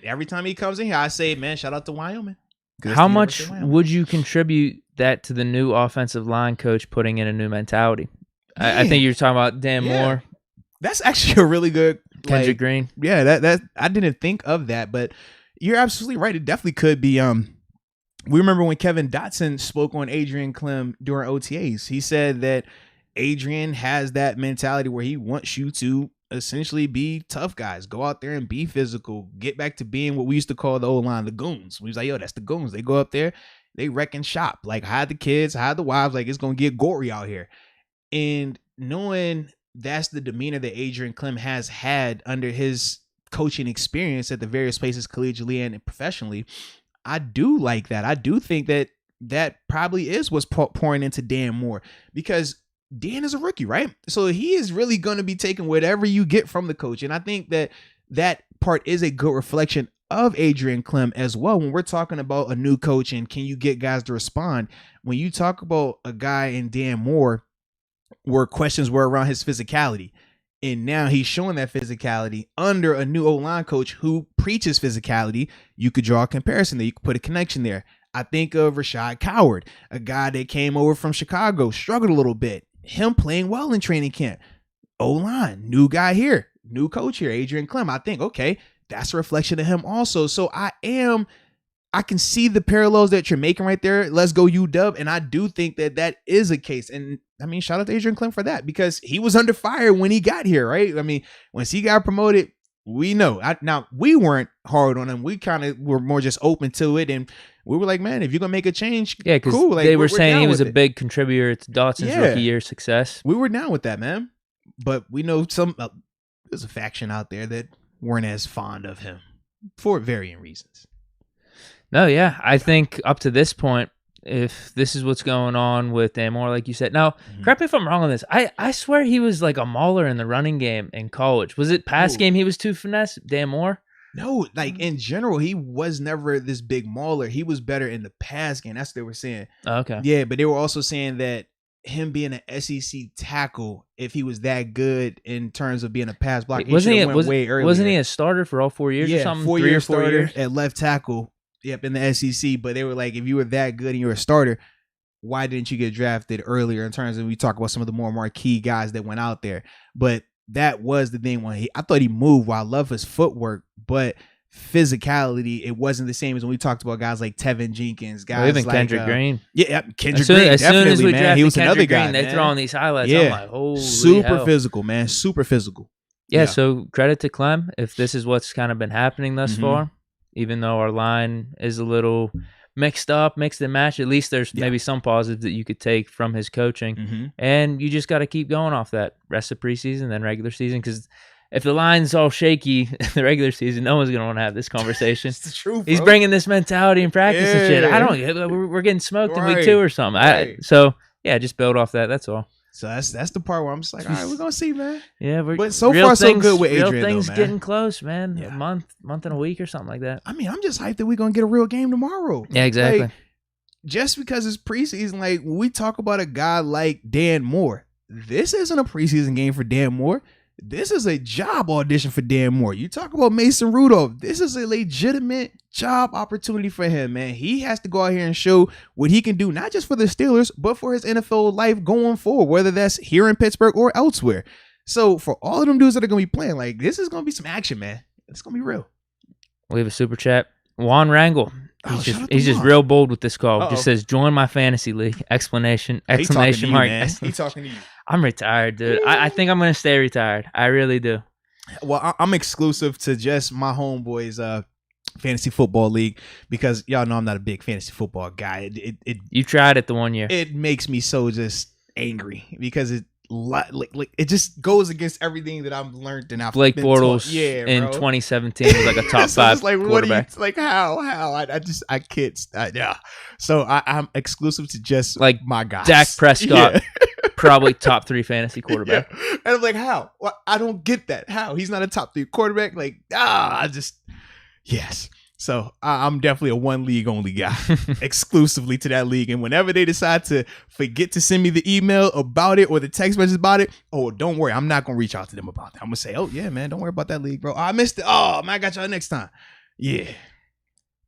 Every time he comes in here, I say, man, shout out to Wyoming. How much would you contribute that to the new offensive line coach putting in a new mentality? I think you're talking about Dan Moore. That's actually a really good Kendrick Green. Yeah, that I didn't think of that, but you're absolutely right. It definitely could be. We remember when Kevin Dotson spoke on Adrian Clem during OTAs. He said that Adrian has that mentality where he wants you to essentially be tough guys, go out there and be physical, get back to being what we used to call the O-line, the goons. We was like, yo, that's the goons. They go up there, they wreck and shop, like hide the kids, hide the wives, like it's gonna get gory out here. And knowing that's the demeanor that Adrian Clem has had under his coaching experience at the various places collegiately and professionally, I do like that. I do think that probably is what's pouring into Dan Moore, because Dan is a rookie, right? So he is really going to be taking whatever you get from the coach. And I think that part is a good reflection of Adrian Clem as well. When we're talking about a new coach and can you get guys to respond, when you talk about a guy in Dan Moore where questions were around his physicality, and now he's showing that physicality under a new O-line coach who preaches physicality, you could draw a comparison there. You could put a connection there. I think of Rashad Coward, a guy that came over from Chicago, struggled a little bit, him playing well in training camp. O-line, new guy here, new coach here, Adrian Clem. I think, okay, that's a reflection of him also. So I can see the parallels that you're making right there. Let's go UW. And I do think that is a case. And I mean, shout out to Adrian Clem for that, because he was under fire when he got here, right? I mean, once he got promoted, we know. Now, we weren't hard on him. We kind of were more just open to it. And we were like, man, if you're going to make a change, cool. Like, they were saying he was a big contributor to Dotson's rookie year success. We were down with that, man. But we know there's a faction out there that weren't as fond of him for varying reasons. No, yeah. I think up to this point, if this is what's going on with Dan Moore, like you said. Now, correct me if I'm wrong on this. I swear he was like a mauler in the running game in college. Was it pass game he was too finesse, Dan Moore? No, like in general, he was never this big mauler. He was better in the pass game. That's what they were saying. Okay. Yeah, but they were also saying that him being an SEC tackle, if he was that good in terms of being a pass blocker, wasn't he a starter for all 4 years or something? 4 years starter at left tackle. Yep, in the SEC. But they were like, if you were that good and you were a starter, why didn't you get drafted earlier? In terms of, we talk about some of the more marquee guys that went out there. But that was the thing when I thought he moved. Well, I love his footwork, but physicality, it wasn't the same as when we talked about guys like Tevin Jenkins, guys even like Kendrick Green. Yeah, Kendrick Green. As soon as we drafted, he was another guy. They throw on these highlights. Yeah. I'm like, holy super hell. physical, man. Super physical. Yeah, so credit to Clem if this is what's kind of been happening thus far. Even though our line is a little mixed and matched, at least there's maybe some positives that you could take from his coaching. And you just got to keep going off that rest of preseason, then regular season. Because if the line's all shaky in the regular season, no one's going to want to have this conversation. It's the truth, He's bringing this mentality in practice and shit. We're getting smoked in week 2 or something. Just build off that. That's all. So that's the part where I'm just like, all right, we're gonna see, man. Yeah, but so far so good with Adrian. Real things though, man. Getting close, man. Yeah. A month and a week or something like that. I mean, I'm just hyped that we're gonna get a real game tomorrow. Yeah, exactly. Like, just because it's preseason, like when we talk about a guy like Dan Moore, this isn't a preseason game for Dan Moore. This is a job audition for Dan Moore. You talk about Mason Rudolph. This is a legitimate job opportunity for him, man. He has to go out here and show what he can do, not just for the Steelers, but for his NFL life going forward, whether that's here in Pittsburgh or elsewhere. So for all of them dudes that are gonna be playing, like this is gonna be some action, man. It's gonna be real. We have a super chat. Juan Rangel. He's just Juan. real bold with this call. Uh-oh. Just says, "Join my fantasy league!" Exclamation mark. He talking to you. I'm retired, dude. I think I'm gonna stay retired. I really do. Well, I'm exclusive to just my homeboys' fantasy football league because y'all know I'm not a big fantasy football guy. You tried it the one year. It makes me so just angry because it it just goes against everything that I've learned and I've Blake been Bortles taught. Yeah, in bro. 2017 was like a top So five it's like, quarterback. What are you, like how I can't yeah. So I'm exclusive to just Like my guys. Dak Prescott, Yeah. probably top 3 fantasy quarterback. Yeah. And I'm like, how? Well, I don't get that. How? He's not a top 3 quarterback. Like, yes. So I'm definitely a one league only guy, exclusively to that league. And whenever they decide to forget to send me the email about it or the text message about it, oh, don't worry. I'm not going to reach out to them about that. I'm going to say, oh, yeah, man, don't worry about that league, bro. Oh, I missed it. Oh, man, I got y'all next time. Yeah.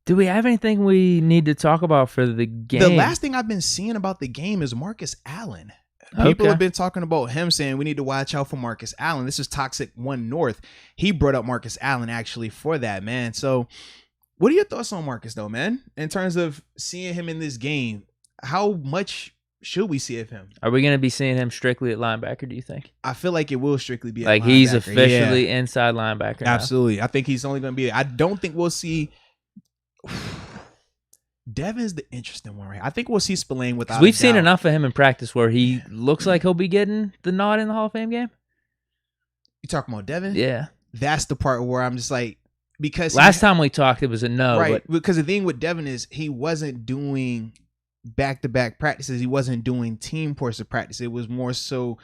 Do we have anything we need to talk about for the game? The last thing I've been seeing about the game is Marcus Allen. People have been talking about him saying we need to watch out for Marcus Allen. This is Toxic One North. He brought up Marcus Allen actually for that, man. So what are your thoughts on Marcus, though, man? In terms of seeing him in this game, how much should we see of him? Are we going to be seeing him strictly at linebacker, do you think? I feel like it will strictly be like at he's linebacker. officially inside linebacker now. Absolutely. I think he's only going to be. I don't think we'll see. Devin's the interesting one, right? I think we'll see Spillane without. We've seen enough of him in practice where he looks like he'll be getting the nod in the Hall of Fame game. You talking about Devin? Yeah. That's the part where I'm just like, because last time we talked, it was a no. Right. But because the thing with Devin is he wasn't doing back-to-back practices. He wasn't doing team portion of practice. It was more so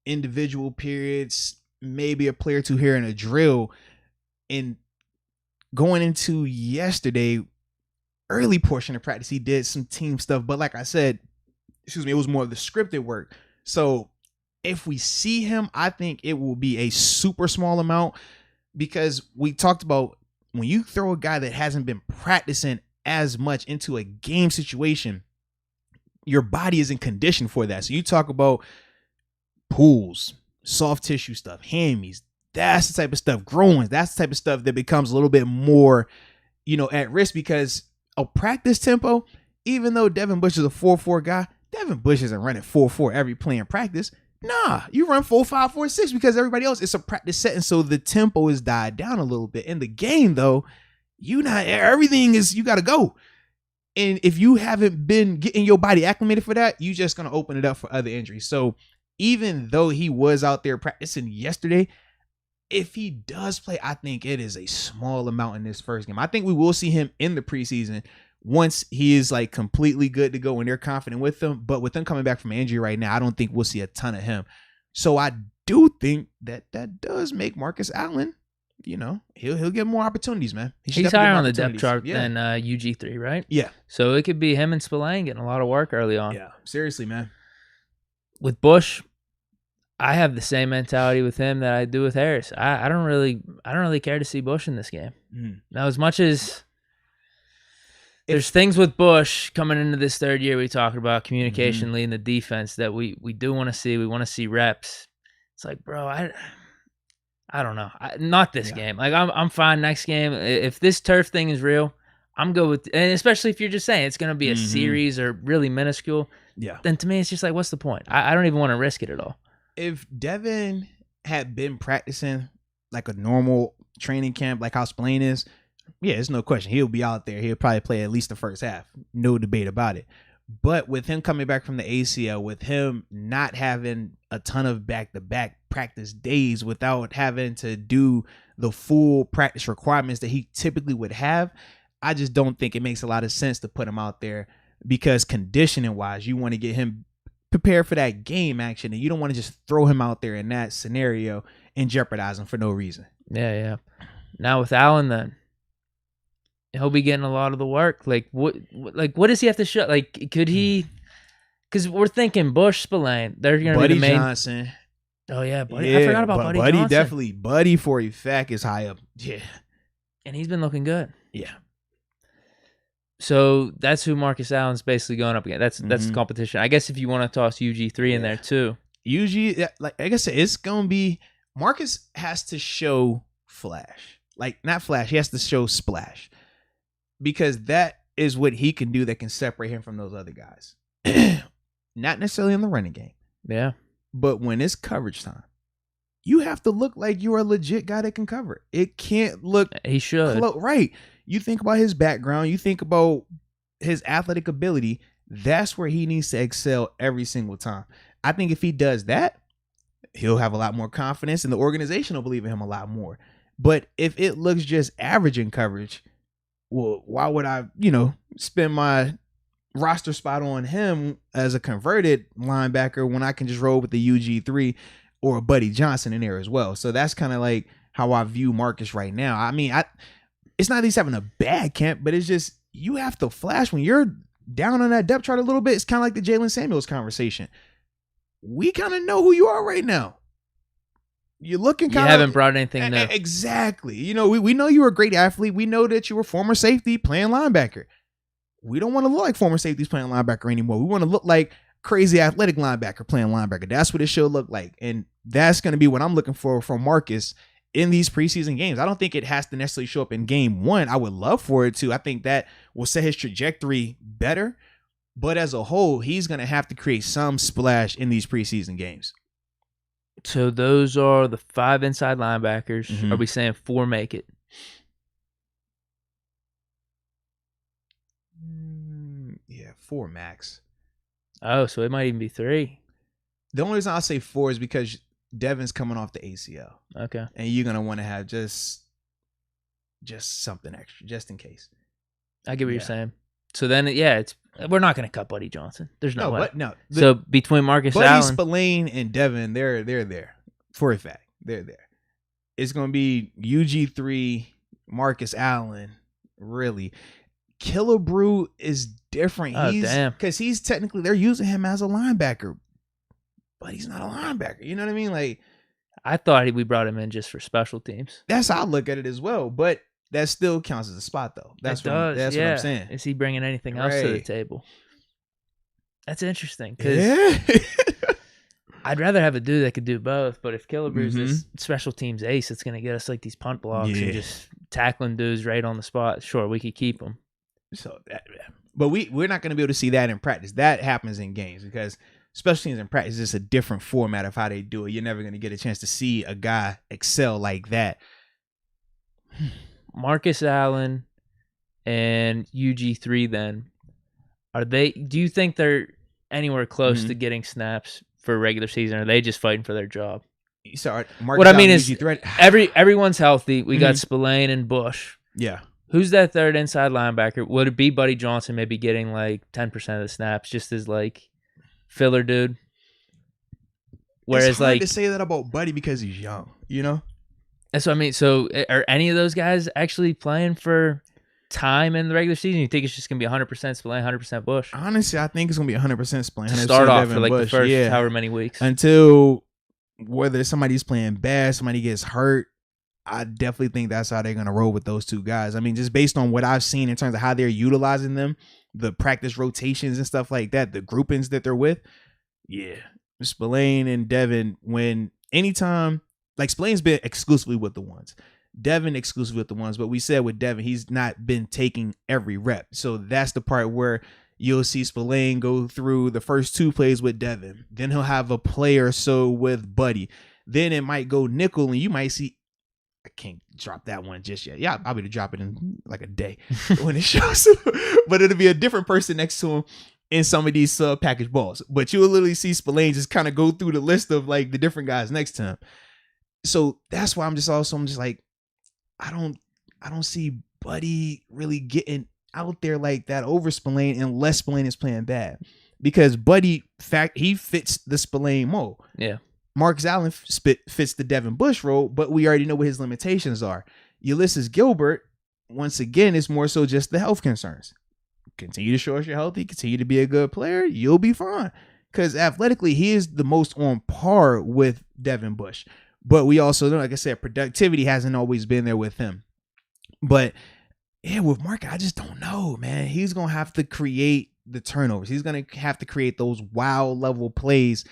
individual periods, maybe a play or two here in a drill. And going into yesterday, early portion of practice, he did some team stuff. But like I said, it was more of the scripted work. So if we see him, I think it will be a super small amount. Because we talked about when you throw a guy that hasn't been practicing as much into a game situation, your body isn't conditioned for that. So you talk about pulls, soft tissue stuff, hammies. That's the type of stuff. Groins. That's the type of stuff that becomes a little bit more, at risk because a practice tempo, even though Devin Bush is a 4-4 guy, Devin Bush isn't running 4-4 every play in practice. Nah, you run 4-5, 4-6 because everybody else, it's a practice setting, so the tempo is died down a little bit. In the game, though, everything is, you got to go. And if you haven't been getting your body acclimated for that, you just going to open it up for other injuries. So even though he was out there practicing yesterday, if he does play, I think it is a small amount in this first game. I think we will see him in the preseason once he is like completely good to go and they're confident with him. But with him coming back from injury right now, I don't think we'll see a ton of him. So I do think that does make Marcus Allen, he'll get more opportunities, man. He's higher on the depth chart than UG3, right? Yeah. So it could be him and Spillane getting a lot of work early on. Yeah, seriously, man. With Bush, I have the same mentality with him that I do with Harris. I don't really care to see Bush in this game. Now, as much as there's things with Bush coming into this third year, we talked about communication, leading the defense that we do want to see. We want to see reps. It's like, bro, I don't know. Not this game. Like I'm fine next game. If this turf thing is real, I'm good with, and especially if you're just saying it's going to be a series or really minuscule. Yeah. Then to me, it's just like, what's the point? I don't even want to risk it at all. If Devin had been practicing like a normal training camp, like how Spillane is, yeah, there's no question. He'll be out there. He'll probably play at least the first half. No debate about it. But with him coming back from the ACL, with him not having a ton of back-to-back practice days without having to do the full practice requirements that he typically would have, I just don't think it makes a lot of sense to put him out there because conditioning-wise, you want to get him prepared for that game action, and you don't want to just throw him out there in that scenario and jeopardize him for no reason. Yeah. Now with Allen, then he'll be getting a lot of the work. What does he have to show? Like, could he? Because we're thinking Bush, Spillane. They're going to be the main. Johnson. Oh yeah, Buddy. Yeah, I forgot about Buddy Johnson. Definitely. Buddy for a fact is high up. Yeah, and he's been looking good. Yeah. So that's who Marcus Allen's basically going up against. That's the competition. I guess if you want to toss UG3 in there too. Usually, like I said, it's gonna be Marcus has to show flash, like not flash. He has to show splash, because that is what he can do that can separate him from those other guys. Not necessarily in the running game, Yeah. but when it's coverage time, you have to look like you're a legit guy that can cover. It can't look He should. right. You think about his background, you think about his athletic ability. That's where he needs to excel every single time. I think if he does that, he'll have a lot more confidence and the organization will believe in him a lot more. But if it looks just average in coverage, well, why would I, spend my roster spot on him as a converted linebacker when I can just roll with the UG3 or a Buddy Johnson in there as well? So that's kind of like how I view Marcus right now. I mean, it's not that he's having a bad camp, but it's just you have to flash when you're down on that depth chart a little bit. It's kind of like the Jalen Samuels conversation. We kind of know who you are right now. You're looking kind of... You haven't brought anything new. Exactly. We know you were a great athlete. We know that you were former safety playing linebacker. We don't want to look like former safeties playing linebacker anymore. We want to look like crazy athletic linebacker playing linebacker. That's what it should look like. And that's going to be what I'm looking for from Marcus in these preseason games. I don't think it has to necessarily show up in game one. I would love for it to. I think that will set his trajectory better. But as a whole, he's going to have to create some splash in these preseason games. So those are the 5 inside linebackers. Mm-hmm. Are we saying 4 make it? Yeah, 4 max. Oh, so it might even be 3. The only reason I'll say 4 is because Devin's coming off the ACL. Okay. And you're going to want to have just something extra, just in case. I get what you're saying. So then, we're not going to cut Buddy Johnson. There's no way. But no. So between Marcus Buddy, Allen, Spillane, and Devin, they're there for a fact. They're there. It's going to be UG3, Marcus Allen, really. Killebrew is different. Damn. Because he's technically, they're using him as a linebacker, but he's not a linebacker. You know what I mean? Like, I thought we brought him in just for special teams. that's how I look at it as well. But that still counts as a spot, though. That's what I'm saying. Is he bringing anything else to the table? That's interesting because I'd rather have a dude that could do both. But if Killebrew's this special teams ace, it's going to get us like these punt blocks and just tackling dudes right on the spot. Sure, we could keep him. But we're not going to be able to see that in practice. That happens in games because special teams in practice is a different format of how they do it. You're never going to get a chance to see a guy excel like that. Marcus Allen and UG3 then, do you think they're anywhere close to getting snaps for regular season, or are they just fighting for their job? Sorry, what I mean is everyone's healthy. We got Spillane and Bush. Yeah. Who's that third inside linebacker? Would it be Buddy Johnson maybe getting like 10% of the snaps just as like filler dude? Whereas it's hard to say that about Buddy because he's young, That's what I mean. So are any of those guys actually playing for time in the regular season? You think it's just going to be 100% Spillane, 100% Bush? Honestly, I think it's going to be 100% Spillane. To start off for like Bush, the first however many weeks. Until whether somebody's playing bad, somebody gets hurt, I definitely think that's how they're going to roll with those two guys. I mean, just based on what I've seen in terms of how they're utilizing them, the practice rotations and stuff like that, the groupings that they're with. Yeah. Spillane and Devin, anytime, like Spillane's been exclusively with the ones. Devin exclusively with the ones, but we said with Devin, he's not been taking every rep. So that's the part where you'll see Spillane go through the first 2 plays with Devin. Then he'll have a play or so with Buddy. Then it might go nickel and you might see, I can't drop that one just yet. Yeah, I'll be to drop it in like a day when it shows up. But it'll be a different person next to him in some of these package balls. But you'll literally see Spillane just kind of go through the list of like the different guys next to him. So that's why I'm just like, I don't see Buddy really getting out there like that over Spillane unless Spillane is playing bad. Because Buddy, he fits the Spillane mold. Yeah. Marcus Allen fits the Devin Bush role, but we already know what his limitations are. Ulysses Gilbert, once again, is more so just the health concerns. Continue to show us you're healthy, continue to be a good player, you'll be fine. Because athletically, he is the most on par with Devin Bush. But we also know, like I said, productivity hasn't always been there with him. But yeah, with Mark, I just don't know, man. He's going to have to create the turnovers. He's going to have to create those wow level plays.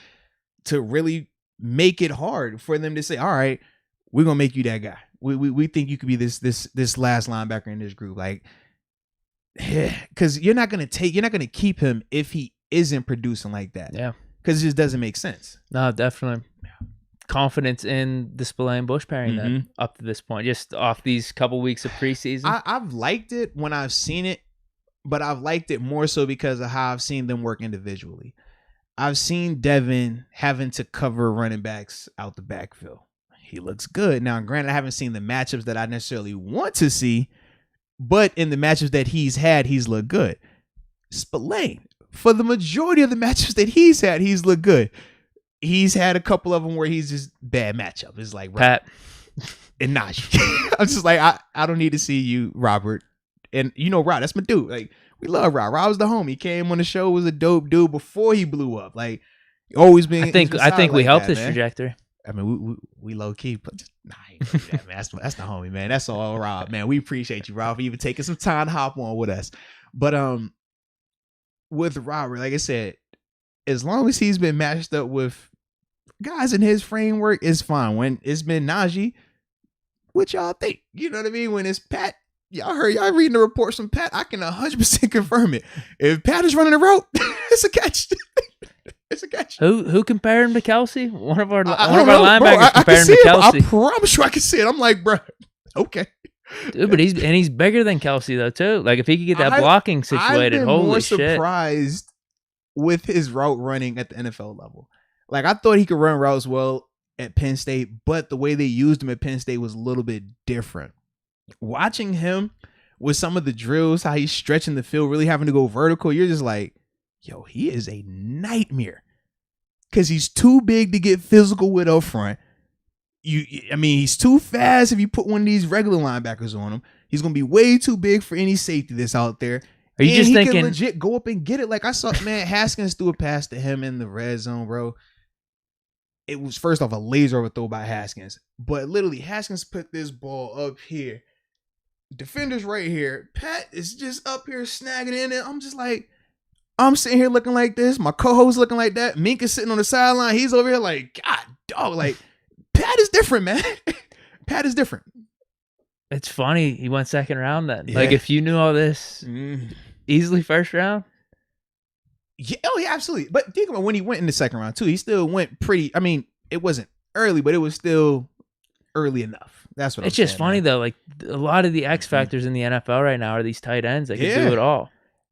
to really make it hard for them to say, all right, we're gonna make you that guy. We think you could be this last linebacker in this group. Like, because you're not gonna keep him if he isn't producing like that. Yeah. Because it just doesn't make sense. No, definitely. Confidence in displaying Bush pairing then up to this point, just off these couple weeks of preseason. I've liked it when I've seen it, but I've liked it more so because of how I've seen them work individually. I've seen Devin having to cover running backs out the backfield. He looks good. Now, granted, I haven't seen the matchups that I necessarily want to see, but in the matchups that he's had, he's looked good. Spillane, for the majority of the matchups that he's had, he's looked good. He's had a couple of them where he's just bad matchup. It's like Pat and Naji. I'm just like, I don't need to see you, Robert. And you know, Rob, that's my dude. Like, we love Rob. Rob was the homie. He came on the show, was a dope dude before he blew up. Like, always been. I think we helped his trajectory. I mean, we low key, but nah, I ain't gonna do that, man. That's the homie, man. That's all, Rob, man. We appreciate you, Rob, for even taking some time to hop on with us. But with Robert, like I said, as long as he's been matched up with guys in his framework, it's fine. When it's been Naji, what y'all think? You know what I mean? When it's Pat, y'all reading the reports from Pat, I can 100% confirm it. If Pat is running the route, it's a catch. It's a catch. Who compared him to Kelsey? One of our linebackers compared him to Kelsey. I promise you I can see it. I'm like, bro, okay. Dude, but he's bigger than Kelsey though too. Like if he could get that blocking situated, holy shit. I've been more surprised with his route running at the NFL level. Like I thought he could run routes well at Penn State, but the way they used him at Penn State was a little bit different. Watching him with some of the drills, how he's stretching the field, really having to go vertical, you're just like, yo, he is a nightmare because he's too big to get physical with up front. He's too fast if you put one of these regular linebackers on him. He's going to be way too big for any safety that's out there. Are you just thinking? He can legit go up and get it. Like I saw, man, Haskins threw a pass to him in the red zone, bro. It was first off a laser overthrow by Haskins. But literally, Haskins put this ball up here. Defender's right here. Pat is just up here snagging in it. I'm just like, I'm sitting here looking like this. My co-host looking like that. Mink is sitting on the sideline. He's over here like, God, dog. Like, Pat is different, man. Pat is different. It's funny. He went second round then. Yeah. Like, if you knew all this, easily first round? Yeah, oh, yeah, absolutely. But think about when he went in the second round, too. He still went pretty. I mean, it wasn't early, but it was still early enough. That's what it's just funny, though. Like, a lot of the X factors in the NFL right now are these tight ends that can do it all.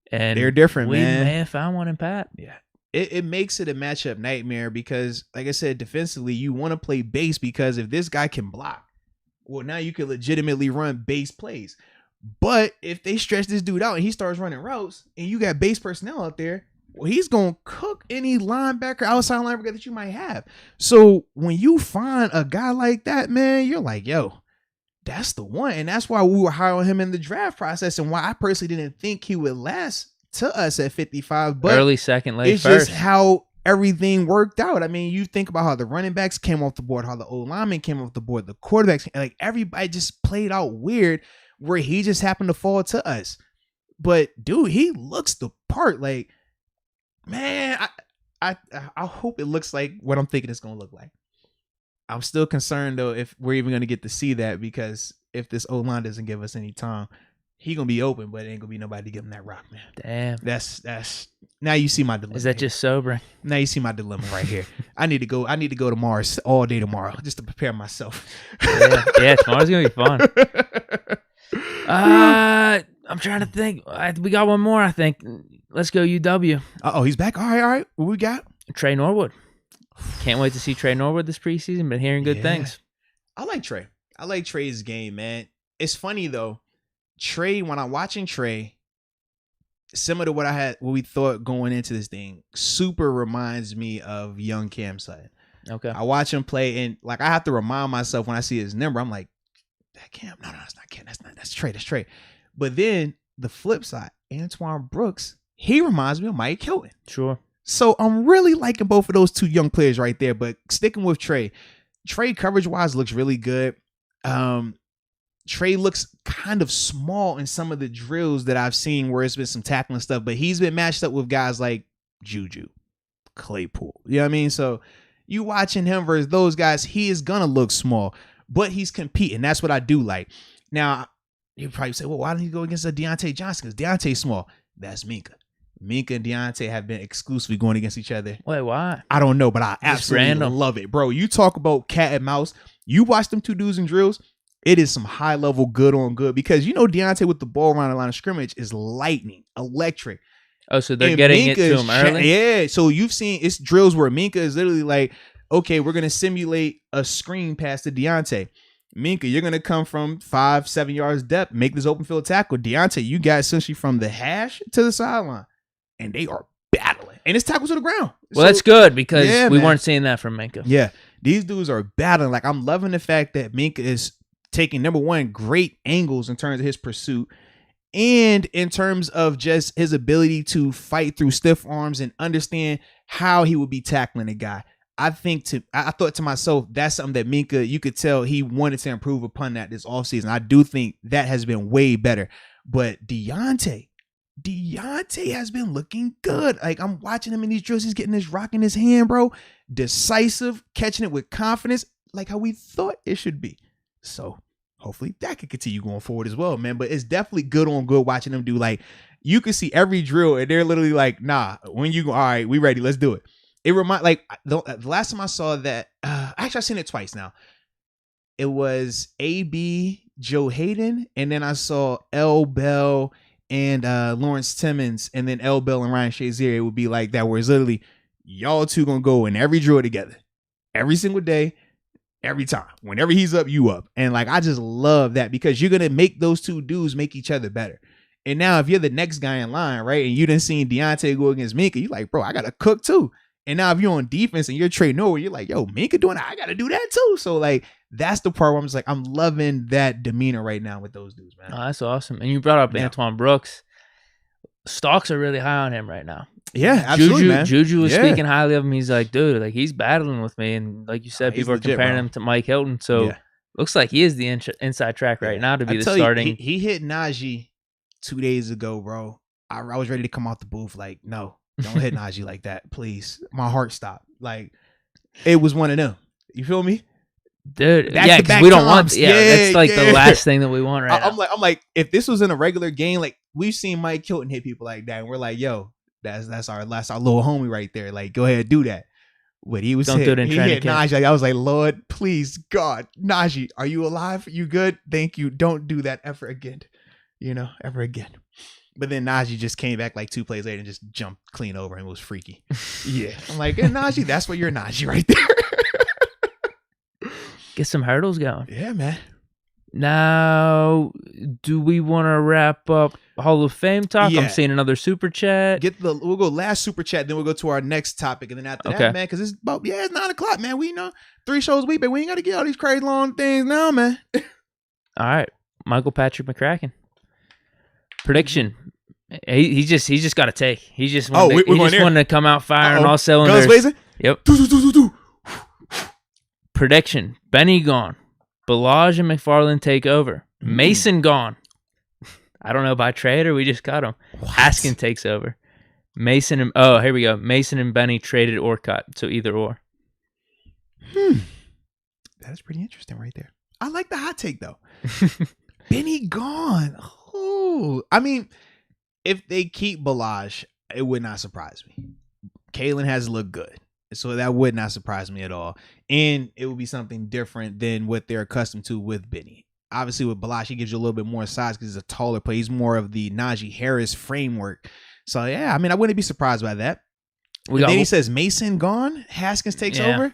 And they're different, man. We may have found one in Pat. Yeah. It makes it a matchup nightmare because, like I said, defensively, you want to play base because if this guy can block, well, now you can legitimately run base plays. But if they stretch this dude out and he starts running routes and you got base personnel out there, well, he's going to cook any linebacker, outside linebacker that you might have. So when you find a guy like that, man, you're like, yo, that's the one. And that's why we were high on him in the draft process and why I personally didn't think he would last to us at 55. But early second, late it's first. Just how everything worked out. I mean, you think about how the running backs came off the board, how the old linemen came off the board, the quarterbacks, like everybody just played out weird where he just happened to fall to us. But dude, he looks the part. Like, man, I hope it looks like what I'm thinking it's gonna look like. I'm still concerned though if we're even gonna get to see that because if this O-line doesn't give us any time, he gonna be open, but it ain't gonna be nobody to give him that rock, man. Damn. That's now you see my dilemma. Is that just sobering? Now you see my dilemma right here. I need to go to Mars all day tomorrow just to prepare myself. Yeah, tomorrow's gonna be fun. I'm trying to think. We got one more, I think. Let's go UW. Oh, he's back. All right. What we got? Trey Norwood. Can't wait to see Trey Norwood this preseason. Been hearing good things. I like Trey. I like Trey's game, man. It's funny though. Trey, when I'm watching Trey, similar to what we thought going into this thing, super reminds me of young Cam Sutton. Okay. I watch him play and like I have to remind myself when I see his number, I'm like, that Cam. No, it's not Cam. That's Trey. But then the flip side, Antoine Brooks, he reminds me of Mike Hilton. Sure. So I'm really liking both of those two young players right there. But sticking with Trey coverage-wise looks really good. Trey looks kind of small in some of the drills that I've seen where it's been some tackling stuff, but he's been matched up with guys like Juju, Claypool. You know what I mean? So You watching him versus those guys, he is gonna look small, but he's competing. That's what I do like. Now, you probably say, well, why don't you go against a Deontay Johnson? Because Deontay's small. That's Minka. Minka and Deontay have been exclusively going against each other. Wait, why? I don't know, but I absolutely love it, bro. You talk about cat and mouse. You watch them two dudes in drills. It is some high level good on good because you know Deontay with the ball around the line of scrimmage is lightning, electric. Oh, so they're getting Minka it to him early? Yeah. So you've seen it's drills where Minka is literally like, okay, we're gonna simulate a screen pass to Deontay. Minka, you're gonna come from 5-7 yards depth, make this open field tackle. Deontay, you got essentially from the hash to the sideline, and they are battling, and it's tackles to the ground. Well, that's good because we weren't seeing that from Minka. Yeah, these dudes are battling. Like I'm loving the fact that Minka is taking number one great angles in terms of his pursuit, and in terms of just his ability to fight through stiff arms and understand how he would be tackling a guy. I thought to myself, that's something that Minka, you could tell he wanted to improve upon that this offseason. I do think that has been way better. But Deontay has been looking good. Like I'm watching him in these drills. He's getting this rock in his hand, bro. Decisive, catching it with confidence, like how we thought it should be. So hopefully that could continue going forward as well, man. But it's definitely good on good watching them do, like, you can see every drill and they're literally like, nah, when you go, all right, we ready, let's do it. It remind, like the last time I saw that, actually I've seen it twice now. It was AB, Joe Hayden, and then I saw L. Bell and Lawrence Timmons, and then L. Bell and Ryan Shazier. It would be like that, where it's literally y'all two gonna go in every drill together, every single day, every time. Whenever he's up, you up. And like I just love that because you're gonna make those two dudes make each other better. And now if you're the next guy in line, right, and you didn't see Deontay go against Minka, you're like, bro, I gotta cook too. And now if you're on defense and you're trading over, you're like, yo, Minka doing that, I gotta do that too. So like that's the part where I'm just like, I'm loving that demeanor right now with those dudes, man. Oh, that's awesome. And you brought up Antoine Brooks. Stocks are really high on him right now. Yeah, absolutely, man. Juju was speaking highly of him. He's like, dude, like he's battling with me. And like you said, people are comparing him to Mike Hilton. So looks like he is the inside track right now to be the starting. He hit Naji 2 days ago, bro. I was ready to come out the booth like, no, don't hit Naji like that, please. My heart stopped. Like, it was one of them. You feel me? Dude, yeah, because we don't want, that's like the last thing that we want right now. I'm like, if this was in a regular game, like we've seen Mike Hilton hit people like that, and we're like, yo, that's our little homie right there. Like, go ahead, do that. But he was hit Naji. Like, I was like, Lord, please, God, Naji, are you alive? You good? Thank you. Don't do that ever again. You know, ever again. But then Naji just came back like 2 plays later and just jumped clean over and was freaky. Yeah. I'm like, yeah, Naji, that's what you're Naji right there. Get some hurdles going. Yeah, man. Now, do we want to wrap up Hall of Fame talk? Yeah. I'm seeing another super chat. We'll go last super chat, then we'll go to our next topic, and then after that, man, because it's about it's 9:00, man. We 3 shows a week, but we ain't got to get all these crazy long things now, man. All right, Michael Patrick McCracken. Prediction. He just got to take. He just wanted to come out firing all cylinders. Guns blazing? Yep. Prediction. Benny gone. Balaj and McFarland take over. Mason gone. I don't know by trade or we just got him. What? Haskins takes over. Mason and here we go. Mason and Benny traded or cut. So either or. That is pretty interesting right there. I like the hot take though. Benny gone. Oh, I mean, if they keep Balaj, it would not surprise me. Kalen has looked good. So that would not surprise me at all. And it would be something different than what they're accustomed to with Benny. Obviously, with Balaj, he gives you a little bit more size because he's a taller player. He's more of the Naji Harris framework. So, yeah, I mean, I wouldn't be surprised by that. Then he says Mason gone, Haskins takes over.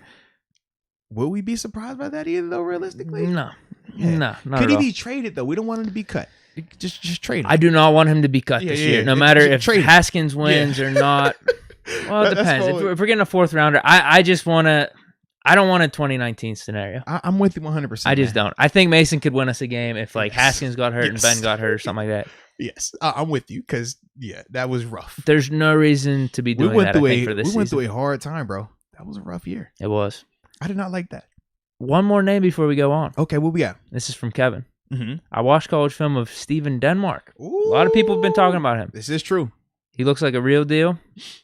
Will we be surprised by that either, though, realistically? No. Yeah. No, not Could he be traded, though? We don't want him to be cut. Just trade him. I do not want him to be cut this year. No matter if Haskins wins or not. Well, it depends. If we're getting a 4th rounder, I just want to. I don't want a 2019 scenario. I'm with you 100%. I just don't. I think Mason could win us a game if like Haskins got hurt and Ben got hurt or something like that. Yes, I'm with you because that was rough. There's no reason to be doing that. For this season. We went through a hard time, bro. That was a rough year. It was. I did not like that. One more name before we go on. Okay, what we got? This is from Kevin. Mm-hmm. I watched college film of Steven Denmark. Ooh, a lot of people have been talking about him. This is true. He looks like a real deal,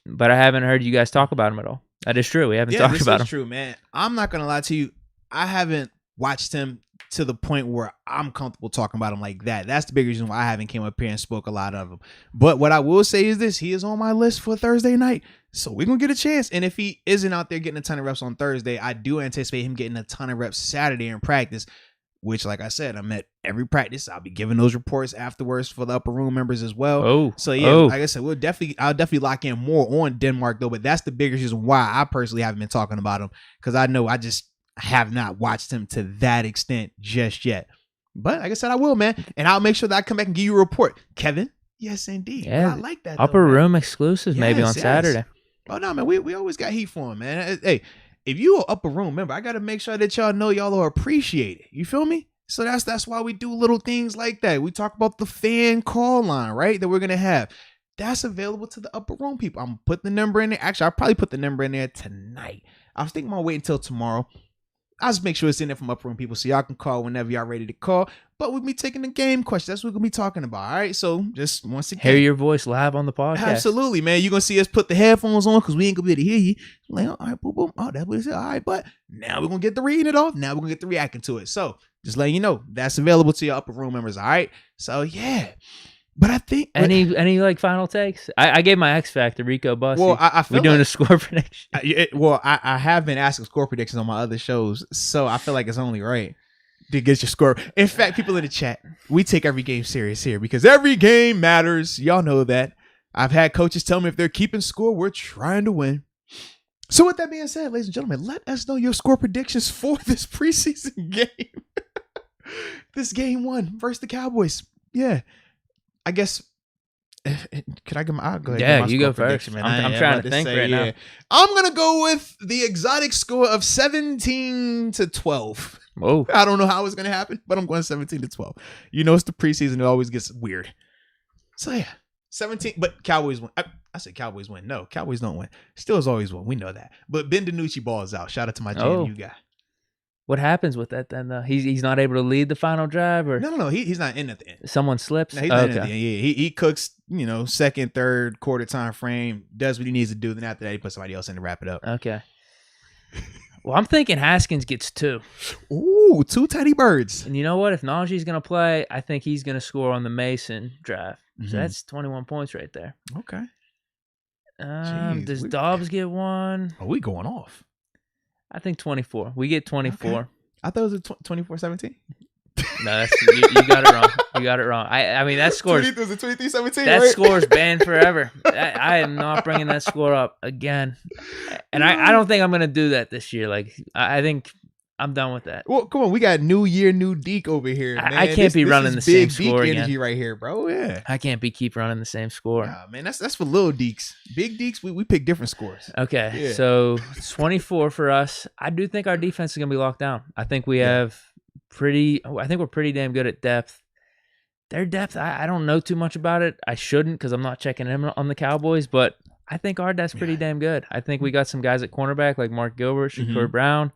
but I haven't heard you guys talk about him at all. That is true. We haven't talked about him. True, man. I'm not gonna lie to you. I haven't watched him to the point where I'm comfortable talking about him like that. That's the big reason why I haven't came up here and spoke a lot of him. But what I will say is this: he is on my list for Thursday night, so we're gonna get a chance. And if he isn't out there getting a ton of reps on Thursday, I do anticipate him getting a ton of reps Saturday in practice. Which, like I said, I'm at every practice. I'll be giving those reports afterwards for the upper room members as well. Like I said, I'll definitely lock in more on Denmark though. But that's the biggest reason why I personally haven't been talking about him, because I know I just have not watched him to that extent just yet. But like I said, I will, man, and I'll make sure that I come back and give you a report, Kevin. Yes, indeed. Yeah, I like that. Upper room exclusives, maybe on Saturday. Oh no, man, we always got heat for him, man. Hey. If you are upper room member, I got to make sure that y'all know y'all are appreciated. You feel me? So that's why we do little things like that. We talk about the fan call line, right? That we're going to have. That's available to the upper room people. I'm putting the number in there. Actually, I'll probably put the number in there tonight. I was thinking about waiting until tomorrow. I'll just make sure it's in there from upper room people so y'all can call whenever y'all ready to call. But we'll be taking the game questions. That's what we're going to be talking about. All right. So just once again, hear your voice live on the podcast. Absolutely, man. You're going to see us put the headphones on because we ain't going to be able to hear you. Like, all right, boom, boom. Oh, that's what it said. All right. But now we're going to get the reading it off. Now we're going to get the reacting to it. So just letting you know that's available to your upper room members. All right. So yeah. But I think any like final takes? I gave my X Factor Rico Bussy. Well, I feel we're doing a score prediction. I have been asking score predictions on my other shows, so I feel like it's only right to get your score. In fact, people in the chat, we take every game serious here because every game matters. Y'all know that. I've had coaches tell me if they're keeping score, we're trying to win. So with that being said, ladies and gentlemen, let us know your score predictions for this preseason game. This game 1 versus the Cowboys. Yeah. I guess, could I get my, I'll go ahead. Yeah, you go first. Man. I'm trying to think right now. I'm going to go with the exotic score of 17-12. Whoa. I don't know how it's going to happen, but I'm going 17-12. You know, it's the preseason. It always gets weird. So yeah, 17, but Cowboys win. I said Cowboys win. No, Cowboys don't win. Steelers always win. We know that. But Ben DiNucci balls out. Shout out to my JMU guy. What happens with that then? Though he's not able to lead the final drive, or no, he's not in at the end. Someone slips. No, he's not in at the end. Yeah, he cooks. You know, second, third quarter time frame, does what he needs to do. Then after that, he puts somebody else in to wrap it up. Okay. Well, I'm thinking Haskins gets 2. Ooh, 2 teddy birds. And you know what? If Naji's gonna play, I think he's gonna score on the Mason drive. Mm-hmm. So that's 21 points right there. Okay. Does Dobbs get 1? Oh, we going off. I think 24. We get 24. Okay. I thought it was a 24-17. No, you got it wrong. You got it wrong. I mean, that score is 23-17. That right? score is banned forever. I am not bringing that score up again. And I don't think I'm going to do that this year. Like, I think I'm done with that. Well, come on. We got new year, new Deke over here, man. I can't be running the same score Deke again. Energy right here, bro. Yeah. I can't keep running the same score. Nah, man, that's for little Dekes. Big Dekes, we pick different scores. Okay, yeah. So 24 for us. I do think our defense is going to be locked down. I think we have I think we're pretty damn good at depth. Their depth, I don't know too much about it. I shouldn't because I'm not checking in on the Cowboys, but I think our depth's pretty damn good. I think we got some guys at cornerback like Mark Gilbert, Shakur Brown.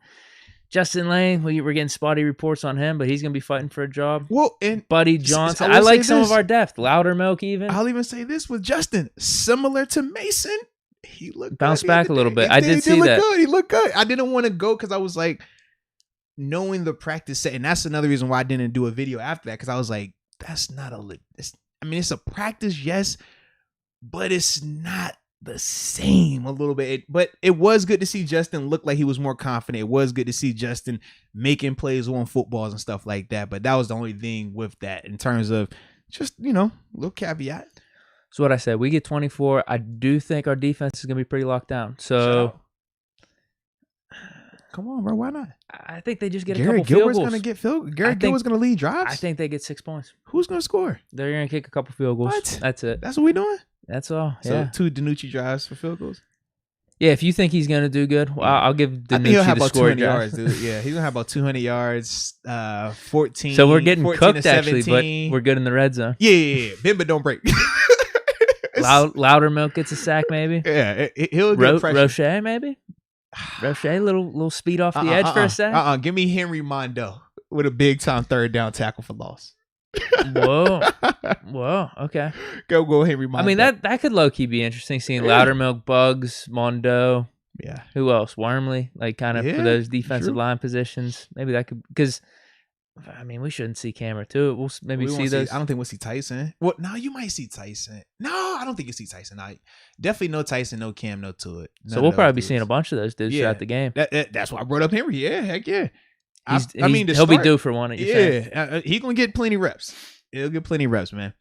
Justin Lane, we're getting spotty reports on him, but he's going to be fighting for a job. Well, and Buddy Johnson. I like some of our depth. Louder Milk even. I'll even say this with Justin. Similar to Mason, he looked bounced back a little bit. I did see that. He looked good. I didn't want to go because I was like, knowing the practice set, and that's another reason why I didn't do a video after that, because I was like, that's not it's a practice, yes, but it's not the same a little bit. But it was good to see Justin look like he was more confident. It was good to see Justin making plays on footballs and stuff like that. But that was the only thing with that in terms of just, little caveat. So what I said, we get 24. I do think our defense is going to be pretty locked down. So come on, bro. Why not? I think they just get a couple field goals. Garrett Gilbert's going to lead drives? I think they get 6 points. Who's going to score? They're going to kick a couple field goals. What? That's it. That's what we doing? That's all. So 2 DiNucci drives for field goals? Yeah, if you think he's going to do good, well, I'll give DiNucci the score drive. Yards, dude. Yeah, he's going to have about 200 yards, 14. So we're getting cooked, actually, but we're good in the red zone. Yeah. Bend but don't break. Louder Milk gets a sack, maybe. Yeah, he'll get pressure. Roche, maybe. Roche, little speed off the edge for a sack. Give me Henry Mondo with a big time third down tackle for loss. Whoa. Okay. Go Henry Mondo. I mean, that could low key be interesting. Seeing Louder Milk, Bugs, Mondo. Yeah. Who else? Wormley, like kind of for those defensive line positions. Maybe that could, because I mean, we shouldn't see Camera too. We'll maybe see those. I don't think we'll see Tyson. Well, no, you might see Tyson. No, I don't think you see Tyson. Definitely no Tyson, no Cam, no Tuitt. So we'll probably be seeing a bunch of those dudes throughout the game. That's why I brought up Henry. Yeah, heck yeah. He'll be due for one. He's gonna get plenty reps. He'll get plenty reps, man.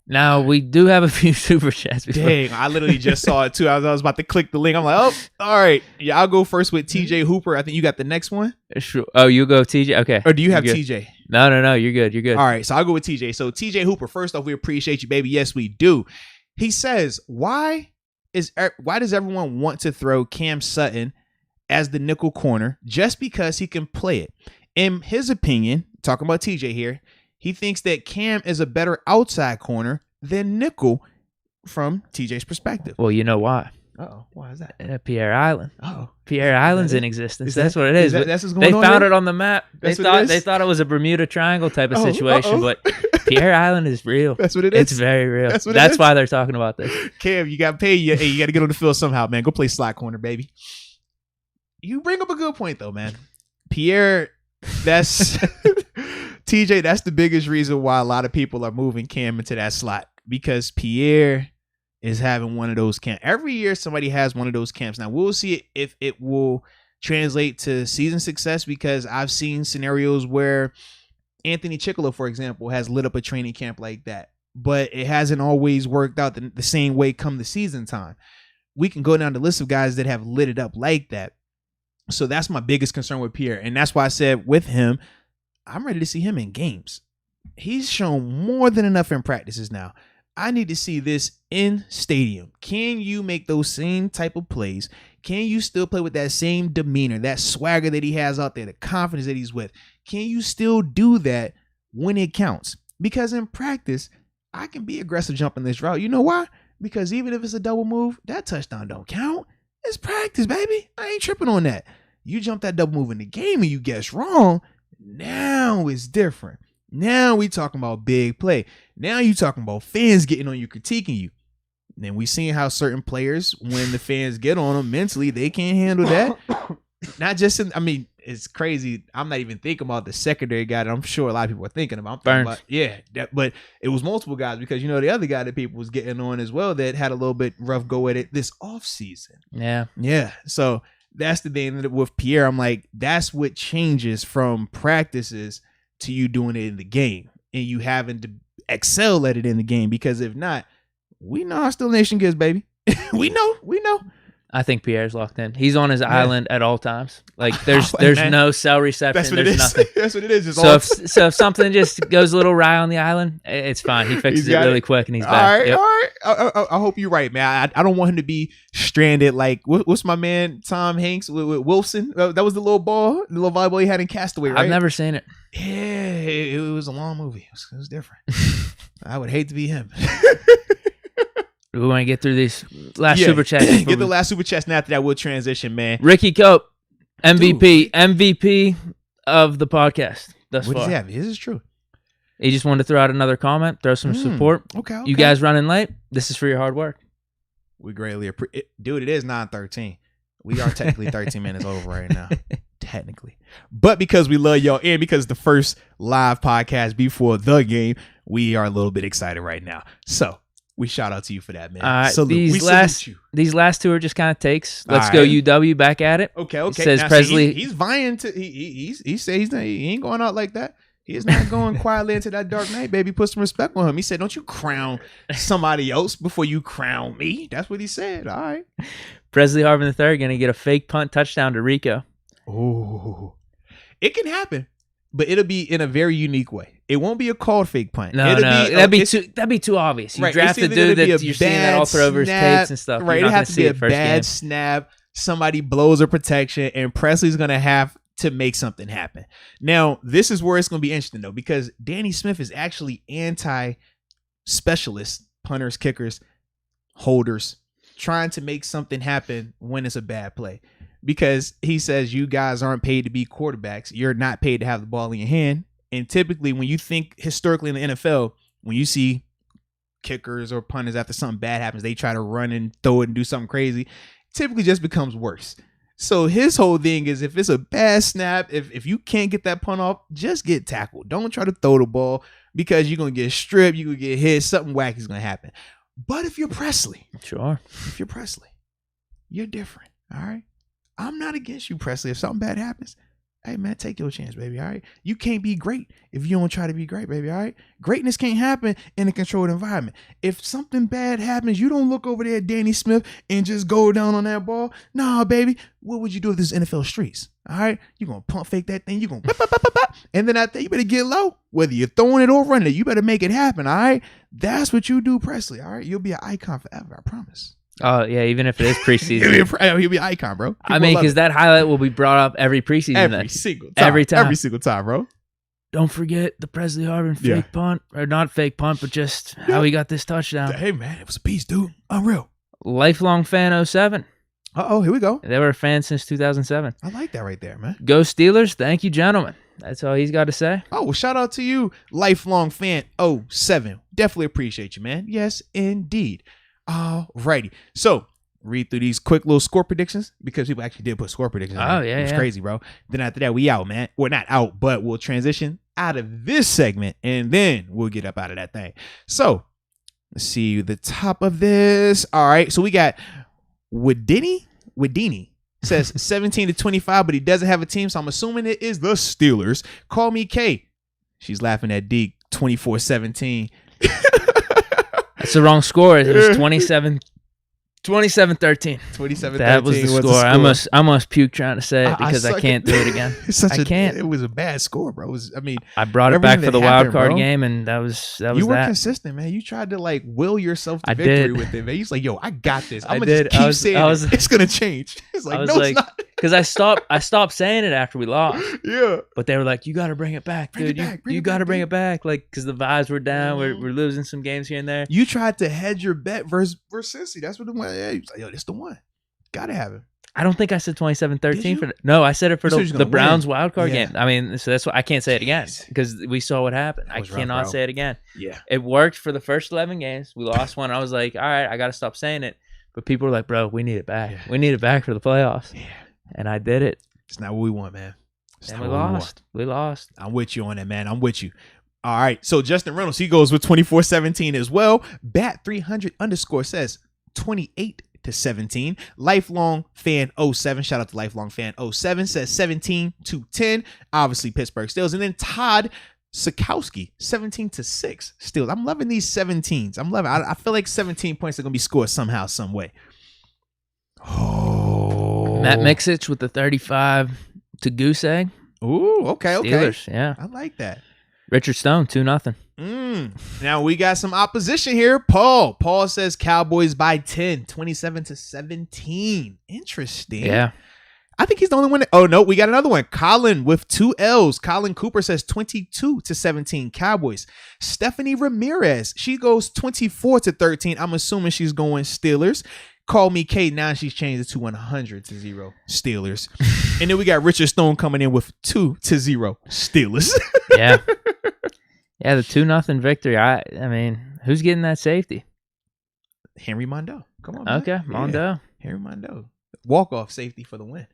Now, we do have a few super chats. Dang, I literally just saw it too. I was about to click the link. I'm like, oh, all right. Yeah, I'll go first with TJ Hooper. I think you got the next one. Sure. Oh, you go TJ? Okay. Or do you have TJ? No. You're good. You're good. All right, so I'll go with TJ. So TJ Hooper, first off, we appreciate you, baby. Yes, we do. He says, why does everyone want to throw Cam Sutton as the nickel corner just because he can play it? In his opinion, talking about TJ here, he thinks that Cam is a better outside corner than nickel from TJ's perspective. Well, you know why? Uh-oh. Why is that? Pierre Island. Oh. Pierre Island's in existence. That's what it is. That's what's going on. They found it on the map. They thought it was a Bermuda Triangle type of situation, but Pierre Island is real. That's what it is. It's very real. That's why they're talking about this. Cam, you got paid. Hey, you got to get on the field somehow, man. Go play slot corner, baby. You bring up a good point, though, man. Pierre, that's... TJ, that's the biggest reason why a lot of people are moving Cam into that slot, because Pierre is having one of those camps. Every year somebody has one of those camps. Now, we'll see if it will translate to season success, because I've seen scenarios where Anthony Chickolo, for example, has lit up a training camp like that, but it hasn't always worked out the same way come the season time. We can go down the list of guys that have lit it up like that. So that's my biggest concern with Pierre. And that's why I said with him, I'm ready to see him in games. He's shown more than enough in practices now. I need to see this in stadium. Can you make those same type of plays? Can you still play with that same demeanor, that swagger that he has out there, the confidence that he's with? Can you still do that when it counts? Because in practice, I can be aggressive jumping this route. You know why? Because even if it's a double move, that touchdown don't count. It's practice, baby. I ain't tripping on that. You jump that double move in the game and you guess wrong. Now it's different. Now we talking about big play. Now you talking about fans getting on you, critiquing you. Then we seen how certain players, when the fans get on them mentally, they can't handle that. Not just it's crazy. I'm not even thinking about the secondary guy that I'm sure a lot of people are thinking about. But it was multiple guys, because the other guy that people was getting on as well that had a little bit rough go at it this offseason. Yeah. So that's the thing that with Pierre, I'm like, that's what changes from practices to you doing it in the game and you having to excel at it in the game. Because if not, we know how Still Nation gets, baby. we know. I think Pierre's locked in. He's on his island at all times. Like there's no cell reception. There's nothing. That's what it is. So if something just goes a little wry on the island, it's fine. He fixes it really quick and he's back. All right. I hope you're right, man. I don't want him to be stranded like what's my man Tom Hanks with Wilson. That was the little volleyball he had in Castaway, right? I've never seen it. Yeah, it was a long movie. It was different. I would hate to be him. We want to get through these last super chats. Get the last super chats, and after that, we'll transition, man. Ricky Cope, MVP of the podcast thus far. What does he have? This is true. He just wanted to throw out another comment, throw some support. Okay. You guys running late? This is for your hard work. We greatly appreciate it. Dude, it is 9:13. We are technically 13 minutes over right now. Technically. But because we love y'all and because the first live podcast before the game, we are a little bit excited right now. So we shout out to you for that, man. These last two are just kind of takes. Let's go UW back at it. Okay. It says now, Presley. He's vying to. He says he ain't going out like that. He is not going quietly into that dark night, baby. Put some respect on him. He said, "Don't you crown somebody else before you crown me." That's what he said. All right. Presley Harvin III going to get a fake punt touchdown to Rico. Oh, it can happen, but it'll be in a very unique way. It won't be a called fake punt. That'd be too obvious. You draft a dude that you're seeing that all through over his tapes and stuff. Right, it has to be a bad snap. Somebody blows a protection, and Presley's gonna have to make something happen. Now, this is where it's gonna be interesting though, because Danny Smith is actually anti-specialist punters, kickers, holders, trying to make something happen when it's a bad play. Because he says you guys aren't paid to be quarterbacks. You're not paid to have the ball in your hand. And typically when you think historically in the NFL, when you see kickers or punters after something bad happens, they try to run and throw it and do something crazy. typically just becomes worse. So his whole thing is if it's a bad snap, if you can't get that punt off, just get tackled. Don't try to throw the ball because you're going to get stripped, you're going to get hit, something wacky is going to happen. But if you're Presley, you're different, all right? I'm not against you, Presley. If something bad happens, hey, man, take your chance, baby, all right? You can't be great if you don't try to be great, baby, all right? Greatness can't happen in a controlled environment. If something bad happens, you don't look over there at Danny Smith and just go down on that ball. Nah, baby, what would you do if this is NFL streets, all right? You're going to pump fake that thing. You're going to and then after you better get low. Whether you're throwing it or running it, you better make it happen, all right? That's what you do, Presley, all right? You'll be an icon forever, I promise. Oh, yeah, even if it is preseason. He'll be an icon, bro. I mean, because that highlight will be brought up every preseason. Every single time, bro. Don't forget the Presley Harvin fake punt. Or not fake punt, but just how he got this touchdown. Hey, man, it was a beast, dude. Unreal. Lifelong fan 07. Uh-oh, here we go. They were a fan since 2007. I like that right there, man. Go Steelers. Thank you, gentlemen. That's all he's got to say. Oh, well, shout out to you, lifelong fan 07. Definitely appreciate you, man. Yes, indeed. Alrighty. So, read through these quick little score predictions because people actually did put score predictions. Oh, yeah. It was crazy, bro. Then after that, we out, man. We're not out, but we'll transition out of this segment and then we'll get up out of that thing. So, let's see the top of this. All right. So, we got Wadini says 17-25, but he doesn't have a team. So, I'm assuming it is the Steelers. Call me K. She's laughing at Deke 24-17. That's the wrong score. It was 27-13. 27-13. That was the score. I must puke trying to say it because I can't do it again. I can't. It was a bad score, bro. I brought it back for the wild card game, and that was you were consistent, man. You tried to like will yourself to victory with it, man. You was like, "Yo, I got this. I'm gonna just keep saying it. It's gonna change." It's like, no, it's not. Because I stopped saying it after we lost. Yeah. But they were like, you got to bring it back, dude. You got to bring it back. Like, because the vibes were down. We're losing some games here and there. You tried to hedge your bet versus Cincy. That's what the one. Yeah, you was like, yo, this the one. Got to have it. I don't think I said 27-13 for that. No, I said it for the Browns wild card game. I mean, so that's why I can't say it again because we saw what happened. I cannot say it again. Yeah. It worked for the first 11 games. We lost one. I was like, all right, I got to stop saying it. But people were like, bro, we need it back. Yeah. We need it back for the playoffs. Yeah. And I did it. It's not what we want, man. And we lost. We lost. I'm with you on that, man. I'm with you. All right. So Justin Reynolds, he goes with 24-17 as well. Bat300_ says 28-17. Lifelong fan 07. Shout out to Lifelong fan 07 says 17-10. Obviously Pittsburgh Steelers. And then Todd Sikowski 17-6 Steelers. I'm loving these 17s. I'm loving. I feel like 17 points are gonna be scored somehow, some way. Oh. Matt Mixich with the 35 to goose egg. Ooh, okay. Steelers, yeah. I like that. Richard Stone, 2-0. Now we got some opposition here. Paul says Cowboys by 10, 27-17. Interesting. Yeah. I think he's the only one. Oh, no, we got another one. Colin with 2 L's. Colin Cooper says 22-17 Cowboys. Stephanie Ramirez, she goes 24-13. I'm assuming she's going Steelers. Call me Kate. Now she's changed it to 100-0 Steelers. And then we got Richard Stone coming in with 2-0 Steelers. Yeah. Yeah, the 2-0 victory. I mean, who's getting that safety? Henry Mondeau. Come on, man. Okay, Mondeau. Yeah. Henry Mondeau. Walk-off safety for the win.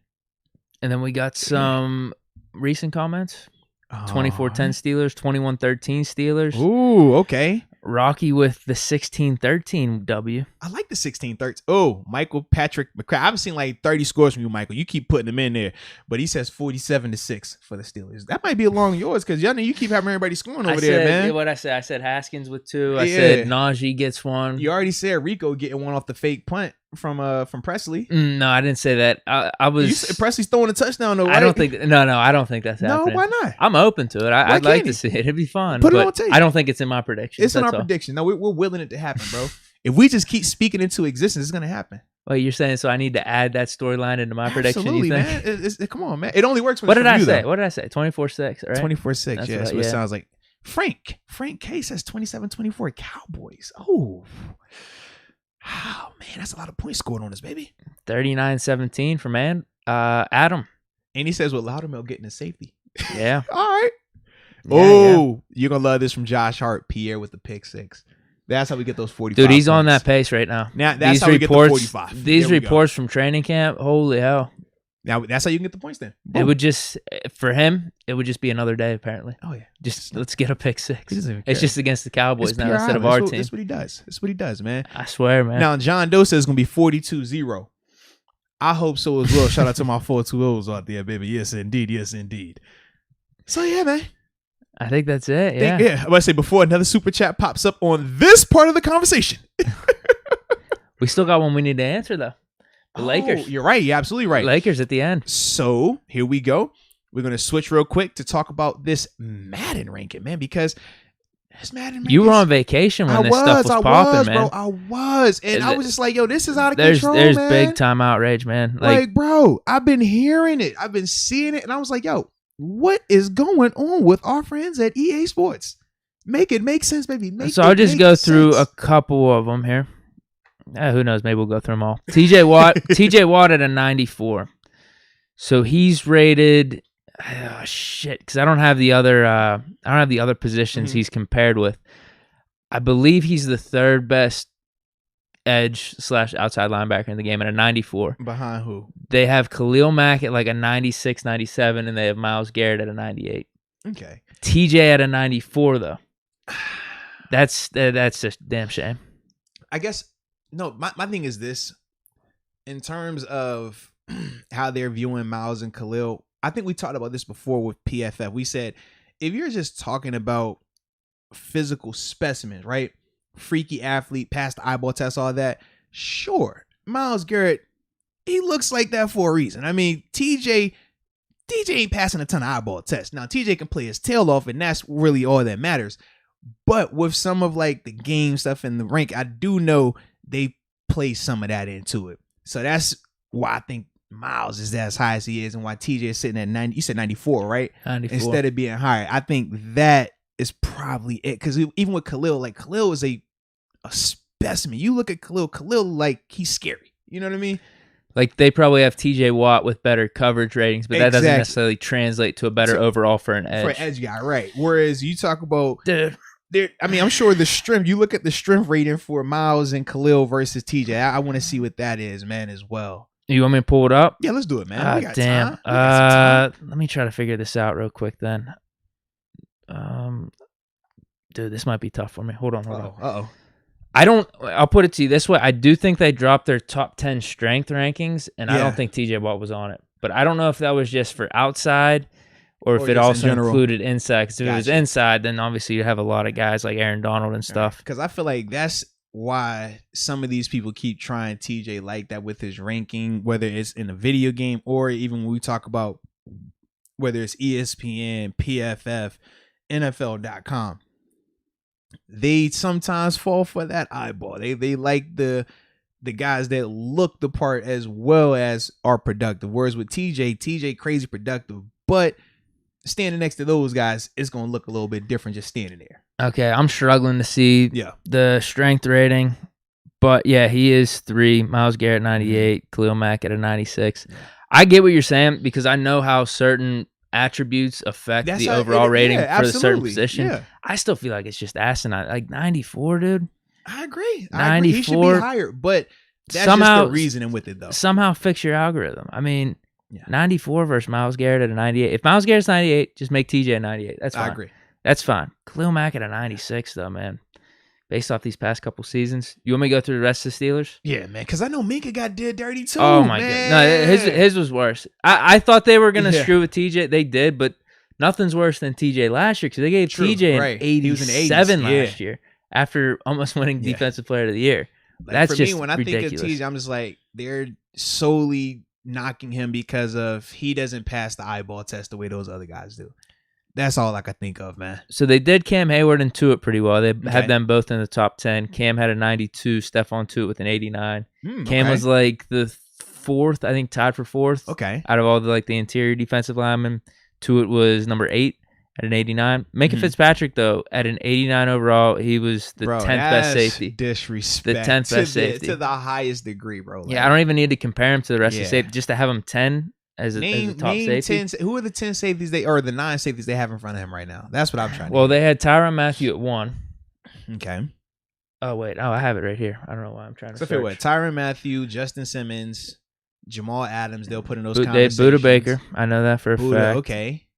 And then we got some recent comments. 24-10 Steelers, 21-13 Steelers. Ooh, okay. Rocky with the 16-13 W. I like the 16-13. Oh, Michael Patrick McCray. I've seen like 30 scores from you, Michael. You keep putting them in there. But he says 47-6 for the Steelers. That might be along yours because y'all know you keep having everybody scoring over there, man. Yeah, what I said? I said Haskins with 2. I said Naji gets 1. You already said Rico getting 1 off the fake punt from Presley. No, I didn't say that. I was Presley's throwing a touchdown though, right? I don't think that's happening. No, why not? I'm open to it. I'd like to see it. It'd be fun. Put it on tape. I don't think it's in my prediction. It's in our prediction. No, we're willing it to happen, bro. If we just keep speaking into existence, it's gonna happen. Well, you're saying so I need to add that storyline into my prediction? Absolutely, you think? Man. Come on, man. It only works when What it's did I you, say? though. What did I say? 24-6, right? 24-6, yeah. That's what it sounds like. Frank K says 27-24 Cowboys. Oh, man, that's a lot of points scored on this, baby. 39-17 for Adam. And he says with Loudermilk getting a safety. Yeah. All right. Yeah. You're going to love this from Josh Hart. Pierre with the pick 6. That's how we get those 45. Dude, he's points. on that pace right now. Now that's how we get the 45. These reports from training camp, holy hell. Now that's how you can get the points then. Boom. It would just, for him, it would just be another day apparently. Oh yeah. Just let's get a pick 6. He doesn't even care. It's just against the Cowboys now instead of our team. That's what he does. That's what he does, man. I swear, man. Now John Doe says it's gonna be 42-0. I hope so as well. Shout out to my 420s out there, baby. Yes, indeed. Yes, indeed. So yeah, man. I think that's it. Yeah. I'm about to say before another super chat pops up on this part of the conversation. We still got one we need to answer though. The Lakers. You're right. You're absolutely right. Lakers at the end. So here we go. We're gonna switch real quick to talk about this Madden ranking, man, because this Madden ranking. You were on vacation when this stuff was popping, man. Bro, I was, and I was just like, "Yo, this is out of control, There's man." big time outrage, man. Like, bro, I've been hearing it, I've been seeing it, and I was like, "Yo, what is going on with our friends at EA Sports? Make it make sense, baby." So I'll just go through a couple of them here. Who knows? Maybe we'll go through them all. TJ Watt at a 94. So he's rated. Oh, shit, because I don't have the other positions he's compared with. I believe he's the third best edge / outside linebacker in the game at a 94. Behind who? They have Khalil Mack at like a 96, 97, and they have Myles Garrett at a 98. Okay. TJ at a 94 though. That's a damn shame. I guess. No, my thing is this. In terms of how they're viewing Myles and Khalil, I think we talked about this before with PFF. We said, if you're just talking about physical specimens, right? Freaky athlete, passed the eyeball test, all that. Sure. Myles Garrett, he looks like that for a reason. I mean, TJ ain't passing a ton of eyeball tests. Now, TJ can play his tail off, and that's really all that matters. But with some of like the game stuff in the rank, I do know they play some of that into it. So that's why I think Myles is as high as he is, and why TJ is sitting at 90. You said 94, right? 94. Instead of being higher. I think that is probably it. Because even with Khalil, like Khalil is a specimen. You look at Khalil, like he's scary. You know what I mean? Like they probably have TJ Watt with better coverage ratings, but that doesn't necessarily translate to a better overall for an edge. For an edge guy, right? Whereas you talk about, I mean, I'm sure the strength. You look at the strength rating for Myles and Khalil versus TJ. I want to see what that is, man, as well. You want me to pull it up? Yeah, let's do it, man. We got damn. time. Let me try to figure this out real quick then. Dude, this might be tough for me. Hold on. Uh-oh. I'll put it to you this way. I do think they dropped their top 10 strength rankings, and I don't think TJ Watt was on it. But I don't know if that was just for outside or if it also included inside. Because if it was inside, then obviously you have a lot of guys like Aaron Donald and stuff. Because I feel like that's why some of these people keep trying TJ like that with his ranking, whether it's in a video game or even when we talk about whether it's ESPN, PFF, NFL.com. They sometimes fall for that eyeball. They like the guys that look the part as well as are productive. Whereas with TJ crazy productive, but standing next to those guys, it's going to look a little bit different just standing there. Okay, I'm struggling to see the strength rating. But yeah, he is 3. Myles Garrett 98, Khalil Mack at a 96. Yeah. I get what you're saying because I know how certain attributes affect the overall rating for a certain position. Yeah. I still feel like it's just asinine. Like 94, dude. I agree. 94. He should be higher, but that's somehow, just the reasoning with it, though. Somehow fix your algorithm. I mean, 94 versus Myles Garrett at a 98. If Myles Garrett's 98, just make TJ a 98. That's fine. I agree. That's fine. Khalil Mack at a 96, though, man. Based off these past couple seasons. You want me to go through the rest of the Steelers? Yeah, man, because I know Minka got did dirty, too. Oh, my God. No, his was worse. I thought they were going to screw with TJ. They did, but nothing's worse than TJ last year because they gave TJ an 87 last year after almost winning Defensive Player of the Year. Like, that's for just me, when ridiculous. I think of TJ, I'm just like, they're solely knocking him because of he doesn't pass the eyeball test the way those other guys do. That's all I could think of, man. So they did Cam Hayward and Tuitt pretty well. They had them both in the top 10. Cam had a 92. Stephon Tuitt with an 89. Cam was like the 4th, I think, tied for 4th. Okay. Out of all the interior defensive linemen. Tuitt was number 8 at an 89. Minka Fitzpatrick, though, at an 89 overall, he was the 10th best safety. Disrespect. The 10th best safety. To the highest degree, bro. Yeah, I don't even need to compare him to the rest of the safety. Just to have him 10 as a top safety. 10, who are the 10 safeties or the 9 safeties they have in front of him right now? That's what I'm trying to Well, they had Tyrann Mathieu at 1. Okay. Oh, wait. Oh, I have it right here. I don't know why I'm trying to So search. what? Tyrann Mathieu, Justin Simmons, Jamal Adams. They'll put in those They conversations. Buda Baker. I know that for a fact. Okay.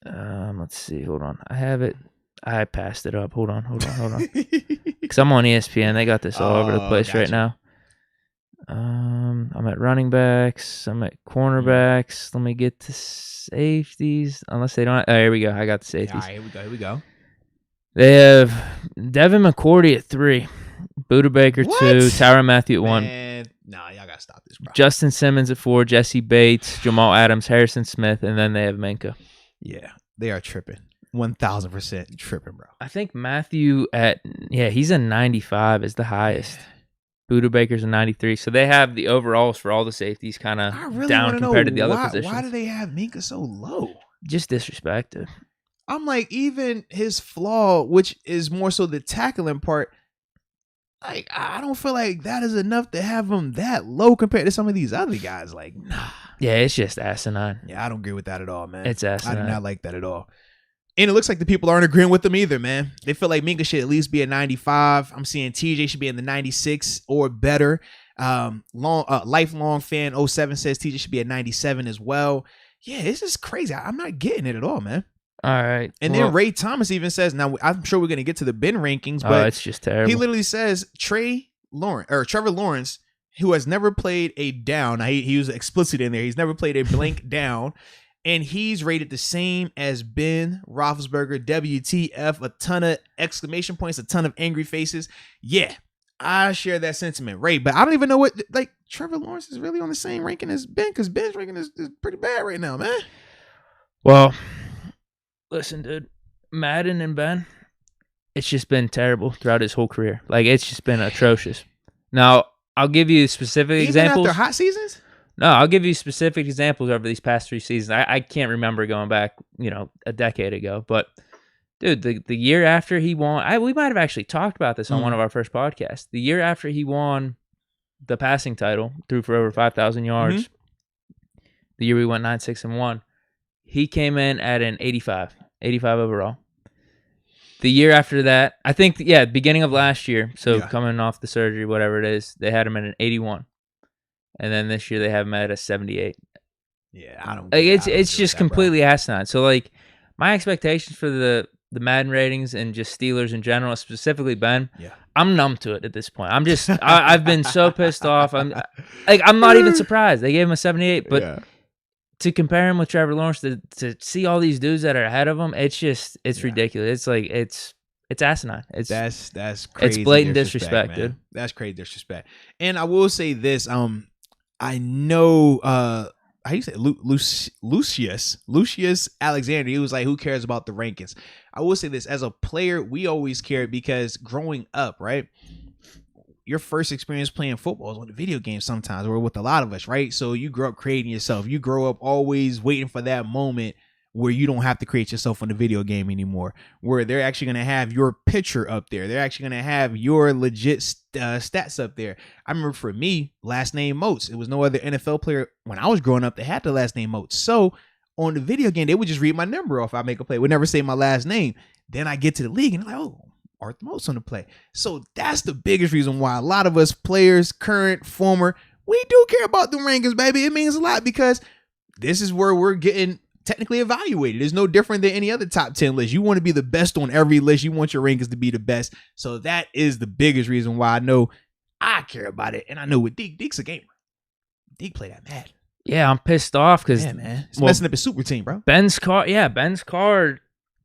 Let's see. Hold on. I have it. I passed it up. Hold on. Because I'm on ESPN. They got this all over the place right now. I'm at running backs. I'm at cornerbacks. Let me get to safeties. Unless they don't. Oh, here we go. I got the safeties. All right, here we go. They have Devin McCourty at 3, Buda Baker 2, Tyrann Mathieu at 1. Man, nah, y'all gotta stop this, bro. Justin Simmons at 4, Jesse Bates, Jamal Adams, Harrison Smith, and then they have Minka. Yeah, they are tripping. 1,000% tripping, bro. I think Mathieu he's a 95 is the highest. Yeah. Buda Baker's a 93. So they have the overalls for all the safeties kind of down compared to the other positions. Why do they have Minka so low? Just disrespected. I'm like, even his flaw, which is more so the tackling part, like, I don't feel like that is enough to have him that low compared to some of these other guys. Like, nah. Yeah, it's just asinine. Yeah, I don't agree with that at all, man. It's asinine. I do not like that at all. And it looks like the people aren't agreeing with them either, man. They feel like Minka should at least be a 95. I'm seeing TJ should be in the 96 or better. Lifelong fan 07 says TJ should be at 97 as well. Yeah, this is crazy. I'm not getting it at all, man. All right. And then Ray Thomas even says, now I'm sure we're going to get to the Ben rankings, but it's just terrible. He literally says Trevor Lawrence, who has never played a down. Now he was explicit in there. He's never played a blank down. And he's rated the same as Ben Roethlisberger, WTF, a ton of exclamation points, a ton of angry faces. Yeah, I share that sentiment, Ray. But I don't even know what, like, Trevor Lawrence is really on the same ranking as Ben, because Ben's ranking is pretty bad right now, man. Well, listen, dude, Madden and Ben, it's just been terrible throughout his whole career. Like, it's just been atrocious. Now, I'll give you specific examples. Even after hot seasons? No, I'll give you specific examples over these past 3 seasons. I can't remember going back, a decade ago. But, dude, the year after he won, we might have actually talked about this on one of our first podcasts. The year after he won the passing title, threw for over 5,000 yards, the year we went 9-6-1, he came in at an 85 overall. The year after that, I think, beginning of last year, coming off the surgery, whatever it is, they had him at an 81. And then this year they have him at a 78. Yeah, I don't. Like, it's just completely asinine. So, like, my expectations for the Madden ratings and just Steelers in general, specifically Ben, I'm numb to it at this point. I'm just, I've been so pissed off. I'm not even surprised they gave him a 78. But to compare him with Trevor Lawrence, to see all these dudes that are ahead of him, it's ridiculous. It's like it's asinine. That's crazy. It's blatant disrespect, dude. That's crazy disrespect. And I will say this. I know, how you say Lucius Alexander. He was like, who cares about the rankings? I will say this, as a player, we always cared because growing up, right? Your first experience playing football is on the video game sometimes, or with a lot of us, right? So you grow up creating yourself. You grow up always waiting for that moment where you don't have to create yourself on the video game anymore, where they're actually going to have your picture up there. They're actually going to have your legit stats up there. I remember for me, last name Moats. It was no other NFL player when I was growing up that had the last name Moats. So on the video game, they would just read my number off. I make a play. Would never say my last name. Then I get to the league and they're like, oh, Arthur Moats on the play. So that's the biggest reason why a lot of us players, current, former, we do care about the rankings, baby. It means a lot because this is where we're getting technically evaluated. It's no different than any other top 10 list. You want to be the best on every list. You want your rankings to be the best. So that is the biggest reason why I know I care about it. And I know with Deke's a gamer. Deke play that Madden. Yeah, I'm pissed off because it's messing up his super team, bro. Ben's card.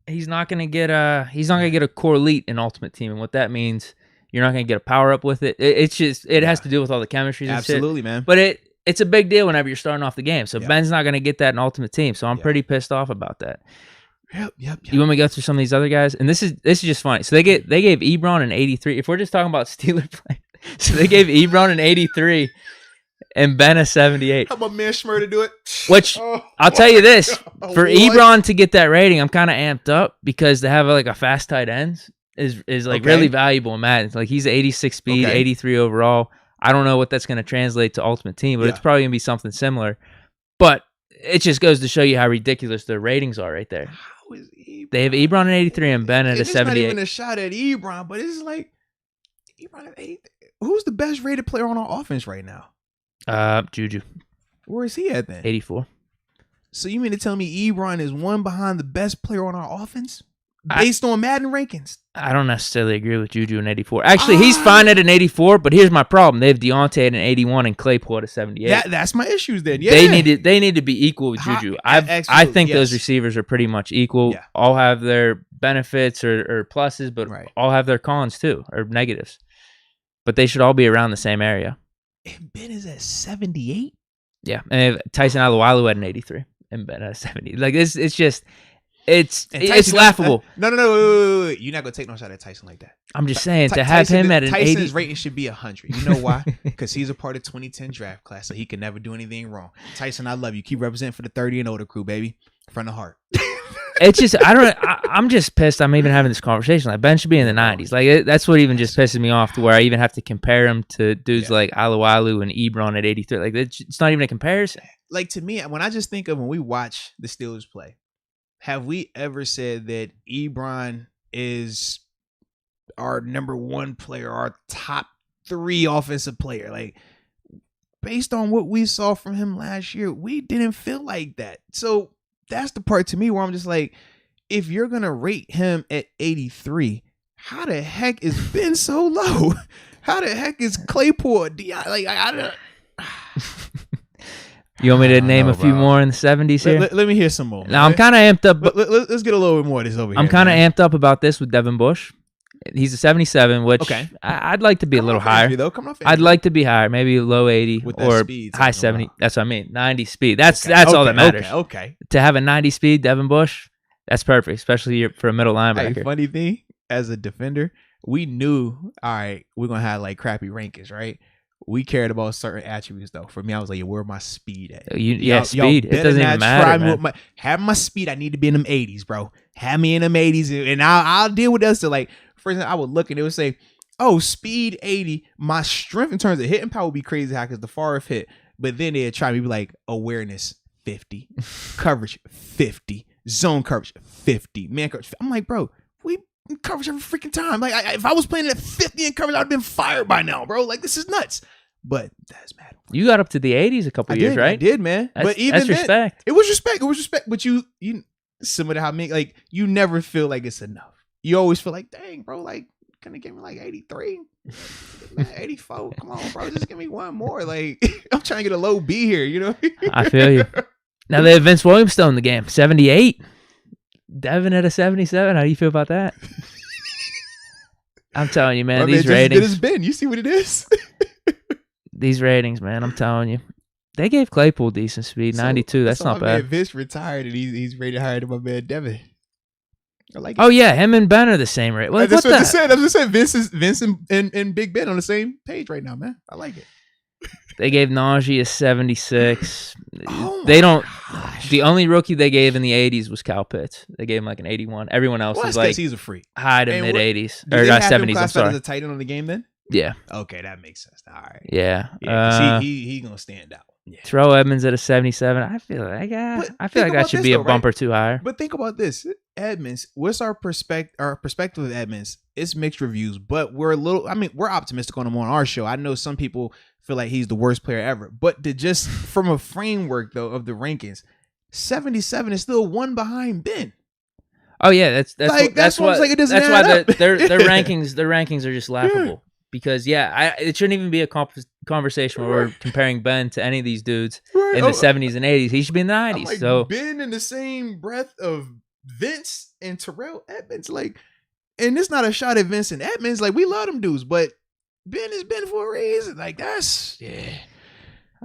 He's not gonna get a core elite in Ultimate Team, and what that means, you're not gonna get a power up with it. It has to do with all the chemistries. Absolutely, and shit. Man. But it's a big deal whenever you're starting off the game. So Ben's not going to get that in Ultimate Team. So I'm pretty pissed off about that. Yep. You want me to go through some of these other guys? And this is just funny. So they gave Ebron an 83. If we're just talking about Steeler play, so they gave Ebron an 83 and Ben a 78. How about man Schmer to do it? Which I'll tell you this, for Ebron to get that rating, I'm kind of amped up because to have like a fast tight ends is like really valuable in Madden. Like he's 86 speed, 83 overall. I don't know what that's going to translate to Ultimate Team, but it's probably going to be something similar. But it just goes to show you how ridiculous their ratings are right there. How is Ebron? They have Ebron at 83 and Ben at a 78. It's not even a shot at Ebron, but it's like Ebron at 83. Who's the best rated player on our offense right now? Juju. Where is he at then? 84. So you mean to tell me Ebron is one behind the best player on our offense? Based on Madden rankings? I don't necessarily agree with Juju in 84. Actually, he's fine at an 84, but here's my problem. They have Deontay at an 81 and Claypool at a 78. That's my issues then. Yeah. They need to be equal with Juju. I think those receivers are pretty much equal. Yeah. All have their benefits or pluses, but all have their cons too, or negatives. But they should all be around the same area. And Ben is at 78? Yeah. And they have Tyson Alualu at an 83 and Ben at a 70. Like, it's just... It's laughable. No. Wait. You're not going to take no shot at Tyson like that. I'm just saying, to have him at an 80... Tyson's rating should be 100. You know why? Because he's a part of 2010 draft class, so he can never do anything wrong. Tyson, I love you. Keep representing for the 30 and older crew, baby. From the heart. It's just, I'm just pissed I'm even having this conversation. Like, Ben should be in the 90s. Like, that's what even just pisses me off, to where I even have to compare him to dudes like Alualu and Ebron at 83. Like, it's not even a comparison. Like, to me, when I just think of when we watch the Steelers play, have we ever said that Ebron is our number one player, our top 3 offensive player? Like, based on what we saw from him last year, we didn't feel like that. So that's the part to me where I'm just like, if you're going to rate him at 83, how the heck is Ben so low? How the heck is Claypool? Like, I don't... You want me to name a few more in the 70s here? Let me hear some more. Now, I'm kind of amped up. Let's get a little bit more of this over here. I'm kind of amped up about this with Devin Bush. He's a 77, which I'd like to be a little higher. I'd like to be higher, maybe low 80 or high 70. That's what I mean. 90 speed. That's all that matters. Okay. To have a 90 speed Devin Bush, that's perfect, especially for a middle linebacker. Hey, funny thing, as a defender, we knew, all right, we're going to have like crappy rankings, right? We cared about certain attributes, though. For me, I was like, where my speed at? Speed. It doesn't even matter, man. Have my speed. I need to be in them 80s, bro. Have me in them 80s, and I'll deal with that. So, like, for example, I would look and it would say, oh, speed 80. My strength in terms of hitting power would be crazy high because the far of hit. But then they'd try me be like, awareness 50, coverage 50, zone coverage 50, man coverage. I'm like, bro, we coverage every freaking time. Like, if I was playing at 50 in coverage, I'd have been fired by now, bro. Like, this is nuts. But that's mad. You got up to the 80s a couple years, right? I did, man. But even that's respect. It was respect. But you similar to how me, like, you never feel like it's enough. You always feel like, dang, bro, like, can you give me like 83? Man, 84. Come on, bro. Just give me one more. Like, I'm trying to get a low B here, you know? I feel you. Now they have Vince Williams still in the game. 78. Devin at a 77. How do you feel about that? I'm telling you, man, these ratings. As good as Ben. You see what it is? These ratings, man, I'm telling you. They gave Claypool decent speed, 92. That's not bad. Vince retired and he's rated higher than my man Devin. I like it. Oh yeah, him and Ben are the same rate. Like, that's what I said. I was just saying Vince and Big Ben on the same page right now, man. I like it. They gave Naji a 76. They don't. Gosh. The only rookie they gave in the 80s was Kyle Pitts. They gave him like an 81. Everyone else was like he's a freak. High to mid 80s or 70s. I'm sorry. As a tight end on the game then? Yeah. Okay, that makes sense. All right. Yeah. He gonna stand out. Yeah. Throw Edmonds at a 77. I feel like that should be a bump or two higher. But think about this, Edmonds. What's our perspective of Edmonds? It's mixed reviews, but we're optimistic on him on our show. I know some people feel like he's the worst player ever, but just from a framework though of the rankings, 77 is still one behind Ben. Oh yeah, that's why it doesn't that's add why up. their rankings are just laughable. Yeah. Because it shouldn't even be a conversation where we're comparing Ben to any of these dudes in the 70s and 80s. He should be in the 90s. Like, so Ben in the same breath of Vince and Terrell Edmonds, like, and it's not a shot at Vince and Edmonds. Like, we love them dudes, but Ben is Ben for a reason. Like, that's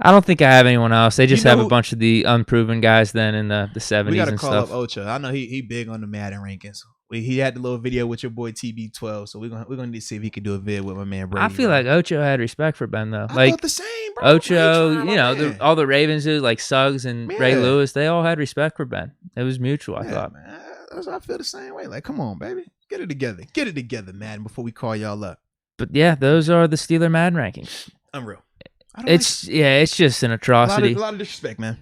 I don't think I have anyone else. They just have a bunch of the unproven guys then in the 70s. We gotta and call stuff. up Ocho. I know he big on the Madden rankings. He had the little video with your boy TB12, so we're gonna need to see if he can do a vid with my man Brady. I feel like Ocho had respect for Ben though. I thought the same, bro. Ocho, all the Ravens dudes like Suggs and Ray Lewis, they all had respect for Ben. It was mutual. I thought. Man. I feel the same way. Like, come on, baby, get it together, Madden, before we call y'all up. But yeah, those are the Steeler Madden rankings. Unreal. It's just an atrocity. A lot of disrespect, man.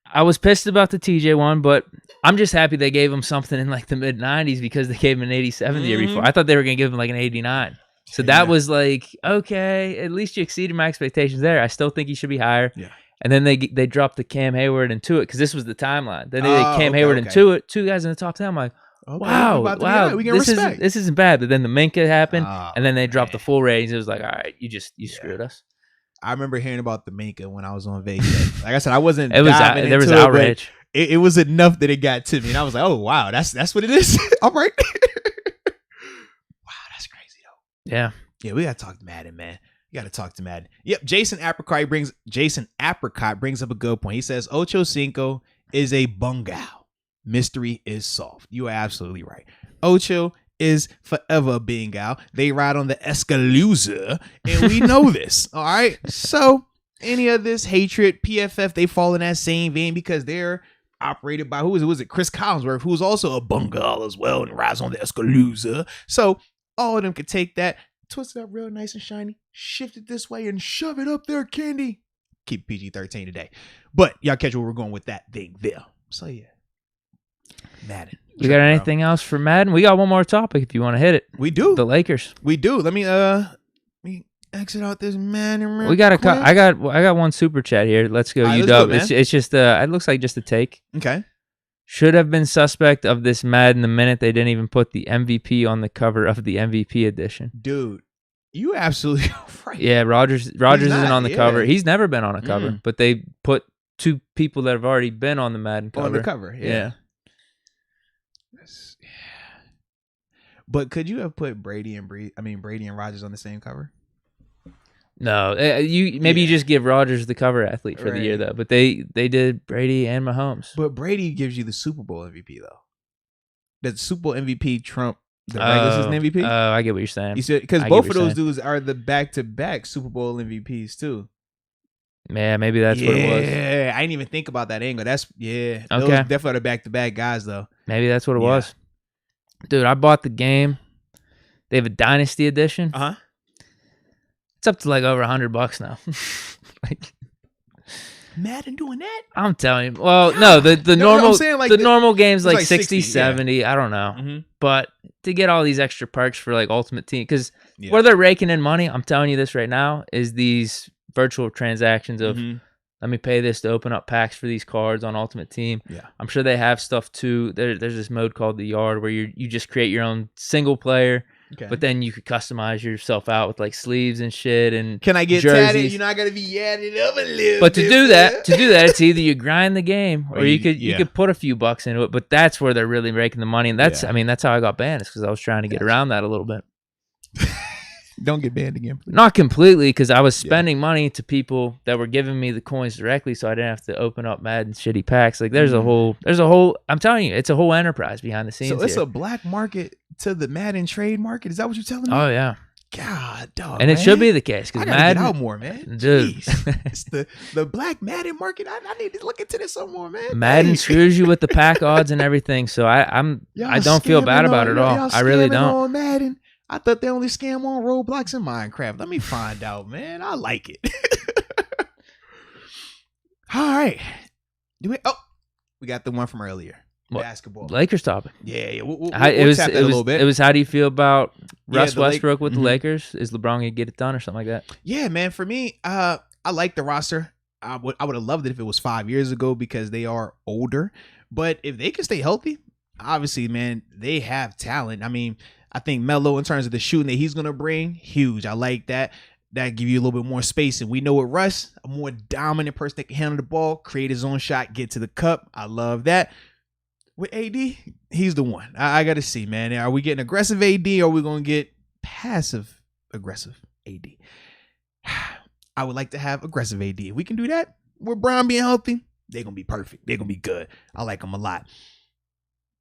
I was pissed about the TJ one, but I'm just happy they gave him something in like the mid 90s because they gave him an 87 the year before. I thought they were gonna give him like an 89. So that was like, okay, at least you exceeded my expectations there. I still think he should be higher. Yeah. And then they dropped the Cam Hayward into it because this was the timeline. Then they did Cam Hayward into it. 2 guys in the top 10. I'm like, wow, we can respect. This isn't bad. But then the Minka happened, and then they dropped the full ratings. It was like, all right, you screwed us. I remember hearing about the Minka when I was on vacation. Like I said, I wasn't. There was outrage. It was enough that it got to me, and I was like, "Oh wow, that's what it is." All right. Wow, that's crazy though. Yeah, we gotta talk to Madden, man. You gotta talk to Madden. Yep, Jason Apricot brings up a good point. He says Ocho Cinco is a bungal. Mystery is solved. You are absolutely right. Ocho is forever a bingal. They ride on the Escaluzar, and we know this. All right, so any of this hatred, PFF, they fall in that same vein because they're operated by who is it? Chris Collinsworth, who's also a bungal as well and rides on the Escaluzar. So all of them could take that, twist it up real nice and shiny, shift it this way, and shove it up there, Candy. Keep PG-13 today, but y'all catch where we're going with that thing there. So yeah, Madden. You got anything else for Madden? We got one more topic if you want to hit it. We do. The Lakers. We do. Let me exit out this Madden. We got I got one super chat here. Let's go, UW. It's just it looks like just a take. Okay. Should have been suspect of this Madden the minute they didn't even put the MVP on the cover of the MVP edition. Dude, you absolutely right. Yeah, Rogers isn't on the cover. He's never been on a cover, but they put 2 people that have already been on the Madden cover. On the cover, yeah. But could you have put Brady and Rogers on the same cover? No, you just give Rogers the cover athlete for the year though. But they did Brady and Mahomes. But Brady gives you the Super Bowl MVP though. The Super Bowl MVP trump the regular season MVP. Oh, I get what you're saying. You said because both of those dudes are the back-to-back Super Bowl MVPs too. Yeah, maybe that's what it was. Yeah, I didn't even think about that angle. Those okay. Definitely the back-to-back guys though. Maybe that's what it was. Dude, I bought the game. They have a Dynasty edition. It's up to like over $100 now. Like Madden doing that? I'm telling you. Well, no, the normal game's like 60, 70. I don't know. Mm-hmm. But to get all these extra perks for like Ultimate Team, because where they're raking in money, I'm telling you this right now, is these virtual transactions of let me pay this to open up packs for these cards on Ultimate Team. Yeah. I'm sure they have stuff too. There's this mode called the Yard where you just create your own single player. Okay. But then you could customize yourself out with like sleeves and shit and can I get jerseys. Tatted? I gotta be yadded up a little. But to do that, it's either you grind the game or you could put a few bucks into it. But that's where they're really making the money, and that's that's how I got banned. It's because I was trying to get around that a little bit. Don't get banned again, please. Not completely, because I was spending money to people that were giving me the coins directly, so I didn't have to open up Madden shitty packs. Like there's a whole. I'm telling you, it's a whole enterprise behind the scenes. So it's a black market to the Madden trade market. Is that what you're telling me? Oh yeah. God, dog. And it should be the case because Madden get out more, man. Dude, it's the black Madden market. I need to look into this some more, man. Madden screws you with the pack odds and everything, so I don't feel bad about it at all. I really don't. On Madden. I thought they only scam on Roblox and Minecraft. Let me find out, man. I like it. All right. We got the one from earlier. What? Basketball. Lakers topic. Yeah. We'll tap that a little bit. It was how do you feel about Russ Westbrook with the Lakers? Is LeBron gonna get it done or something like that? Yeah, man. For me, I like the roster. I would have loved it if it was 5 years ago because they are older. But if they can stay healthy, obviously, man, they have talent. I mean, I think Melo, in terms of the shooting that he's going to bring, huge. I like that. That give you a little bit more space. And we know with Russ, a more dominant person that can handle the ball, create his own shot, get to the cup. I love that. With AD, he's the one. I got to see, man. Are we getting aggressive AD or are we going to get passive aggressive AD? I would like to have aggressive AD. If we can do that, with Brown being healthy, they're going to be perfect. They're going to be good. I like them a lot.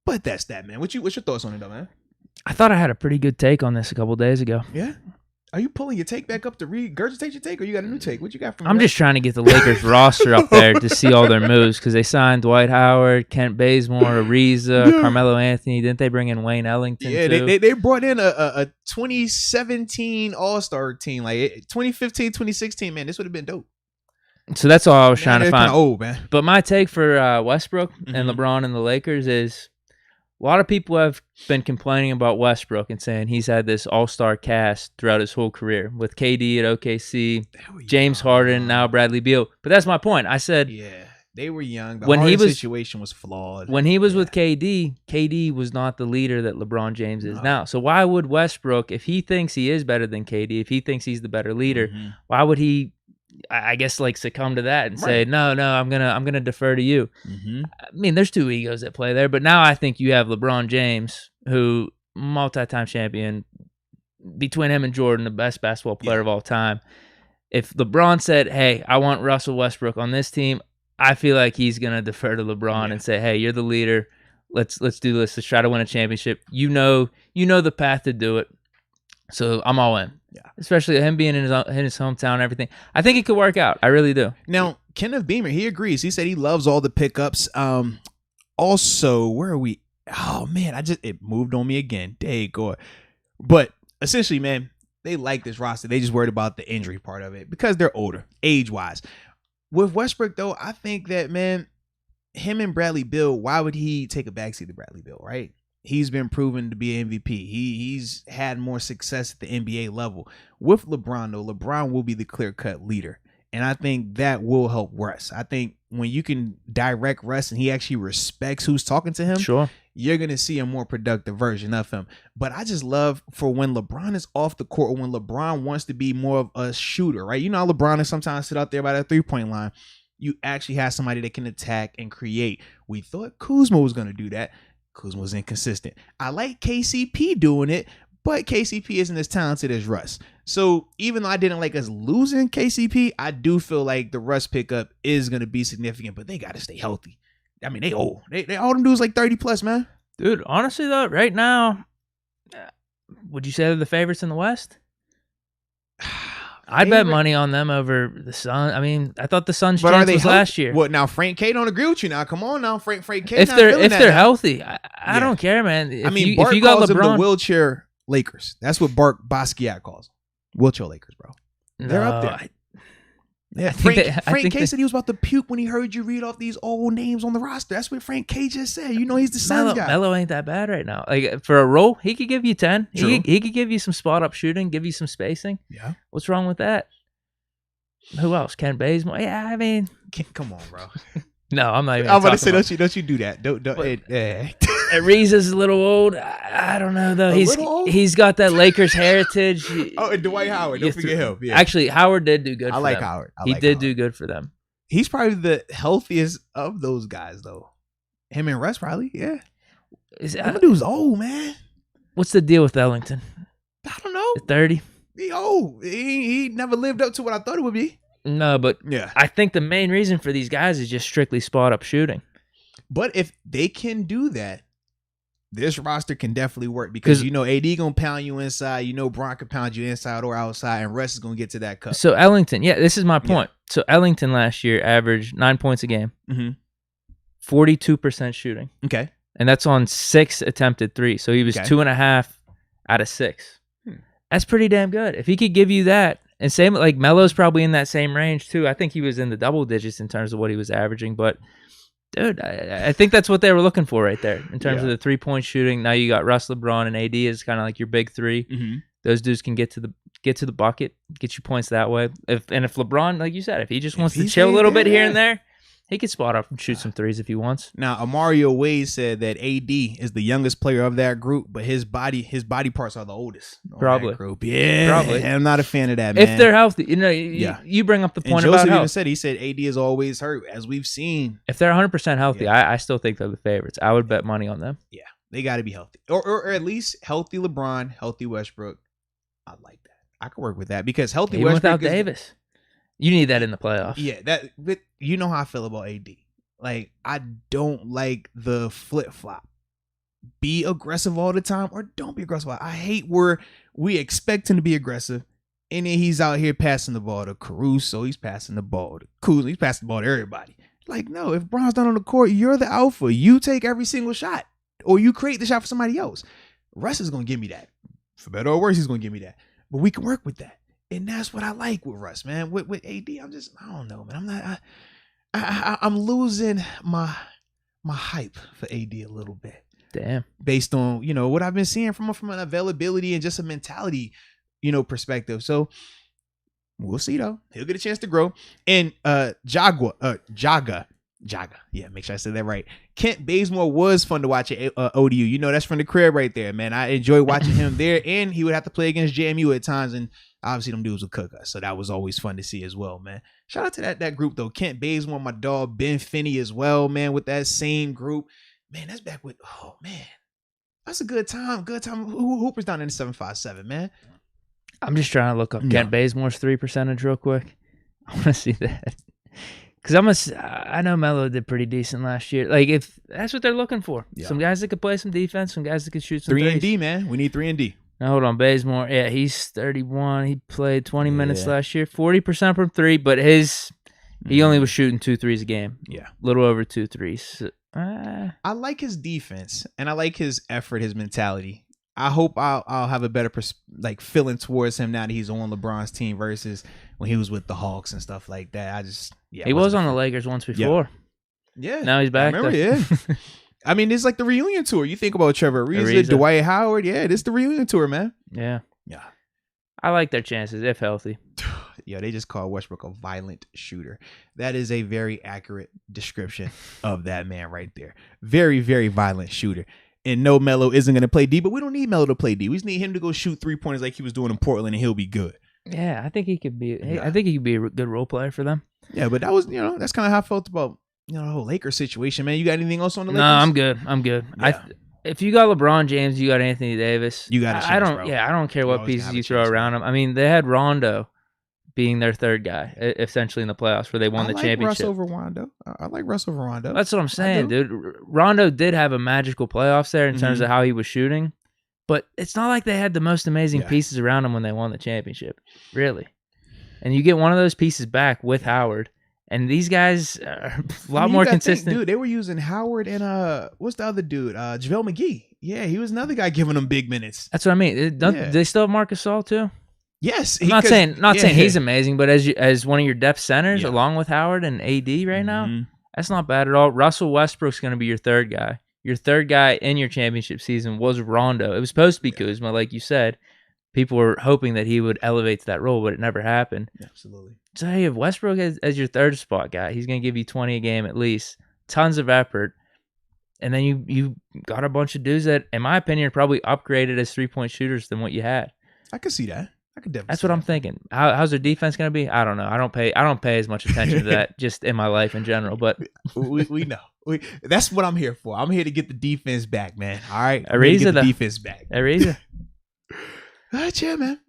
But that's that, man. What's your thoughts on it, though, man? I thought I had a pretty good take on this a couple of days ago. Yeah? Are you pulling your take back up to regurgitate your take, or you got a new take? What you got from I'm just trying to get the Lakers roster up there to see all their moves, because they signed Dwight Howard, Kent Bazemore, Ariza, Carmelo Anthony. Didn't they bring in Wayne Ellington, too? They brought in a 2017 All-Star team. Like 2015, 2016, man, this would have been dope. So that's all I was trying to find. Old, man. But my take for Westbrook and LeBron and the Lakers is A lot of people have been complaining about Westbrook and saying he's had this all-star cast throughout his whole career with KD at OKC, James Harden, now Bradley Beal. But that's my point. I said, yeah, they were young. The when Harden he was situation was flawed. When he was with KD was not the leader that LeBron James is now. So why would Westbrook, if he thinks he is better than KD, if he thinks he's the better leader, why would he, I guess, like succumb to that and say, no, I'm gonna defer to you? I mean, there's two egos at play there, but now I think you have LeBron James, who multi-time champion, between him and Jordan, the best basketball player of all time. If LeBron said, hey, I want Russell Westbrook on this team, I feel like he's gonna defer to LeBron and say, hey, you're the leader. Let's do this. Let's try to win a championship. You know the path to do it. So I'm all in. Yeah. Especially him being in his hometown and everything. I think it could work out. I really do. Now, Kenneth Beamer, he agrees. He said he loves all the pickups. Also, where are we? Oh man, it moved on me again. Dang, go. But essentially, man, they like this roster. They just worried about the injury part of it because they're older, age-wise. With Westbrook, though, I think that, man, him and Bradley Beal, why would he take a backseat to Bradley Beal, right? He's been proven to be an MVP. He's had more success at the NBA level. With LeBron, though, LeBron will be the clear-cut leader. And I think that will help Russ. I think when you can direct Russ and he actually respects who's talking to him, you're going to see a more productive version of him. But I just love for when LeBron is off the court, or when LeBron wants to be more of a shooter, right? You know how LeBron is sometimes sit out there by that three-point line. You actually have somebody that can attack and create. We thought Kuzma was going to do that. Kuzma was inconsistent. I like KCP doing it, but KCP isn't as talented as Russ. So even though I didn't like us losing KCP, I do feel like the Russ pickup is going to be significant, but they got to stay healthy. I mean, they old. They all them dudes like 30 plus, man. Dude, honestly though, right now, would you say they're the favorites in the West? I'd bet money on them over the Suns. I mean, I thought the Suns' chance was last year. What now? Frank K don't agree with you now. Come on now, Frank K. If they're healthy, I don't care, man. Bart if you got calls LeBron, them the wheelchair Lakers. That's what Bart Basquiat calls them. Wheelchair Lakers, bro. They're up there. Frank K said he was about to puke when he heard you read off these old names on the roster. That's what Frank K just said. You know he's the Suns guy. Melo ain't that bad right now. Like for a role, he could give you 10. He could give you some spot up shooting, give you some spacing. Yeah. What's wrong with that? Who else? Ken Bazemore? Yeah, I mean, come on, bro. No, I'm not even. I'm about to say, don't you do that? Don't. Ariza's a little old. I don't know though. He's got that Lakers heritage. And Dwight Howard. Don't forget him. Yeah. Actually, Howard did do good. I like Howard. He did do good for them. He's probably the healthiest of those guys, though. Him and Russ, probably. Yeah. That dude's old, man. What's the deal with Ellington? I don't know. 30. He old. He never lived up to what I thought it would be. No, but yeah, I think the main reason for these guys is just strictly spot up shooting. But if they can do that, this roster can definitely work because you know AD gonna pound you inside, you know Bron can pound you inside or outside, and Russ is gonna get to that cup. So Ellington, this is my point. Yeah. So Ellington last year averaged 9 points a game, 42% shooting. Okay, and that's on 6 attempted threes. So he was 2.5 out of 6. That's pretty damn good. If he could give you that. And same, like Melo's probably in that same range too. I think he was in the double digits in terms of what he was averaging. But dude, I think that's what they were looking for right there in terms of the 3-point shooting. Now you got Russ, LeBron, and AD is kind of like your big three. Those dudes can get to the bucket, get you points that way. If LeBron, like you said, if he just wants to chill a little bit here and there, he could spot up and shoot some threes if he wants. Now, Amario Wade said that AD is the youngest player of that group, but his body parts are the oldest. Probably. That group. Yeah, probably. I'm not a fan of that, man. If they're healthy, you bring up the point and about health. He said AD is always hurt, as we've seen. If they're 100% healthy, I still think they're the favorites. I would bet money on them. Yeah, they got to be healthy, or at least healthy LeBron, healthy Westbrook. I like that. I can work with that because healthy Even Westbrook without Davis. You need that in the playoffs. Yeah, but you know how I feel about AD. Like, I don't like the flip-flop. Be aggressive all the time or don't be aggressive. I hate where we expect him to be aggressive and then he's out here passing the ball to Caruso. He's passing the ball to Kuzma. He's passing the ball to everybody. Like, no, if Bron's not on the court, you're the alpha. You take every single shot or you create the shot for somebody else. Russ is going to give me that. For better or worse, he's going to give me that. But we can work with that. And that's what I like with Russ, man. With AD, I don't know, man. I'm losing my hype for AD a little bit. Damn. Based on, what I've been seeing from an availability and just a mentality, perspective. So we'll see though. He'll get a chance to grow. And Jaga. Yeah, make sure I said that right. Kent Bazemore was fun to watch at ODU. That's from the crib right there, man. I enjoy watching him there. And he would have to play against JMU at times. And obviously them dudes would cook us. So that was always fun to see as well, man. Shout out to that group though. Kent Bazemore, my dog, Ben Finney as well, man, with that same group. Man, that's back with, oh man. That's a good time. Good time. Hooper's down in the 757, man. I'm just trying to look up Kent Bazemore's 3% real quick. I want to see that. Because I know Melo did pretty decent last year. Like, if that's what they're looking for. Yeah. Some guys that could play some defense, some guys that could shoot some 3 and D, man. We need 3 and D. Now, hold on. Bazemore, yeah, he's 31. He played 20 minutes last year. 40% from 3, but he only was shooting 2 threes a game. Yeah. A little over 2 threes. I like his defense, and I like his effort, his mentality. I hope I'll have a better feeling towards him now that he's on LeBron's team versus when he was with the Hawks and stuff like that. He was on the Lakers once before. Yeah. Now he's back. Yeah. I mean, it's like the reunion tour. You think about Trevor Ariza, Dwight Howard. Yeah, this is the reunion tour, man. Yeah. Yeah. I like their chances if healthy. Yeah, they just call Westbrook a violent shooter. That is a very accurate description of that man right there. Very, very violent shooter. And no, Melo isn't going to play D, but we don't need Melo to play D. We just need him to go shoot 3-pointers like he was doing in Portland, and he'll be good. Yeah, I think he could be. I think he could be a good role player for them. Yeah, but that was, that's kind of how I felt about, the whole Lakers situation, man. You got anything else on the Lakers? No, I'm good. Yeah. If you got LeBron James, you got Anthony Davis. You got a chance, bro. I don't care what pieces you throw around them. I mean, they had Rondo being their third guy, essentially in the playoffs where they won the championship. I like Russ over Rondo. That's what I'm saying, dude. Rondo did have a magical playoffs there in terms of how he was shooting, but it's not like they had the most amazing pieces around him when they won the championship, really. And you get one of those pieces back with Howard, and these guys are a lot more consistent. Dude, they were using Howard and what's the other dude? JaVale McGee. Yeah, he was another guy giving them big minutes. That's what I mean. They still have Marc Gasol too? Yes, I'm not saying he's amazing, but as one of your depth centers, along with Howard and AD right now, that's not bad at all. Russell Westbrook's going to be your third guy. Your third guy in your championship season was Rondo. It was supposed to be Kuzma, like you said. People were hoping that he would elevate to that role, but it never happened. Absolutely. So hey, if Westbrook as your third spot guy, he's going to give you 20 a game at least, tons of effort, and then you got a bunch of dudes that, in my opinion, are probably upgraded as 3-point shooters than what you had. I could see that. That's what I'm thinking. How's their defense going to be? I don't know. I don't pay as much attention to that just in my life in general. But we know. That's what I'm here for. I'm here to get the defense back, man. All right, Ariza, the defense back. Ariza. All right, yeah, man.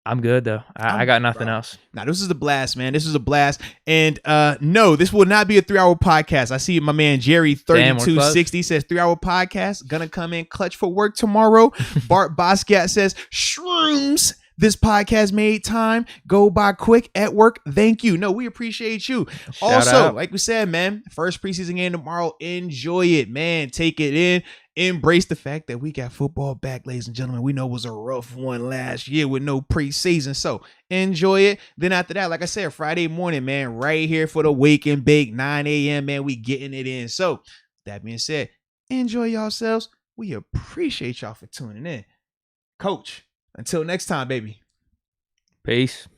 I'm good though. I got nothing else. Now this is a blast, man. This is a blast. And no, this will not be a 3-hour podcast. I see my man Jerry 3260 says 3-hour podcast. Gonna come in clutch for work tomorrow. Bart Boscat says shrooms. This podcast made time go by quick at work. Thank you. No, we appreciate you. Shout out. Like we said, man, first preseason game tomorrow. Enjoy it, man. Take it in. Embrace the fact that we got football back, ladies and gentlemen. We know it was a rough one last year with no preseason. So enjoy it. Then after that, like I said, Friday morning, man, right here for the Wake and Bake, 9 a.m., man, we getting it in. So that being said, enjoy yourselves. We appreciate y'all for tuning in. Coach. Until next time, baby. Peace.